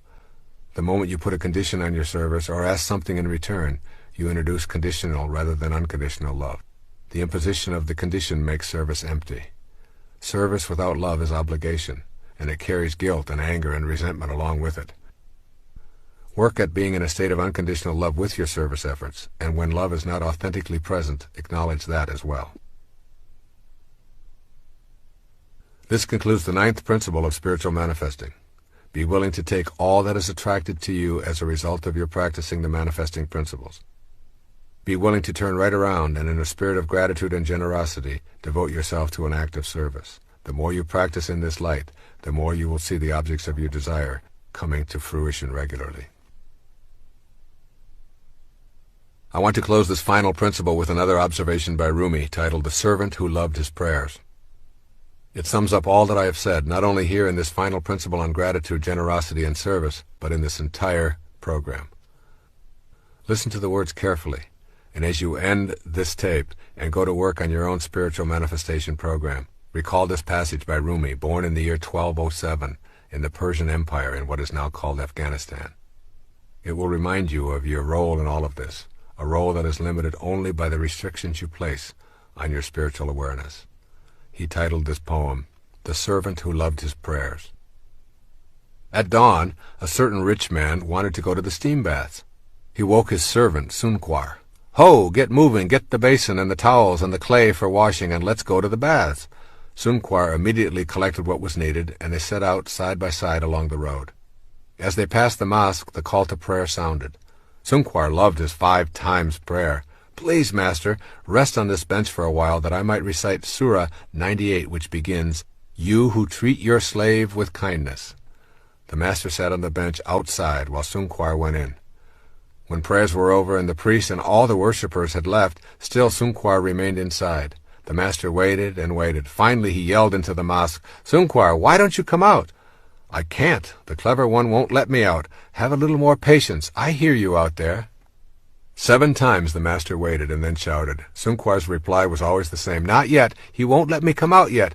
The moment you put a condition on your service or ask something in return, you introduce conditional rather than unconditional love. The imposition of the condition makes service empty. Service without love is obligation, and it carries guilt and anger and resentment along with it. Work at being in a state of unconditional love with your service efforts, and when love is not authentically present, acknowledge that as well. This concludes the 9th principle of spiritual manifesting. Be willing to take all that is attracted to you as a result of your practicing the manifesting principles. Be willing to turn right around and in a spirit of gratitude and generosity, devote yourself to an act of service. The more you practice in this light, the more you will see the objects of your desire coming to fruition regularly. I want to close this final principle with another observation by Rumi titled The Servant Who Loved His Prayers. It sums up all that I have said, not only here in this final principle on gratitude, generosity, and service, but in this entire program. Listen to the words carefully, and as you end this tape and go to work on your own spiritual manifestation program, recall this passage by Rumi, born in the year 1207 in the Persian Empire in what is now called Afghanistan. It will remind you of your role in all of this, a role that is limited only by the restrictions you place on your spiritual awareness. He titled this poem, The Servant Who Loved His Prayers. At dawn, a certain rich man wanted to go to the steam baths. He woke his servant, Sunquar. "Ho, get moving, get the basin and the towels and the clay for washing, and let's go to the baths." Sunquar immediately collected what was needed, and they set out side by side along the road. As they passed the mosque, the call to prayer sounded. Sungkwar loved his 5 times prayer. "Please, Master, rest on this bench for a while that I might recite Surah 98, which begins, 'You who treat your slave with kindness.'" The Master sat on the bench outside while Sungkwar went in. When prayers were over and the priest and all the worshippers had left, still Sungkwar remained inside. The Master waited and waited. Finally he yelled into the mosque, "Sungkwar, why don't you come out?" "I can't. The clever one won't let me out. Have a little more patience. I hear you out there." 7 times the Master waited and then shouted. Sungkwar's reply was always the same. "Not yet. He won't let me come out yet."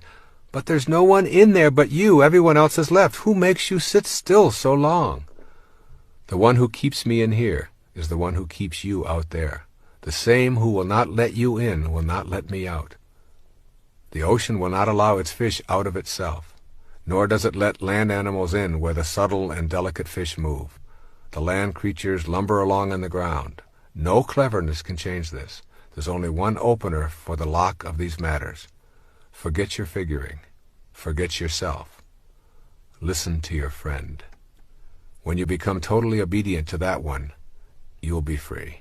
"But there's no one in there but you. Everyone else has left. Who makes you sit still so long?" "The one who keeps me in here is the one who keeps you out there. The same who will not let you in will not let me out. The ocean will not allow its fish out of itself, nor does it let land animals in where the subtle and delicate fish move. The land creatures lumber along on the ground. No cleverness can change this. There's only one opener for the lock of these matters. Forget your figuring. Forget yourself. Listen to your friend. When you become totally obedient to that one, you'll be free.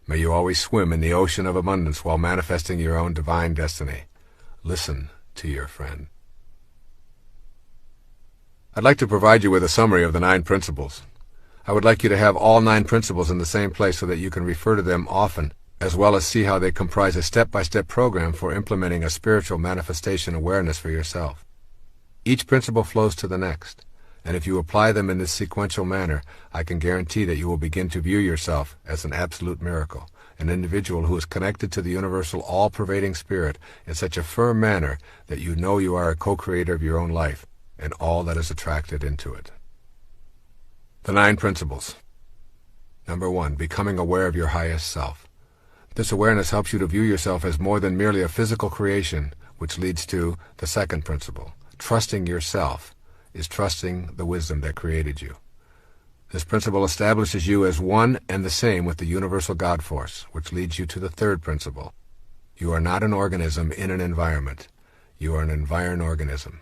May you always swim in the ocean of abundance while manifesting your own divine destiny. Listen to your friend. I'd like to provide you with a summary of the 9 principles. I would like you to have all 9 principles in the same place so that you can refer to them often, as well as see how they comprise a step-by-step program for implementing a spiritual manifestation awareness for yourself. Each principle flows to the next, and if you apply them in this sequential manner, I can guarantee that you will begin to view yourself as an absolute miracle, an individual who is connected to the universal all-pervading spirit in such a firm manner that you know you are a co-creator of your own life and all that is attracted into it. The 9 principles. Number 1, becoming aware of your highest self. This awareness helps you to view yourself as more than merely a physical creation, which leads to the 2nd principle. Trusting yourself is trusting the wisdom that created you. This principle establishes you as one and the same with the universal God force, which leads you to the 3rd principle. You are not an organism in an environment. You are an environed organism.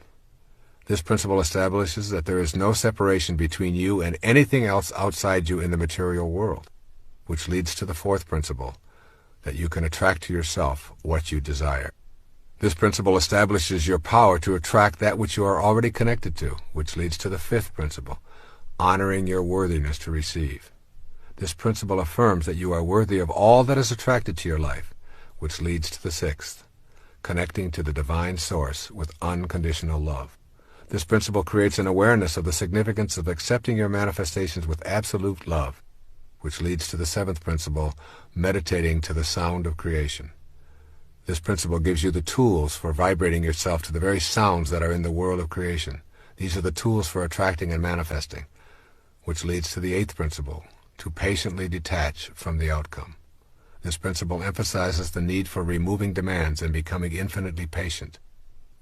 This principle establishes that there is no separation between you and anything else outside you in the material world, which leads to the 4th principle, that you can attract to yourself what you desire. This principle establishes your power to attract that which you are already connected to, which leads to the 5th principle, honoring your worthiness to receive. This principle affirms that you are worthy of all that is attracted to your life, which leads to the 6th, connecting to the divine source with unconditional love. This principle creates an awareness of the significance of accepting your manifestations with absolute love, which leads to the 7th principle, meditating to the sound of creation. This principle gives you the tools for vibrating yourself to the very sounds that are in the world of creation. These are the tools for attracting and manifesting, which leads to the 8th principle, to patiently detach from the outcome. This principle emphasizes the need for removing demands and becoming infinitely patient,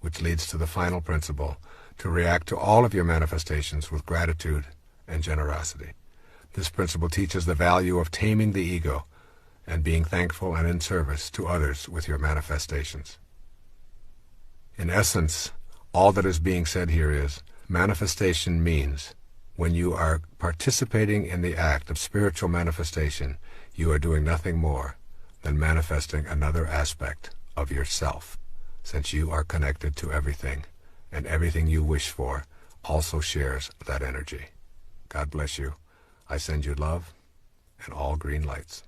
which leads to the final principle, to react to all of your manifestations with gratitude and generosity. This principle teaches the value of taming the ego and being thankful and in service to others with your manifestations. In essence, all that is being said here is, manifestation means when you are participating in the act of spiritual manifestation, you are doing nothing more than manifesting another aspect of yourself, since you are connected to everything, and everything you wish for also shares that energy. God bless you. I send you love and all green lights.